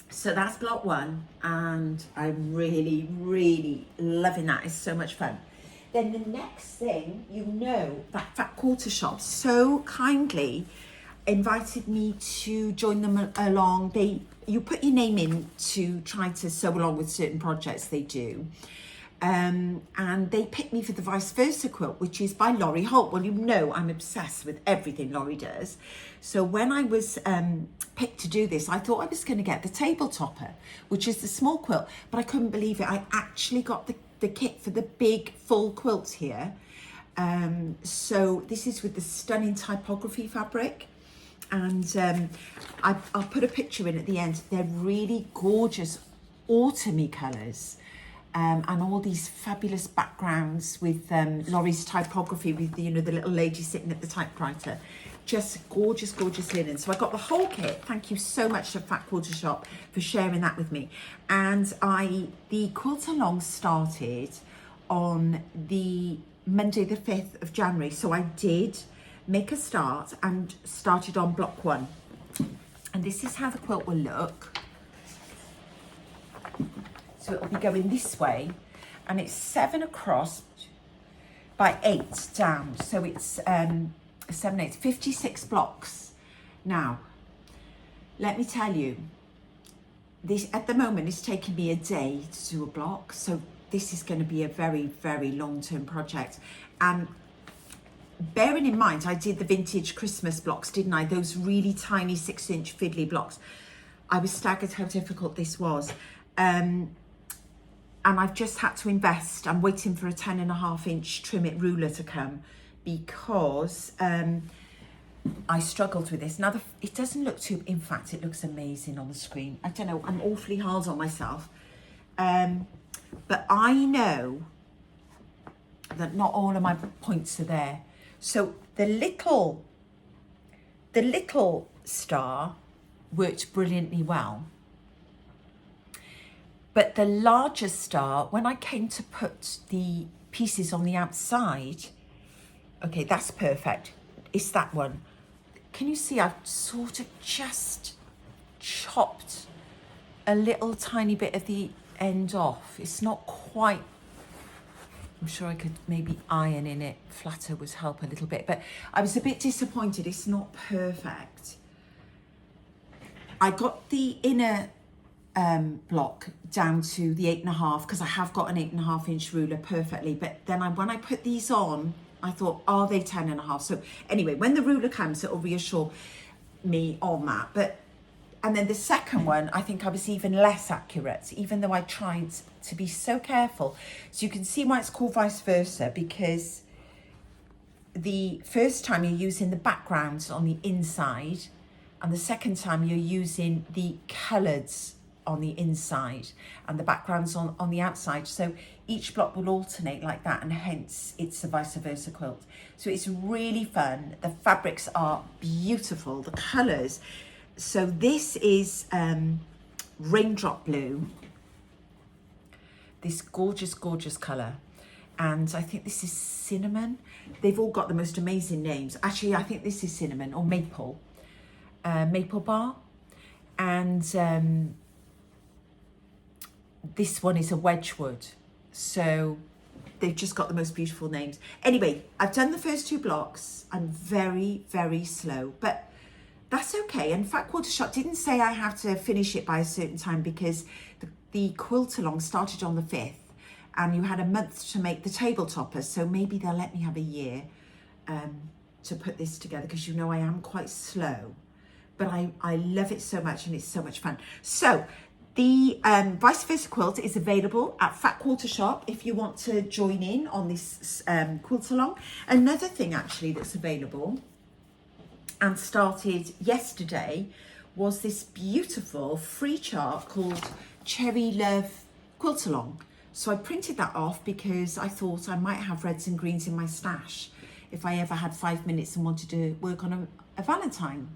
So that's block one, and I'm really, really loving that. It's so much fun. Then the next thing, you know, that Fat Quarter Shop so kindly invited me to join them along. You put your name in to try to sew along with certain projects they do. And they picked me for the Vice Versa quilt, which is by Laurie Holt. Well, you know I'm obsessed with everything Laurie does. So when I was picked to do this, I thought I was going to get the table topper, which is the small quilt, but I couldn't believe it. I actually got the kit for the big full quilt here. So this is with the stunning typography fabric. And I'll put a picture in at the end. They're really gorgeous autumny colours, and all these fabulous backgrounds with Laurie's typography with, you know, the little lady sitting at the typewriter. Just gorgeous, gorgeous linen. So I got the whole kit. Thank you so much to Fat Quarter Shop for sharing that with me. And the quilt along started on the Monday the 5th of January. So I did make a start and started on block one. And this is how the quilt will look. So it'll be going this way, and it's 7 across by 8 down. So it's 7, 8, 56 blocks. Now, let me tell you, this at the moment is taking me a day to do a block. So this is going to be a very, very long-term project. And bearing in mind, I did the vintage Christmas blocks, didn't I? Those really tiny 6-inch fiddly blocks. I was staggered how difficult this was. And I've just had to invest. I'm waiting for a 10.5-inch trim it ruler to come, because I struggled with this. Now, it doesn't look too, in fact, it looks amazing on the screen. I don't know, I'm awfully hard on myself. But I know that not all of my points are there. So the little star worked brilliantly well. But the larger star, when I came to put the pieces on the outside, okay, that's perfect. It's that one. Can you see I've sort of just chopped a little tiny bit of the end off. It's not quite, I'm sure I could maybe iron in it flatter would help a little bit, but I was a bit disappointed. It's not perfect. I got the inner block down to the 8.5, because I have got an 8.5-inch ruler perfectly, but then when I put these on, I thought, are they 10.5? So anyway, when the ruler comes, it'll reassure me on that. And then the second one, I think I was even less accurate, even though I tried to be so careful. So you can see why it's called Vice Versa, because the first time you're using the backgrounds on the inside, and the second time you're using the colours on the inside and the backgrounds on the outside. So each block will alternate like that, and hence it's a Vice Versa quilt. So it's really fun. The fabrics are beautiful. The colours, So this is Raindrop Blue, this gorgeous, gorgeous colour. And I think this is Cinnamon. They've all got the most amazing names. Actually, I think this is Cinnamon or Maple, Maple Bar. And this one is a Wedgwood. So they've just got the most beautiful names. Anyway, I've done the first 2 blocks. I'm very, very slow, but that's okay. And Fat Quarter Shop didn't say I have to finish it by a certain time, because the quilt along started on the 5th and you had a month to make the table toppers. So maybe they'll let me have a year to put this together, because you know I am quite slow, but I love it so much and it's so much fun. So the vice versa quilt is available at Fat Quarter Shop if you want to join in on this quilt along. Another thing actually that's available and started yesterday was this beautiful free chart called Cherry Love Quilt Along. So I printed that off because I thought I might have reds and greens in my stash if I ever had 5 minutes and wanted to work on a Valentine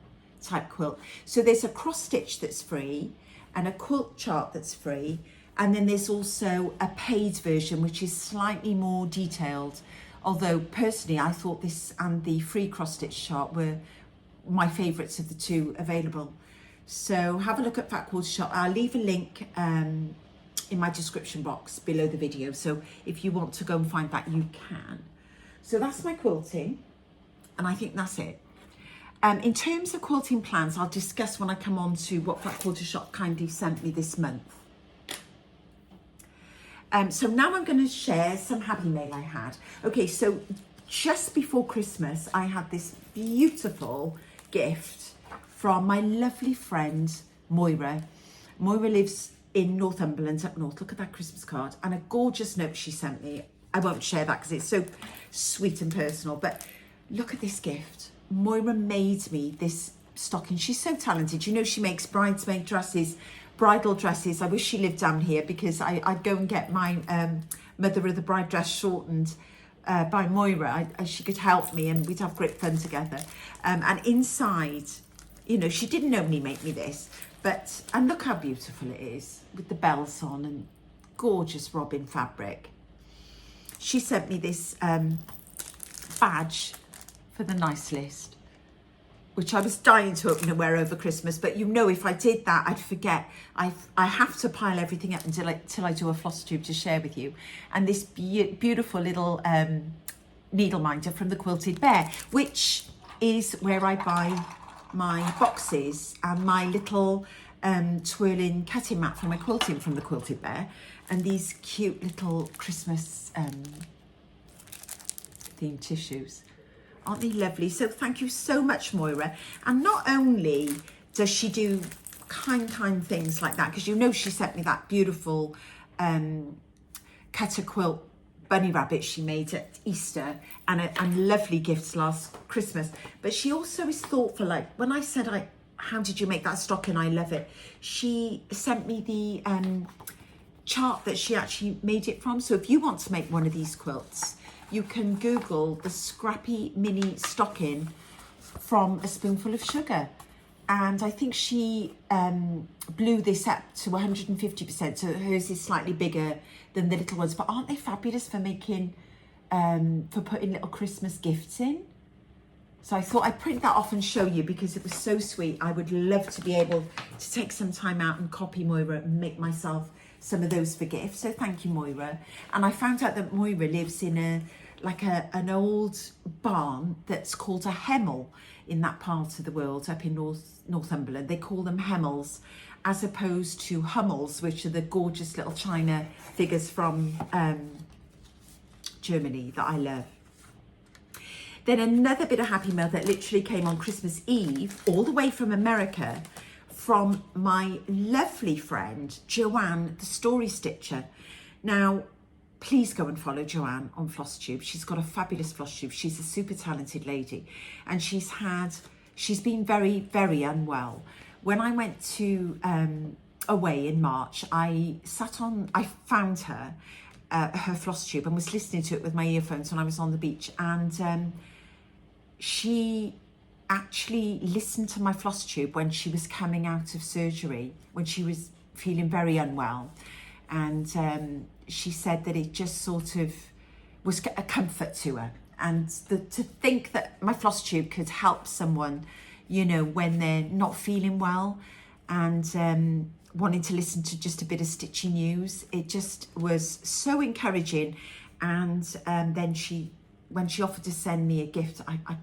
type quilt. So there's a cross stitch that's free and a quilt chart that's free, and then there's also a paid version which is slightly more detailed, although personally I thought this and the free cross stitch chart were my favourites of the 2 available. So have a look at Fat Quarter Shop. I'll leave a link in my description box below the video, so if you want to go and find that, you can. So that's my quilting, and I think that's it. In terms of quilting plans, I'll discuss when I come on to what Fat Quarter Shop kindly sent me this month. So now I'm going to share some happy mail I had. Okay, so just before Christmas, I had this beautiful gift from my lovely friend Moira. Moira lives in Northumberland up north. Look at that Christmas card and a gorgeous note she sent me. I won't share that because it's so sweet and personal, but look at this gift. Moira made me this stocking. She's so talented. You know, she makes bridesmaid dresses, bridal dresses. I wish she lived down here, because I'd go and get my Mother of the Bride dress shortened by Moira. She could help me and we'd have great fun together. And inside, you know, she didn't only make me this, but, and look how beautiful it is with the bells on and gorgeous robin fabric. She sent me this badge for the nice list, which I was dying to open and wear over Christmas, but you know, if I did that, I'd forget. I have to pile everything up until I do a floss tube to share with you. And this beautiful little needle minder from the Quilted Bear, which is where I buy my boxes and my little twirling cutting mat for my quilting from the Quilted Bear, and these cute little Christmas themed tissues. Aren't they lovely? So thank you so much, Moira. And not only does she do kind things like that, because you know she sent me that beautiful cutter quilt bunny rabbit she made at Easter, and lovely gifts last Christmas, but she also is thoughtful. Like when I said, how did you make that stocking? I love it. She sent me the chart that she actually made it from. So if you want to make one of these quilts, you can Google the scrappy mini stocking from a spoonful of sugar. And I think she blew this up to 150%, so hers is slightly bigger than the little ones. But aren't they fabulous for making, for putting little Christmas gifts in? So I thought I'd print that off and show you because it was so sweet. I would love to be able to take some time out and copy Moira and make myself some of those for gifts. So thank you, Moira. And I found out that Moira lives in an old barn that's called a hemmel in that part of the world, up in Northumberland. They call them hemmels, as opposed to hummels, which are the gorgeous little china figures from Germany that I love. Then another bit of happy mail that literally came on Christmas Eve, all the way from America, from my lovely friend, Joanne, the Story Stitcher. Now, please go and follow Joanne on Flosstube. She's got a fabulous Flosstube. She's a super talented lady, and she's been very, very unwell. When I went to away in March, I found her Flosstube and was listening to it with my earphones when I was on the beach, and she actually listened to my Floss Tube when she was coming out of surgery, when she was feeling very unwell. And she said that it just sort of was a comfort to her. And to think that my Floss Tube could help someone, you know, when they're not feeling well and wanting to listen to just a bit of stitching news, it just was so encouraging. And then when she offered to send me a gift, I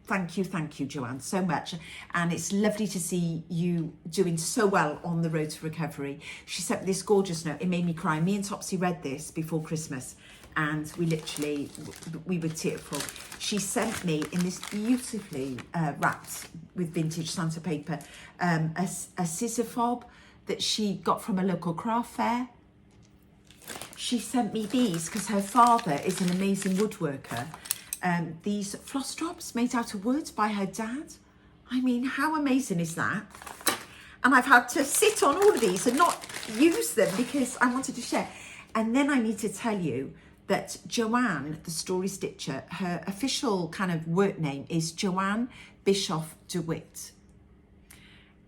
thank you, Joanne, so much. And it's lovely to see you doing so well on the road to recovery. She sent me this gorgeous note. It made me cry. Me and Topsy read this before Christmas, and we were tearful. She sent me, in this beautifully wrapped with vintage Santa paper, a scissor fob that she got from a local craft fair. She sent me these because her father is an amazing woodworker. These floss drops made out of wood by her dad. I mean, how amazing is that? And I've had to sit on all of these and not use them because I wanted to share. And then I need to tell you that Joanne, the story stitcher, her official kind of work name is Joanne Bischoff DeWitt.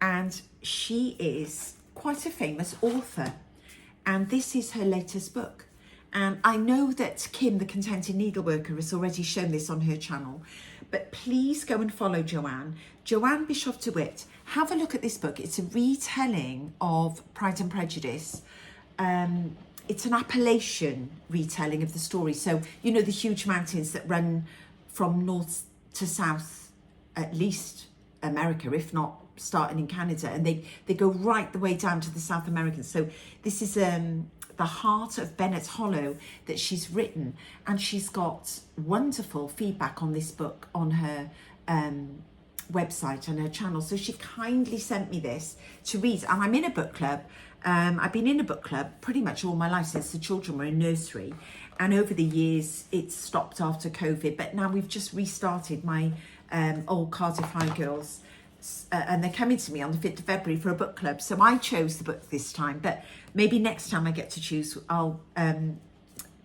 And she is quite a famous author. And this is her latest book. And I know that Kim, the Contented Needleworker, has already shown this on her channel. But please go and follow Joanne. Joanne Bischoff DeWitt. Have a look at this book. It's a retelling of Pride and Prejudice. It's an Appalachian retelling of the story. So, you know, the huge mountains that run from north to south, at least America, if not starting in Canada. And they go right the way down to the South Americans. So this is the heart of Bennett's Hollow that she's written. And she's got wonderful feedback on this book on her website and her channel. So she kindly sent me this to read. And I'm in a book club. I've been in a book club pretty much all my life since the children were in nursery, and over the years it's stopped after COVID, but now we've just restarted my old Cardiff High girls, and they're coming to me on the 5th of February for a book club. So I chose the book this time, but maybe next time I get to choose, I'll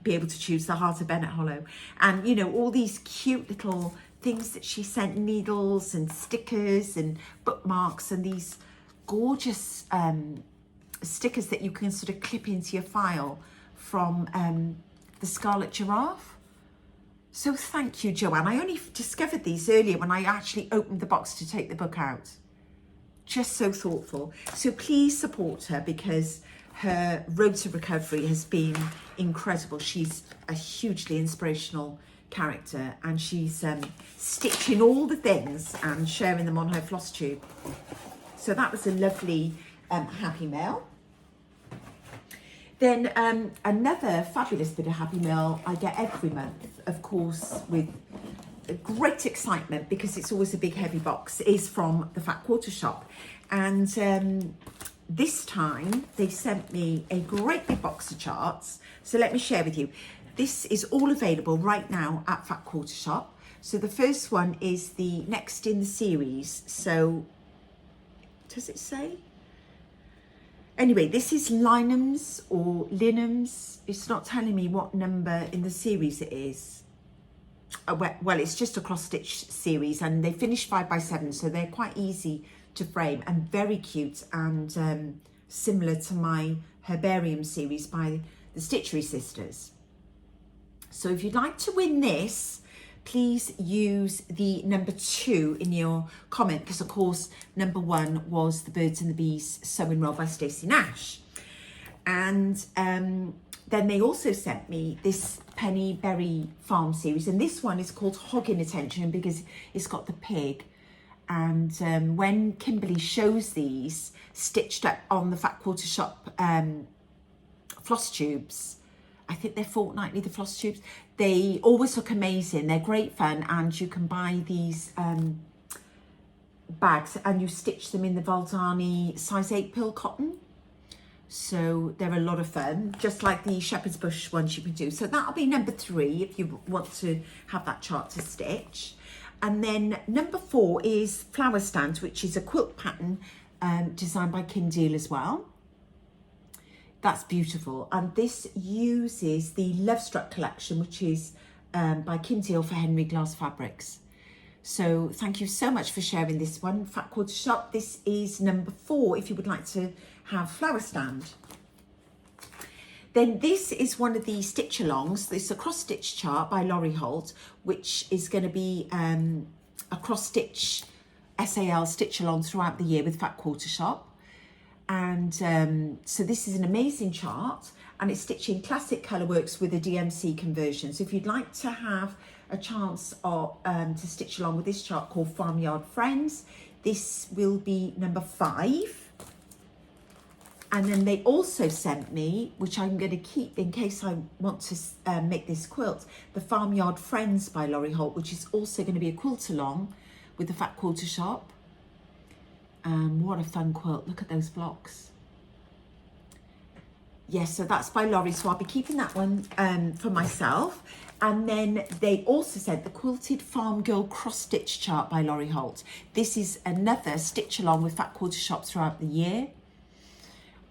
be able to choose The Heart of Bennett Hollow. And you know, all these cute little things that she sent, needles and stickers and bookmarks and these gorgeous stickers that you can sort of clip into your file from the Scarlet Giraffe. So thank you, Joanne. I only discovered these earlier when I actually opened the box to take the book out. Just so thoughtful. So please support her because her road to recovery has been incredible. She's a hugely inspirational character, and she's stitching all the things and sharing them on her Floss Tube. So that was a lovely happy mail. Then another fabulous bit of happy mail I get every month, of course, with great excitement because it's always a big heavy box, is from the Fat Quarter Shop. And this time they sent me a great big box of charts. So let me share with you. This is all available right now at Fat Quarter Shop. So the first one is the next in the series. So does it say? Anyway, this is Linums or Linums. It's not telling me what number in the series it is. Well, it's just a cross stitch series, and they finish 5x7, so they're quite easy to frame and very cute, and similar to my herbarium series by the Stitchery sisters. So if you'd like to win this, please use the number 2 in your comment, because of course number 1 was The Birds and the Bees Sewing Roll by Stacey Nash. And then they also sent me this Penny Berry Farm series, and this one is called Hogging Attention because it's got the pig. And when Kimberly shows these stitched up on the Fat Quarter Shop floss tubes, I think they're fortnightly, the floss tubes, they always look amazing. They're great fun, and you can buy these bags and you stitch them in the Valdani size 8 pill cotton. So they're a lot of fun, just like the Shepherd's Bush ones you can do. So that'll be number 3 if you want to have that chart to stitch. And then number 4 is Flower Stand, which is a quilt pattern designed by Kim Deal as well. That's beautiful. And this uses the Love Struck collection, which is by Kim Deal for Henry Glass Fabrics. So thank you so much for sharing this one. Fat Quarter Shop, this is number 4 if you would like to have flower stand. Then this is one of the stitch alongs. This is a cross stitch chart by Laurie Holt, which is going to be a cross stitch SAL stitch along throughout the year with Fat Quarter Shop. And so this is an amazing chart, and it's stitching classic colourworks with a DMC conversion. So if you'd like to have a chance of, to stitch along with this chart called Farmyard Friends, this will be number 5. And then they also sent me, which I'm going to keep in case I want to make this quilt, the Farmyard Friends by Laurie Holt, which is also going to be a quilt along with the Fat Quarter Shop. What a fun quilt. Look at those blocks. Yes, so that's by Laurie. So I'll be keeping that one for myself. And then they also said the Quilted Farm Girl Cross Stitch Chart by Laurie Holt. This is another stitch along with Fat Quarter Shop throughout the year.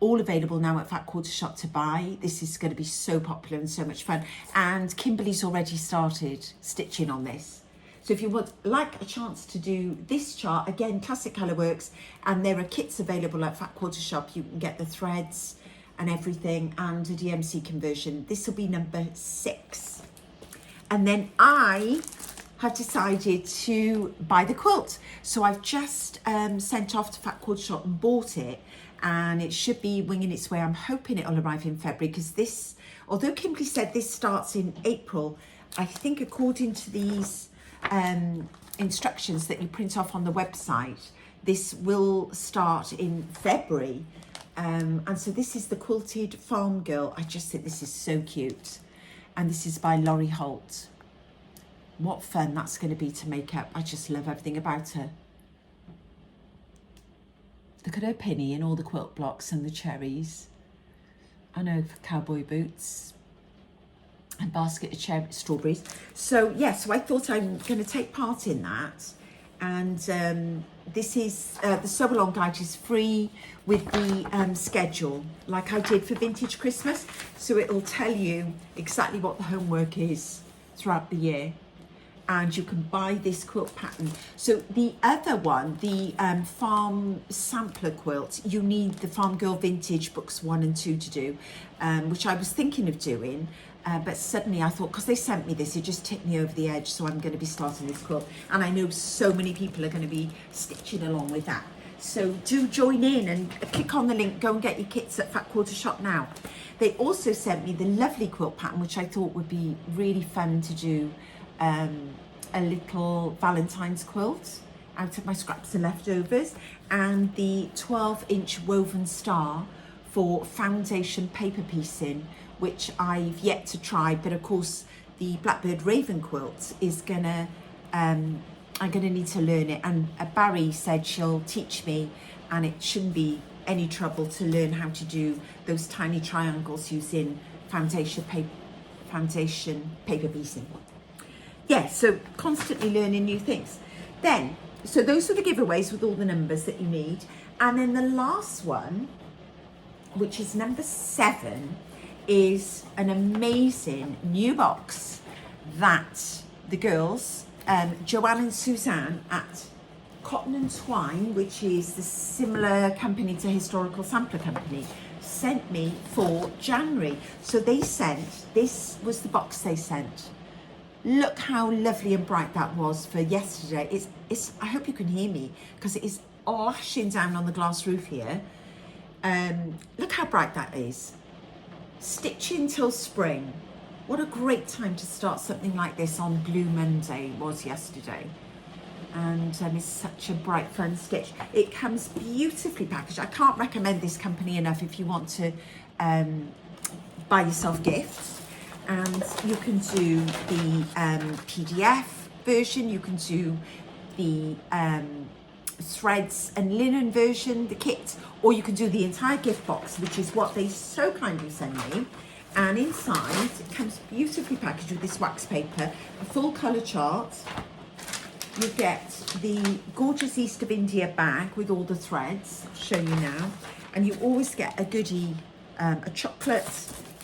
All available now at Fat Quarter Shop to buy. This is going to be so popular and so much fun. And Kimberly's already started stitching on this. So if you would like a chance to do this chart, again, classic colourworks, and there are kits available at Fat Quarter Shop. You can get the threads and everything and a DMC conversion. This will be number 6. And then I have decided to buy the quilt. So I've just sent off to Fat Quarter Shop and bought it. And it should be winging its way. I'm hoping it'll arrive in February, because this, although Kimberly said this starts in April, I think according to these instructions that you print off on the website, this will start in February. And so this is the Quilted Farm Girl. I just think this is so cute. And this is by Laurie Holt. What fun that's going to be to make up. I just love everything about her. Look at her pinny and all the quilt blocks and the cherries. I know, for cowboy boots. And basket of strawberries. So yes, so I thought I'm going to take part in that. And this is, the sew along guide is free with the schedule, like I did for Vintage Christmas. So it'll tell you exactly what the homework is throughout the year. And you can buy this quilt pattern. So the other one, the Farm Sampler quilt, you need the Farm Girl Vintage books 1 and 2 to do, which I was thinking of doing, but suddenly I thought, because they sent me this, it just tipped me over the edge, so I'm going to be starting this quilt. And I know so many people are going to be stitching along with that. So do join in and click on the link, go and get your kits at Fat Quarter Shop now. They also sent me the lovely quilt pattern, which I thought would be really fun to do, a little Valentine's quilt out of my scraps and leftovers, and the 12-inch woven star for foundation paper piecing, which I've yet to try, but of course the Blackbird Raven quilt is gonna, I'm gonna need to learn it, and Barry said she'll teach me, and it shouldn't be any trouble to learn how to do those tiny triangles using foundation paper piecing. Yeah, so constantly learning new things. Then, so those are the giveaways with all the numbers that you need. And then the last one, which is number 7, is an amazing new box that the girls, Joanne and Suzanne at Cotton and Twine, which is the similar company to Historical Sampler Company, sent me for January. So they sent, this was the box they sent. Look how lovely and bright that was for yesterday. It's I hope you can hear me, because it is lashing down on the glass roof here. Look how bright that is. Stitching till spring. What a great time to start something like this on Blue Monday was yesterday. And it's such a bright, fun stitch. It comes beautifully packaged. I can't recommend this company enough if you want to buy yourself gifts. And you can do the PDF version, you can do the threads and linen version, the kit, or you can do the entire gift box, which is what they so kindly send me. And inside, it comes beautifully packaged with this wax paper, a full colour chart. You get the gorgeous East of India bag with all the threads, I'll show you now. And you always get a goodie, a chocolate,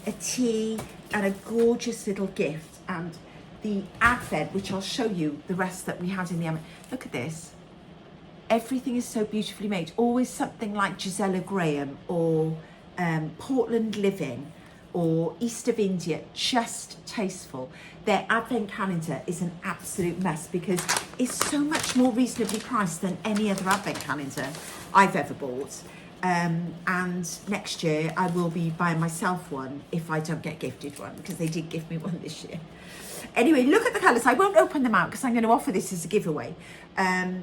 a tea, and a gorgeous little gift. And the advent, which I'll show you the rest that we had in the advent. Look at this. Everything is so beautifully made. Always something like Gisela Graham or Portland Living or East of India, just tasteful. Their advent calendar is an absolute mess because it's so much more reasonably priced than any other advent calendar I've ever bought. And next year I will be buying myself one if I don't get gifted one, because they did give me one this year. Anyway, look at the colours. I won't open them out because I'm going to offer this as a giveaway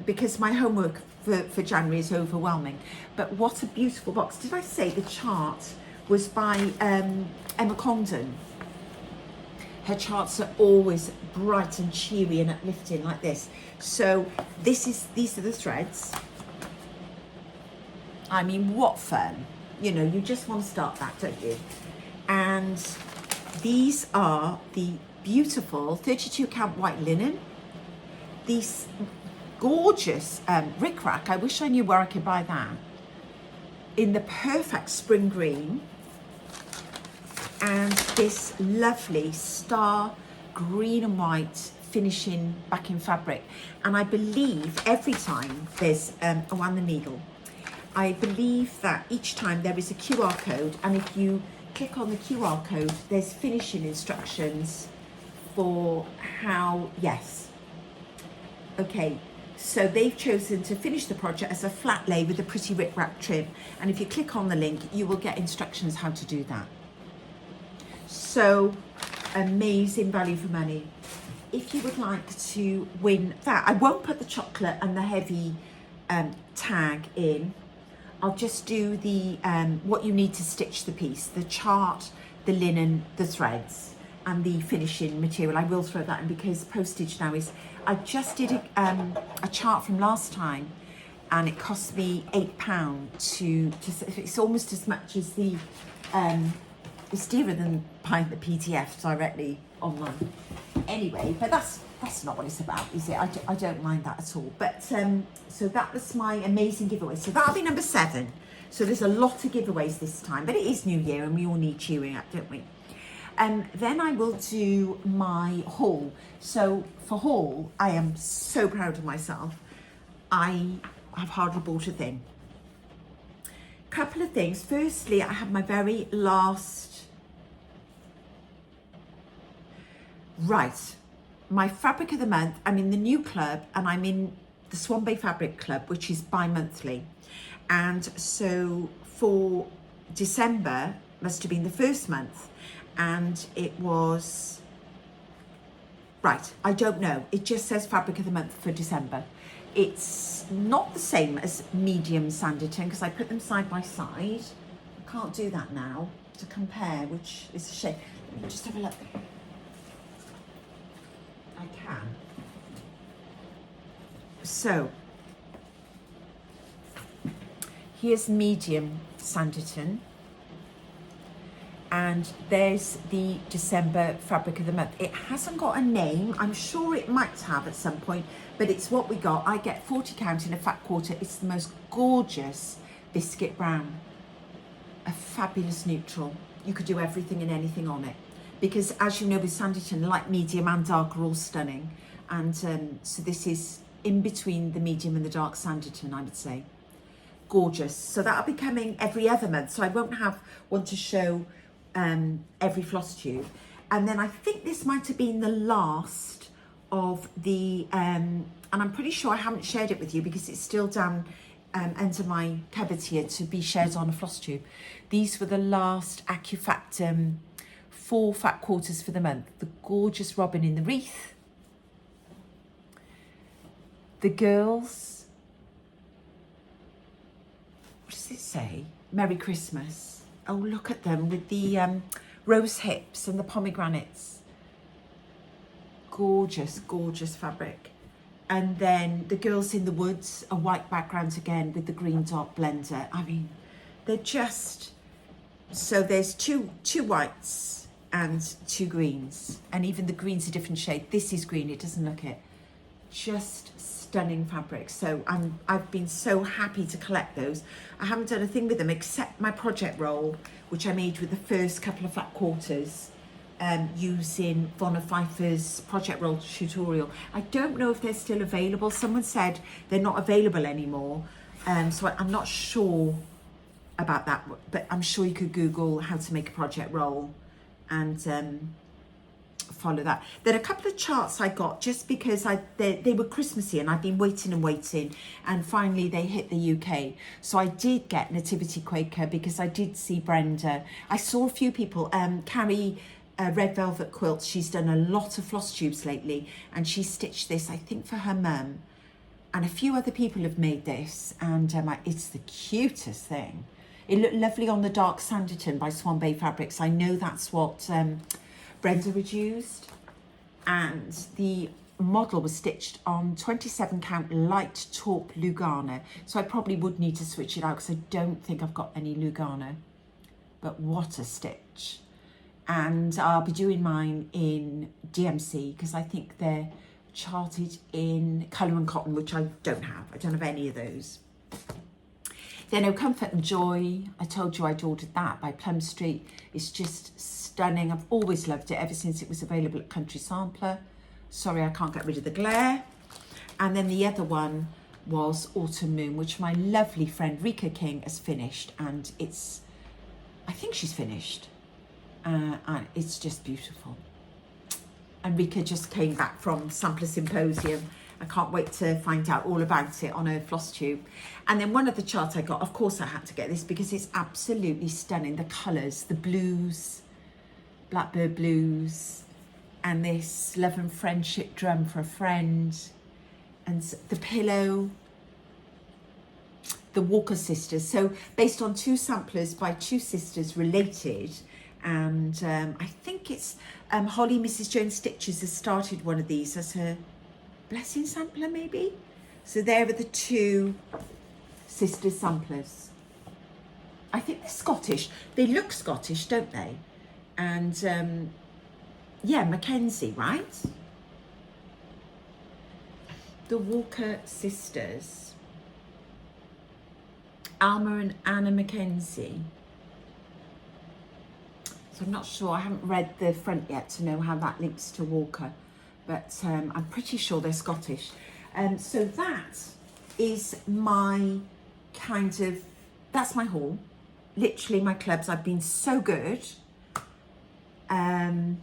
because my homework for January is overwhelming. But what a beautiful box. Did I say the chart was by Emma Condon? Her charts are always bright and cheery and uplifting like this. So these are the threads. I mean, what fun. You know, you just want to start that, don't you? And these are the beautiful 32 count white linen. These gorgeous rickrack. I wish I knew where I could buy that. In the perfect spring green. And this lovely star green and white finishing backing fabric. And I believe every time there's on the needle, I believe that each time there is a QR code, and if you click on the QR code, there's finishing instructions for how, yes. Okay, so they've chosen to finish the project as a flat lay with a pretty rickrack trim. And if you click on the link, you will get instructions how to do that. So amazing value for money. If you would like to win that, I won't put the chocolate and the heavy tag in. I'll just do the what you need to stitch the piece, the chart, the linen, the threads, and the finishing material. I will throw that in because postage now is, I just did a chart from last time and it cost me £8 to it's almost as much as the, it's dearer than buying the PDF directly online. Anyway, but that's not what it's about, is it? I don't mind that at all. But so that was my amazing giveaway. So that'll be number 7. So there's a lot of giveaways this time, but it is New Year and we all need cheering up, don't we? Then I will do my haul. So for haul, I am so proud of myself. I have hardly bought a thing. Couple of things. Firstly, I have my very last, my fabric of the month. I'm in the new club and I'm in the Swan Bay Fabric Club, which is bi-monthly. And so for December, must have been the first month, and it was, I don't know. It just says fabric of the month for December. It's not the same as medium Sanditon because I put them side by side. I can't do that now to compare, which is a shame. Let me just have a look. I can. So here's medium Sanditon, and there's the December fabric of the month. It hasn't got a name. I'm sure it might have at some point, but it's what we got. I get 40 count in a fat quarter. It's the most gorgeous biscuit brown, a fabulous neutral. You could do everything and anything on it, because as you know with Sanditon, light, medium and dark are all stunning. And so this is in between the medium and the dark Sanditon, I would say. Gorgeous. So that'll be coming every other month. So I won't have one to show every floss tube. And then I think this might have been the last of the, and I'm pretty sure I haven't shared it with you because it's still down under my cupboard here to be shared on a floss tube. These were the last AccuFact 4 fat quarters for the month. The gorgeous robin in the wreath. The girls, what does it say? Merry Christmas. Oh, look at them with the rose hips and the pomegranates. Gorgeous, gorgeous fabric. And then the girls in the woods, a white background again with the green dot blender. I mean, they're just, so there's two whites and 2 greens, and even the green's a different shade. This is green, it doesn't look it. Just stunning fabric. So I've been so happy to collect those. I haven't done a thing with them except my project roll, which I made with the first couple of fat quarters using Vonna Pfeiffer's project roll tutorial. I don't know if they're still available. Someone said they're not available anymore, so I'm not sure about that, but I'm sure you could Google how to make a project roll and follow that. There are a couple of charts I got just because they were Christmassy and I've been waiting and finally they hit the UK. So I did get Nativity Quaker because I did see Brenda. I saw a few people, Carrie Red Velvet Quilts, she's done a lot of floss tubes lately and she stitched this, I think, for her mum. And a few other people have made this and it's the cutest thing. It looked lovely on the Dark Sanditon by Swan Bay Fabrics. I know that's what Brenda had used. And the model was stitched on 27 count light taupe Lugana. So I probably would need to switch it out because I don't think I've got any Lugana. But what a stitch. And I'll be doing mine in DMC because I think they're charted in colour and cotton, which I don't have. I don't have any of those. Then Oh Comfort and Joy, I told you I'd ordered that by Plum Street. It's just stunning. I've always loved it ever since it was available at Country Sampler. Sorry, I can't get rid of the glare. And then the other one was Autumn Moon, which my lovely friend Rika King has finished. And I think she's finished. And it's just beautiful. And Rika just came back from Sampler Symposium. I can't wait to find out all about it on her floss tube. And then one of the charts I got, of course I had to get this because it's absolutely stunning. The colours, the blues, Blackbird blues, and this Love and Friendship drum for a friend, and the pillow, the Walker sisters. So based on two samplers by two sisters related. And I think it's Holly Mrs. Jones Stitches has started one of these as her Blessing sampler, maybe. So there are the two sister samplers. I think they're Scottish. They look Scottish, don't they? And yeah, Mackenzie, right? The Walker sisters, Alma and Anna Mackenzie. So I'm not sure, I haven't read the front yet to know how that links to Walker, but I'm pretty sure they're Scottish. So that is my that's my haul. Literally my clubs, I've been so good. And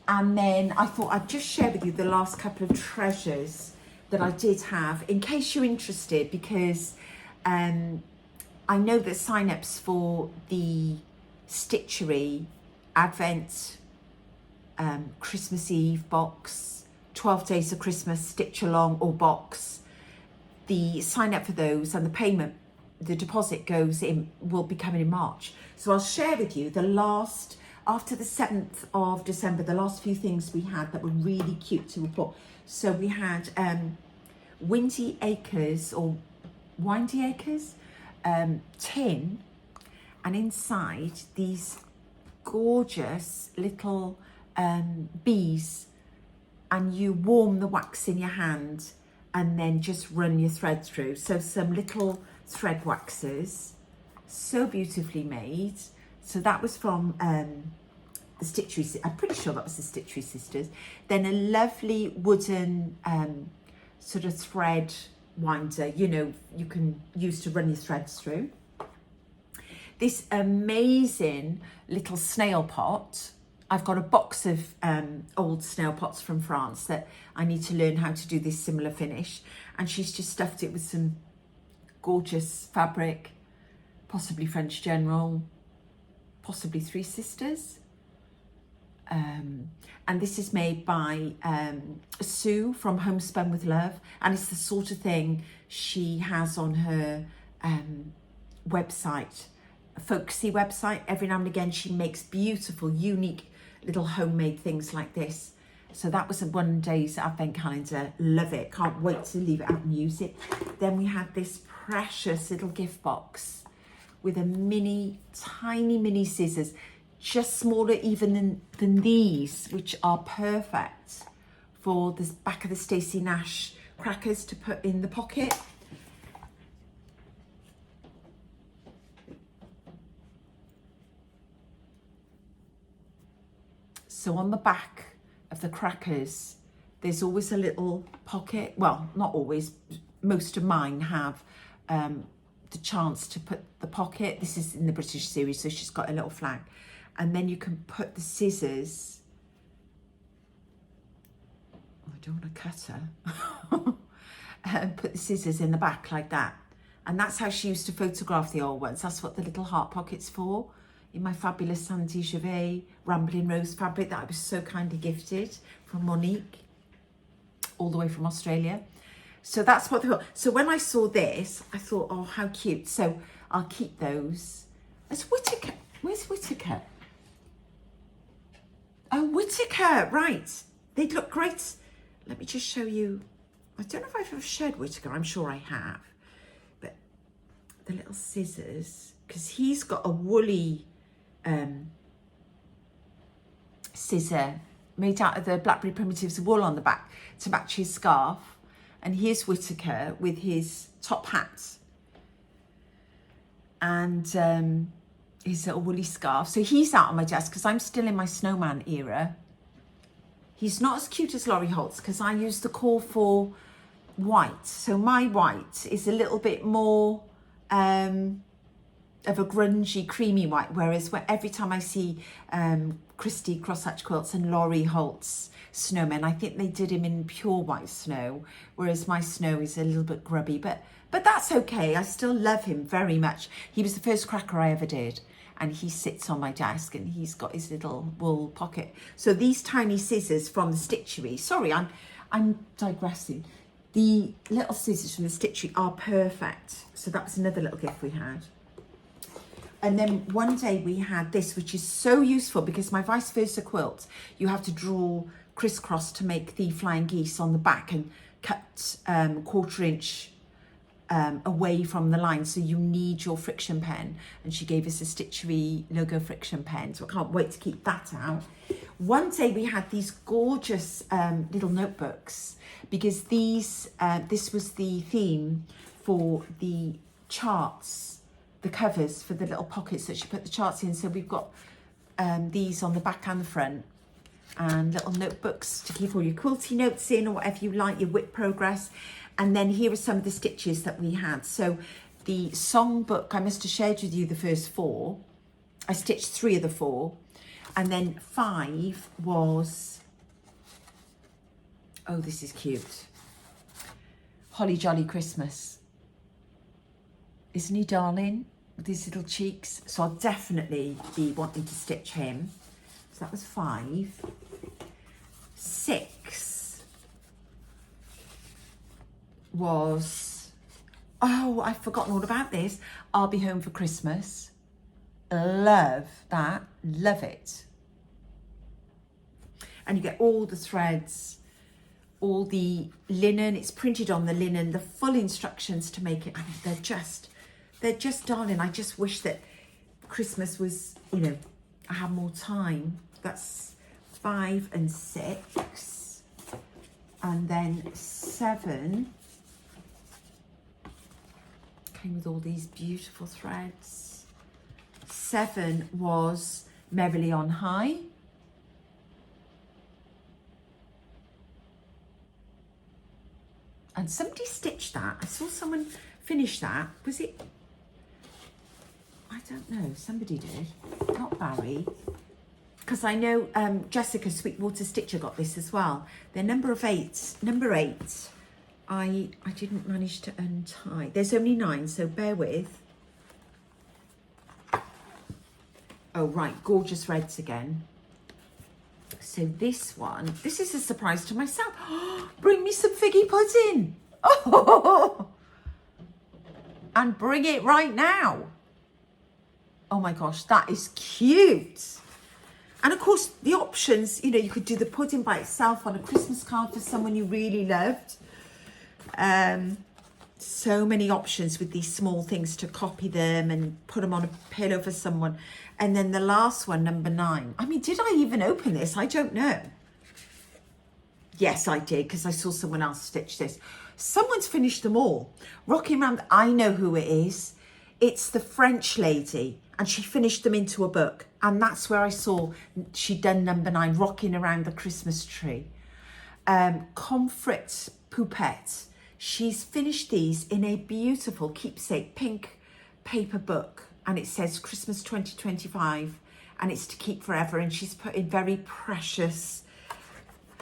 then I thought I'd just share with you the last couple of treasures that I did have, in case you're interested, because I know that sign-ups for the Stitchery Advent Christmas Eve box, 12 Days of Christmas Stitch Along or box, the sign up for those and the payment, the deposit will be coming in March. So I'll share with you the last, after the 7th of December, the last few things we had that were really cute to report. So we had Windy Acres or Windy Acres tin, and inside these gorgeous little bees, and you warm the wax in your hand and then just run your thread through. So some little thread waxes, so beautifully made. So that was from the Stitchery, I'm pretty sure that was the Stitchery sisters. Then a lovely wooden sort of thread winder, you know, you can use to run your threads through. This amazing little snail pot. I've got a box of old snail pots from France that I need to learn how to do this similar finish. And she's just stuffed it with some gorgeous fabric, possibly French General, possibly Three Sisters. And this is made by Sue from Homespun with Love. And it's the sort of thing she has on her website, a folksy website. Every now and again she makes beautiful, unique little homemade things like this. So that was a 1 day's advent calendar. Love it. Can't wait to leave it out and use it. Then we had this precious little gift box with a tiny mini scissors, just smaller even than these, which are perfect for the back of the Stacey Nash crackers to put in the pocket. So on the back of the crackers, there's always a little pocket. Well, not always. Most of mine have the chance to put the pocket. This is in the British series, so she's got a little flag. And then you can put the scissors. Oh, I don't want to cut her. And put the scissors in the back like that. And that's how she used to photograph the old ones. That's what the little heart pocket's for. In my fabulous Sandy Gervais Rambling Rose fabric that I was so kindly gifted from Monique, all the way from Australia. So that's what they were. So when I saw this, I thought, oh, how cute. So I'll keep those. There's Whittaker. Where's Whittaker? Oh, Whittaker, right. They'd look great. Let me just show you. I don't know if I've ever shared Whittaker. I'm sure I have. But the little scissors, because he's got a woolly scissor made out of the Blackberry Primitives wool on the back to match his scarf. And here's Whittaker with his top hat and his little woolly scarf. So he's out on my desk because I'm still in my Snowman era. He's not as cute as Laurie Holt's because I use the call for white. So my white is a little bit more of a grungy, creamy white, whereas every time I see Christy Crosshatch Quilts and Laurie Holt's Snowmen, I think they did him in pure white snow, whereas my snow is a little bit grubby, but that's okay. I still love him very much. He was the first cracker I ever did, and he sits on my desk and he's got his little wool pocket. So these tiny scissors from the Stitchery, sorry, I'm digressing. The little scissors from the Stitchery are perfect. So that was another little gift we had. And then one day we had this, which is so useful because my vice versa quilt, you have to draw crisscross to make the flying geese on the back and cut 1/4 inch away from the line. So you need your friction pen. And she gave us a Stitchery logo friction pen. So I can't wait to keep that out. One day we had these gorgeous little notebooks because these, this was the theme for the charts, the covers for the little pockets that she put the charts in. So we've got these on the back and the front, and little notebooks to keep all your quilty notes in or whatever you like, your whip progress. And then here are some of the stitches that we had. So the song book, I must have shared with you the first 4. I stitched 3 of the 4. And then 5 was, oh, this is cute. Holly Jolly Christmas. Isn't he darling? With his little cheeks. So I'll definitely be wanting to stitch him. So that was 5. 6 was, oh, I've forgotten all about this. I'll Be Home for Christmas. Love that. Love it. And you get all the threads, all the linen. It's printed on the linen, the full instructions to make it. I mean, they're just darling. I just wish that Christmas was, you know, I had more time. That's 5 and 6. And then 7 came with all these beautiful threads. 7 was Merrily on High. And somebody stitched that. I saw someone finish that. Was it? I don't know. Somebody did. Not Barry. Because I know Jessica Sweetwater Stitcher got this as well. They're number 8. Number 8. I didn't manage to untie. There's only 9, so bear with. Oh, right. Gorgeous reds again. So this one, this is a surprise to myself. Bring me some figgy pudding. Oh, and bring it right now. Oh my gosh, that is cute. And of course, the options, you know, you could do the pudding by itself on a Christmas card for someone you really loved. So many options with these small things to copy them and put them on a pillow for someone. And then the last one, number 9. I mean, did I even open this? I don't know. Yes, I did, because I saw someone else stitch this. Someone's finished them all. Rocking around, I know who it is. It's the French lady. and she finished them into a book. And that's where I saw she'd done number 9, Rocking Around the Christmas Tree. Comfort Poupette. She's finished these in a beautiful keepsake pink paper book, and it says Christmas 2025, and it's to keep forever. And she's put in very precious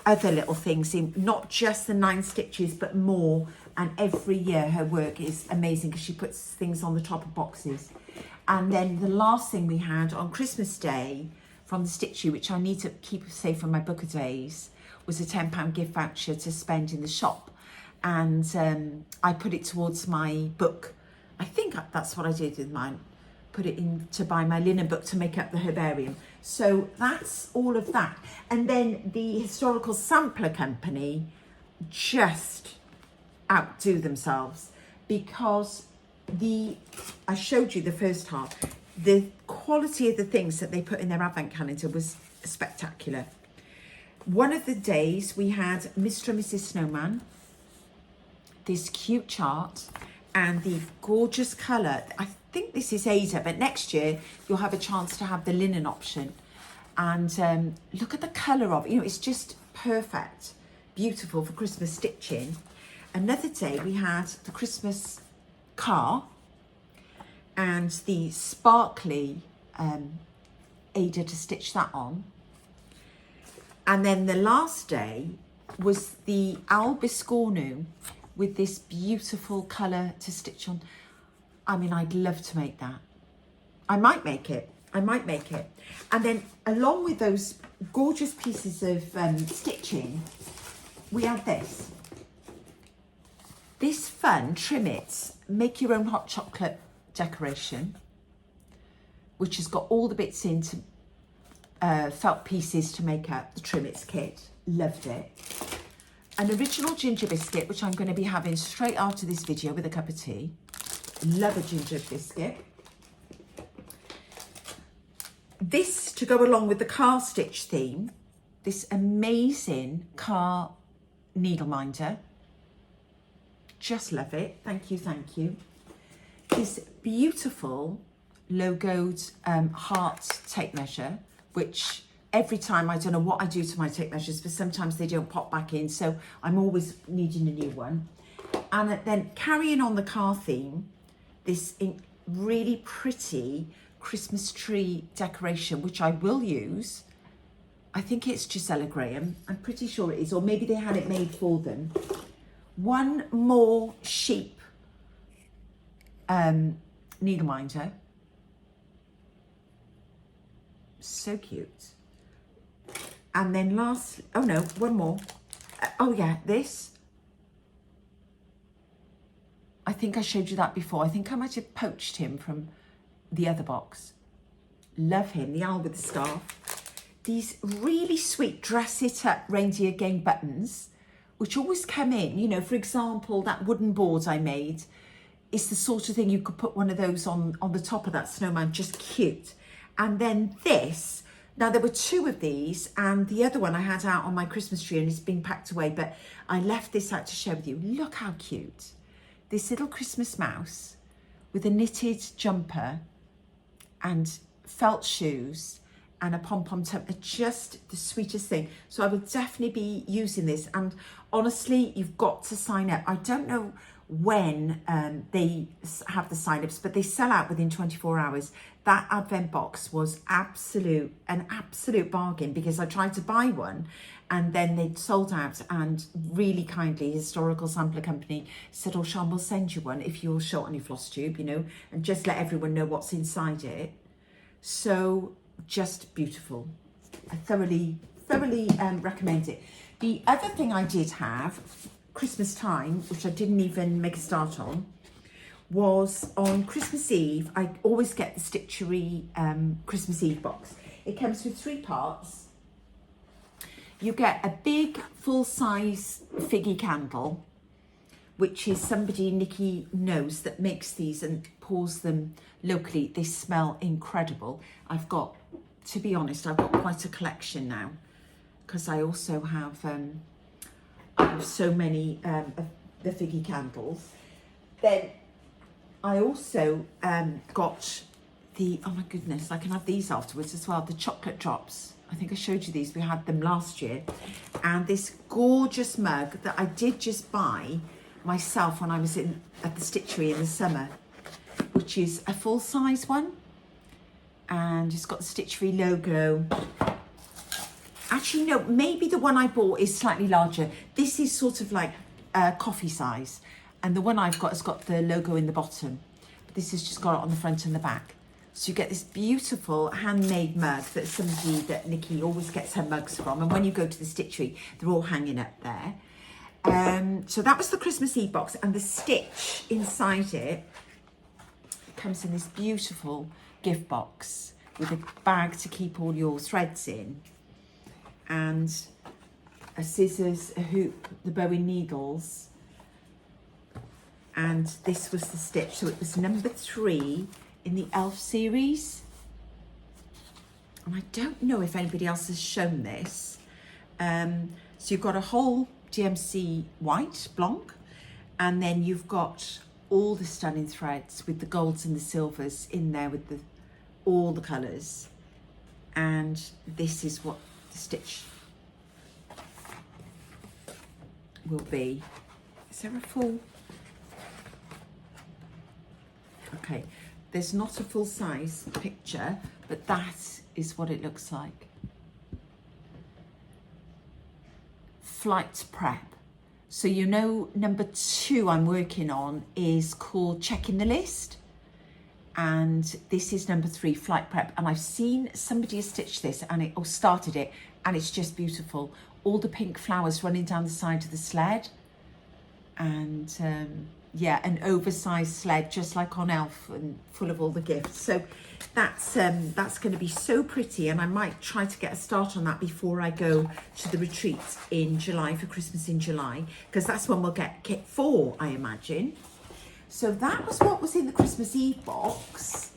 other little things in, not just the 9 stitches, but more. And every year her work is amazing because she puts things on the top of boxes. And then the last thing we had on Christmas Day from the Stitchery, which I need to keep safe from my book of days, was a £10 gift voucher to spend in the shop. And I put it towards my book. I think that's what I did with mine. Put it in to buy my linen book to make up the herbarium. So that's all of that. And then the Historical Sampler Company just outdo themselves, because I showed you the first half, the quality of the things that they put in their advent calendar was spectacular. One of the days we had Mr. and Mrs. Snowman, this cute chart, and the gorgeous colour. I think this is Ada, but next year you'll have a chance to have the linen option. And look at the colour of it, you know, it's just perfect, beautiful for Christmas stitching. Another day we had the Christmas car and the sparkly Ada to stitch that on. And then the last day was the Albiscornu with this beautiful colour to stitch on. I mean, I'd love to make that. I might make it. And then along with those gorgeous pieces of stitching, we had this. This fun Trim It's make your own hot chocolate decoration, which has got all the bits into felt pieces to make up the Trim It's kit. Loved it. An original ginger biscuit, which I'm going to be having straight after this video with a cup of tea. Love a ginger biscuit. This to go along with the car stitch theme, this amazing car needle minder. Just love it. Thank you, thank you. This beautiful logoed heart tape measure, which every time, I don't know what I do to my tape measures, but sometimes they don't pop back in, so I'm always needing a new one. And then carrying on the car theme, this really pretty Christmas tree decoration, which I will use. I think it's Gisela Graham. I'm pretty sure it is, or maybe they had it made for them. One more sheep needle minder. So cute. And then last, oh no, one more. Oh yeah, this. I think I showed you that before. I think I might have poached him from the other box. Love him, the owl with the scarf. These really sweet dress it up reindeer game buttons, which always come in, you know, for example, that wooden board I made is the sort of thing you could put one of those on the top of that snowman, just cute. And then this, now there were 2 of these, and the other one I had out on my Christmas tree and it's been packed away, but I left this out to share with you. Look how cute. This little Christmas mouse with a knitted jumper and felt shoes and a pom-pom top are just the sweetest thing. So I will definitely be using this. And honestly, you've got to sign up. I don't know when they have the sign-ups, but they sell out within 24 hours. That advent box was an absolute bargain, because I tried to buy one and then they'd sold out, and really kindly Historical Sampler Company said, oh Sean, we'll send you one if you're short on your floss tube, you know, and just let everyone know what's inside it. So just beautiful. I thoroughly recommend it. The other thing I did have Christmas time, which I didn't even make a start on, was on Christmas Eve. I always get the Stitchery Christmas Eve box. It comes with 3 parts. You get a big full-size figgy candle, which is somebody Nikki knows that makes these and pours them locally. They smell incredible. I've got, to be honest, I've got quite a collection now, because I also have so many of the figgy candles. Then I also got oh my goodness, I can have these afterwards as well, the chocolate drops. I think I showed you these, we had them last year. And this gorgeous mug that I did just buy myself when I was at the Stitchery in the summer, which is a full-size one. And it's got the Stitchery logo. Actually, no, maybe the one I bought is slightly larger. This is sort of like coffee size. And the one I've got has got the logo in the bottom. But this has just got it on the front and the back. So you get this beautiful handmade mug that's somebody that Nikki always gets her mugs from. And when you go to the Stitchery, they're all hanging up there. So that was the Christmas Eve box. And the stitch inside it comes in this beautiful gift box with a bag to keep all your threads in. And a scissors, a hoop, the Bowie needles. And this was the stitch. So it was number 3 in the Elf series. And I don't know if anybody else has shown this. So you've got a whole DMC white blanc, and then you've got all the stunning threads with the golds and the silvers in there with all the colours. And this is what the stitch will be. Is there a full? Okay, there's not a full size picture, but that is what it looks like. Flight prep. So you know, number 2 I'm working on is called Checking the List. And this is number 3, flight prep. And I've seen somebody has stitched this or started it, and it's just beautiful. All the pink flowers running down the side of the sled. And yeah, an oversized sled, just like on Elf, and full of all the gifts. So that's going to be so pretty, and I might try to get a start on that before I go to the retreat in July, for Christmas in July, because that's when we'll get kit 4, I imagine. So that was what was in the Christmas Eve box.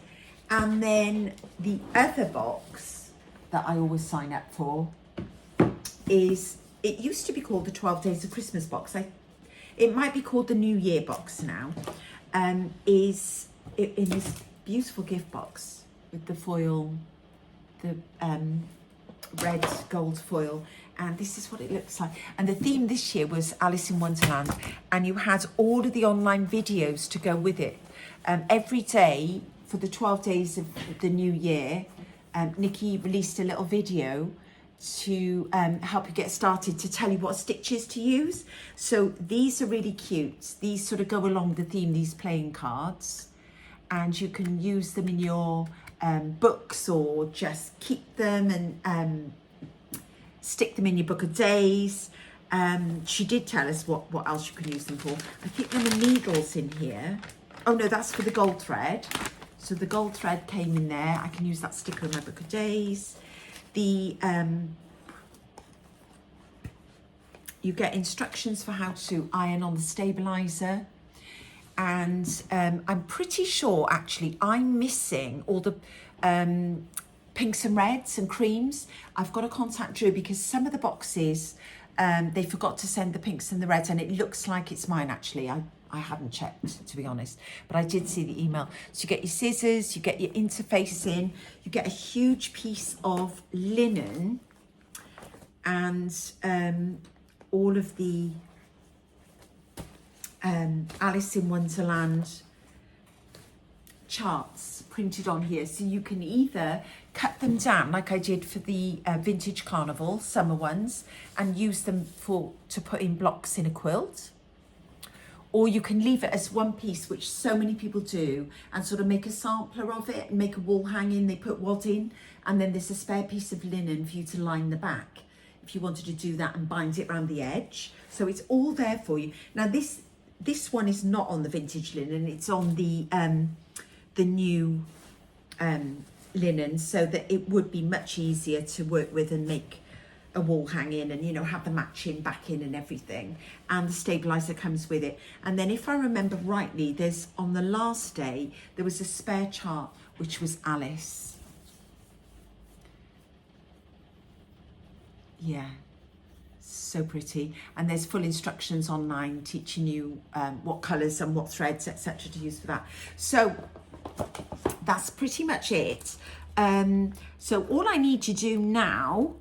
And then the other box that I always sign up for is, it used to be called the 12 Days of Christmas box. It might be called the New Year box now. Is in this beautiful gift box with the foil, the red gold foil. And this is what it looks like. And the theme this year was Alice in Wonderland. And you had all of the online videos to go with it. Every day for the 12 days of the new year, Nikki released a little video to help you get started, to tell you what stitches to use. So these are really cute. These sort of go along the theme, these playing cards. And you can use them in your books, or just keep them and stick them in your book of days. She did tell us what else you can use them for. I think there are needles in here. Oh no, that's for the gold thread. So the gold thread came in there. I can use that sticker in my book of days. The you get instructions for how to iron on the stabilizer. And I'm pretty sure, actually, I'm missing all the pinks and reds and creams. I've got to contact Drew, because some of the boxes, they forgot to send the pinks and the reds, and it looks like it's mine, actually. I haven't checked, to be honest, but I did see the email. So you get your scissors, you get your interface in, you get a huge piece of linen, and all of the Alice in Wonderland charts printed on here. So you can either cut them down like I did for the Vintage Carnival summer ones, and use them to put in blocks in a quilt, or you can leave it as one piece, which so many people do, and sort of make a sampler of it and make a wall hanging. They put wadding, and then there's a spare piece of linen for you to line the back if you wanted to do that, and bind it around the edge. So it's all there for you. Now this one is not on the vintage linen, it's on the new linen, so that it would be much easier to work with and make a wall hanging, and, you know, have the matching backing and everything. And the stabilizer comes with it. And then, if I remember rightly, there's, on the last day, there was a spare chart, which was Alice. Yeah. So pretty. And there's full instructions online teaching you what colours and what threads, etc., to use for that. So that's pretty much it. So all I need to do now,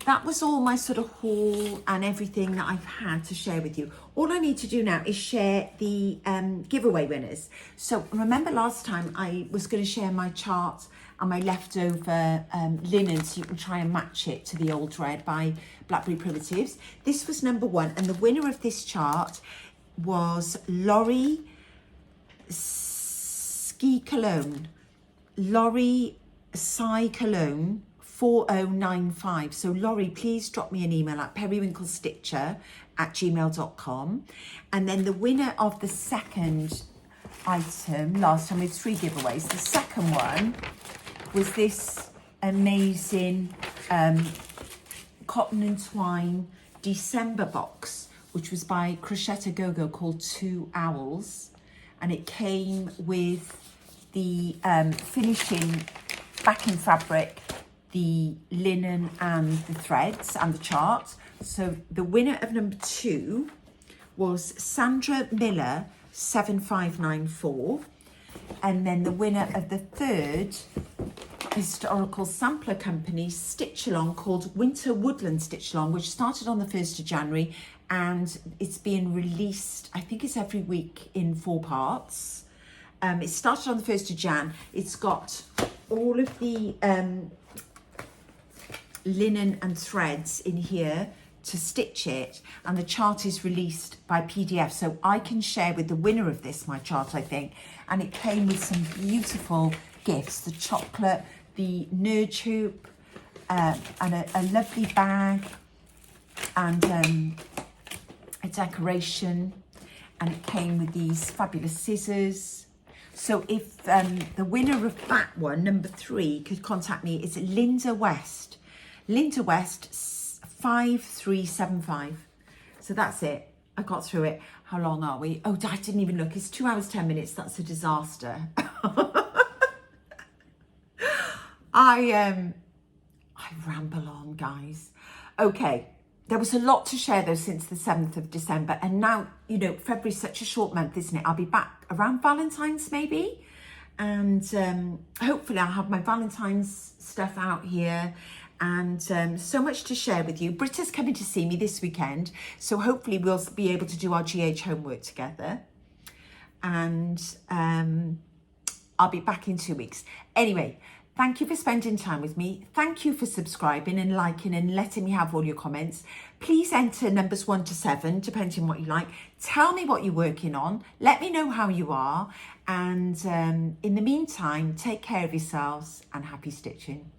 that was all my sort of haul and everything that I've had to share with you. All I need to do now is share the giveaway winners. So remember last time I was going to share my chart and my leftover linen, so you can try and match it to the old red by Blackberry Primitives. This was number 1, and the winner of this chart was Laurie Ski Cologne. Laurie Cy Cologne 4095. So Laurie, please drop me an email at periwinklestitcher@gmail.com. And then the winner of the second item, last time we had 3 giveaways, the second one was this amazing cotton and twine December box, which was by Crochet Go-Go, called 2 Owls. And it came with the finishing backing fabric, the linen and the threads and the chart. So the winner of number 2 was Sandra Miller 7594, and then the winner of the third historical sampler company stitch along called Winter Woodland Stitch Along, which started on the 1st of January, and it's being released, I think it's every week in 4 parts. It started on the 1st of Jan. It's got all of the linen and threads in here to stitch it, and the chart is released by PDF, so I can share with the winner of this my chart, I think. And it came with some beautiful gifts, the chocolate, the nerd hoop, and a lovely bag, and a decoration, and it came with these fabulous scissors. So if the winner of that one, number 3, could contact me, it's Linda West 5375. So that's it. I got through it. How long are we? Oh, I didn't even look. It's 2 hours 10 minutes. That's a disaster. I ramble on, guys. Okay, there was a lot to share though since the 7th of December, and now, you know, February's such a short month, isn't it? I'll be back around Valentine's maybe, and hopefully I'll have my Valentine's stuff out here, and so much to share with you. Britta's coming to see me this weekend, so hopefully we'll be able to do our GH homework together, and I'll be back in 2 weeks. Anyway, thank you for spending time with me. Thank you for subscribing and liking and letting me have all your comments. Please enter numbers 1 to 7, depending on what you like. Tell me what you're working on. Let me know how you are. And in the meantime, take care of yourselves and happy stitching.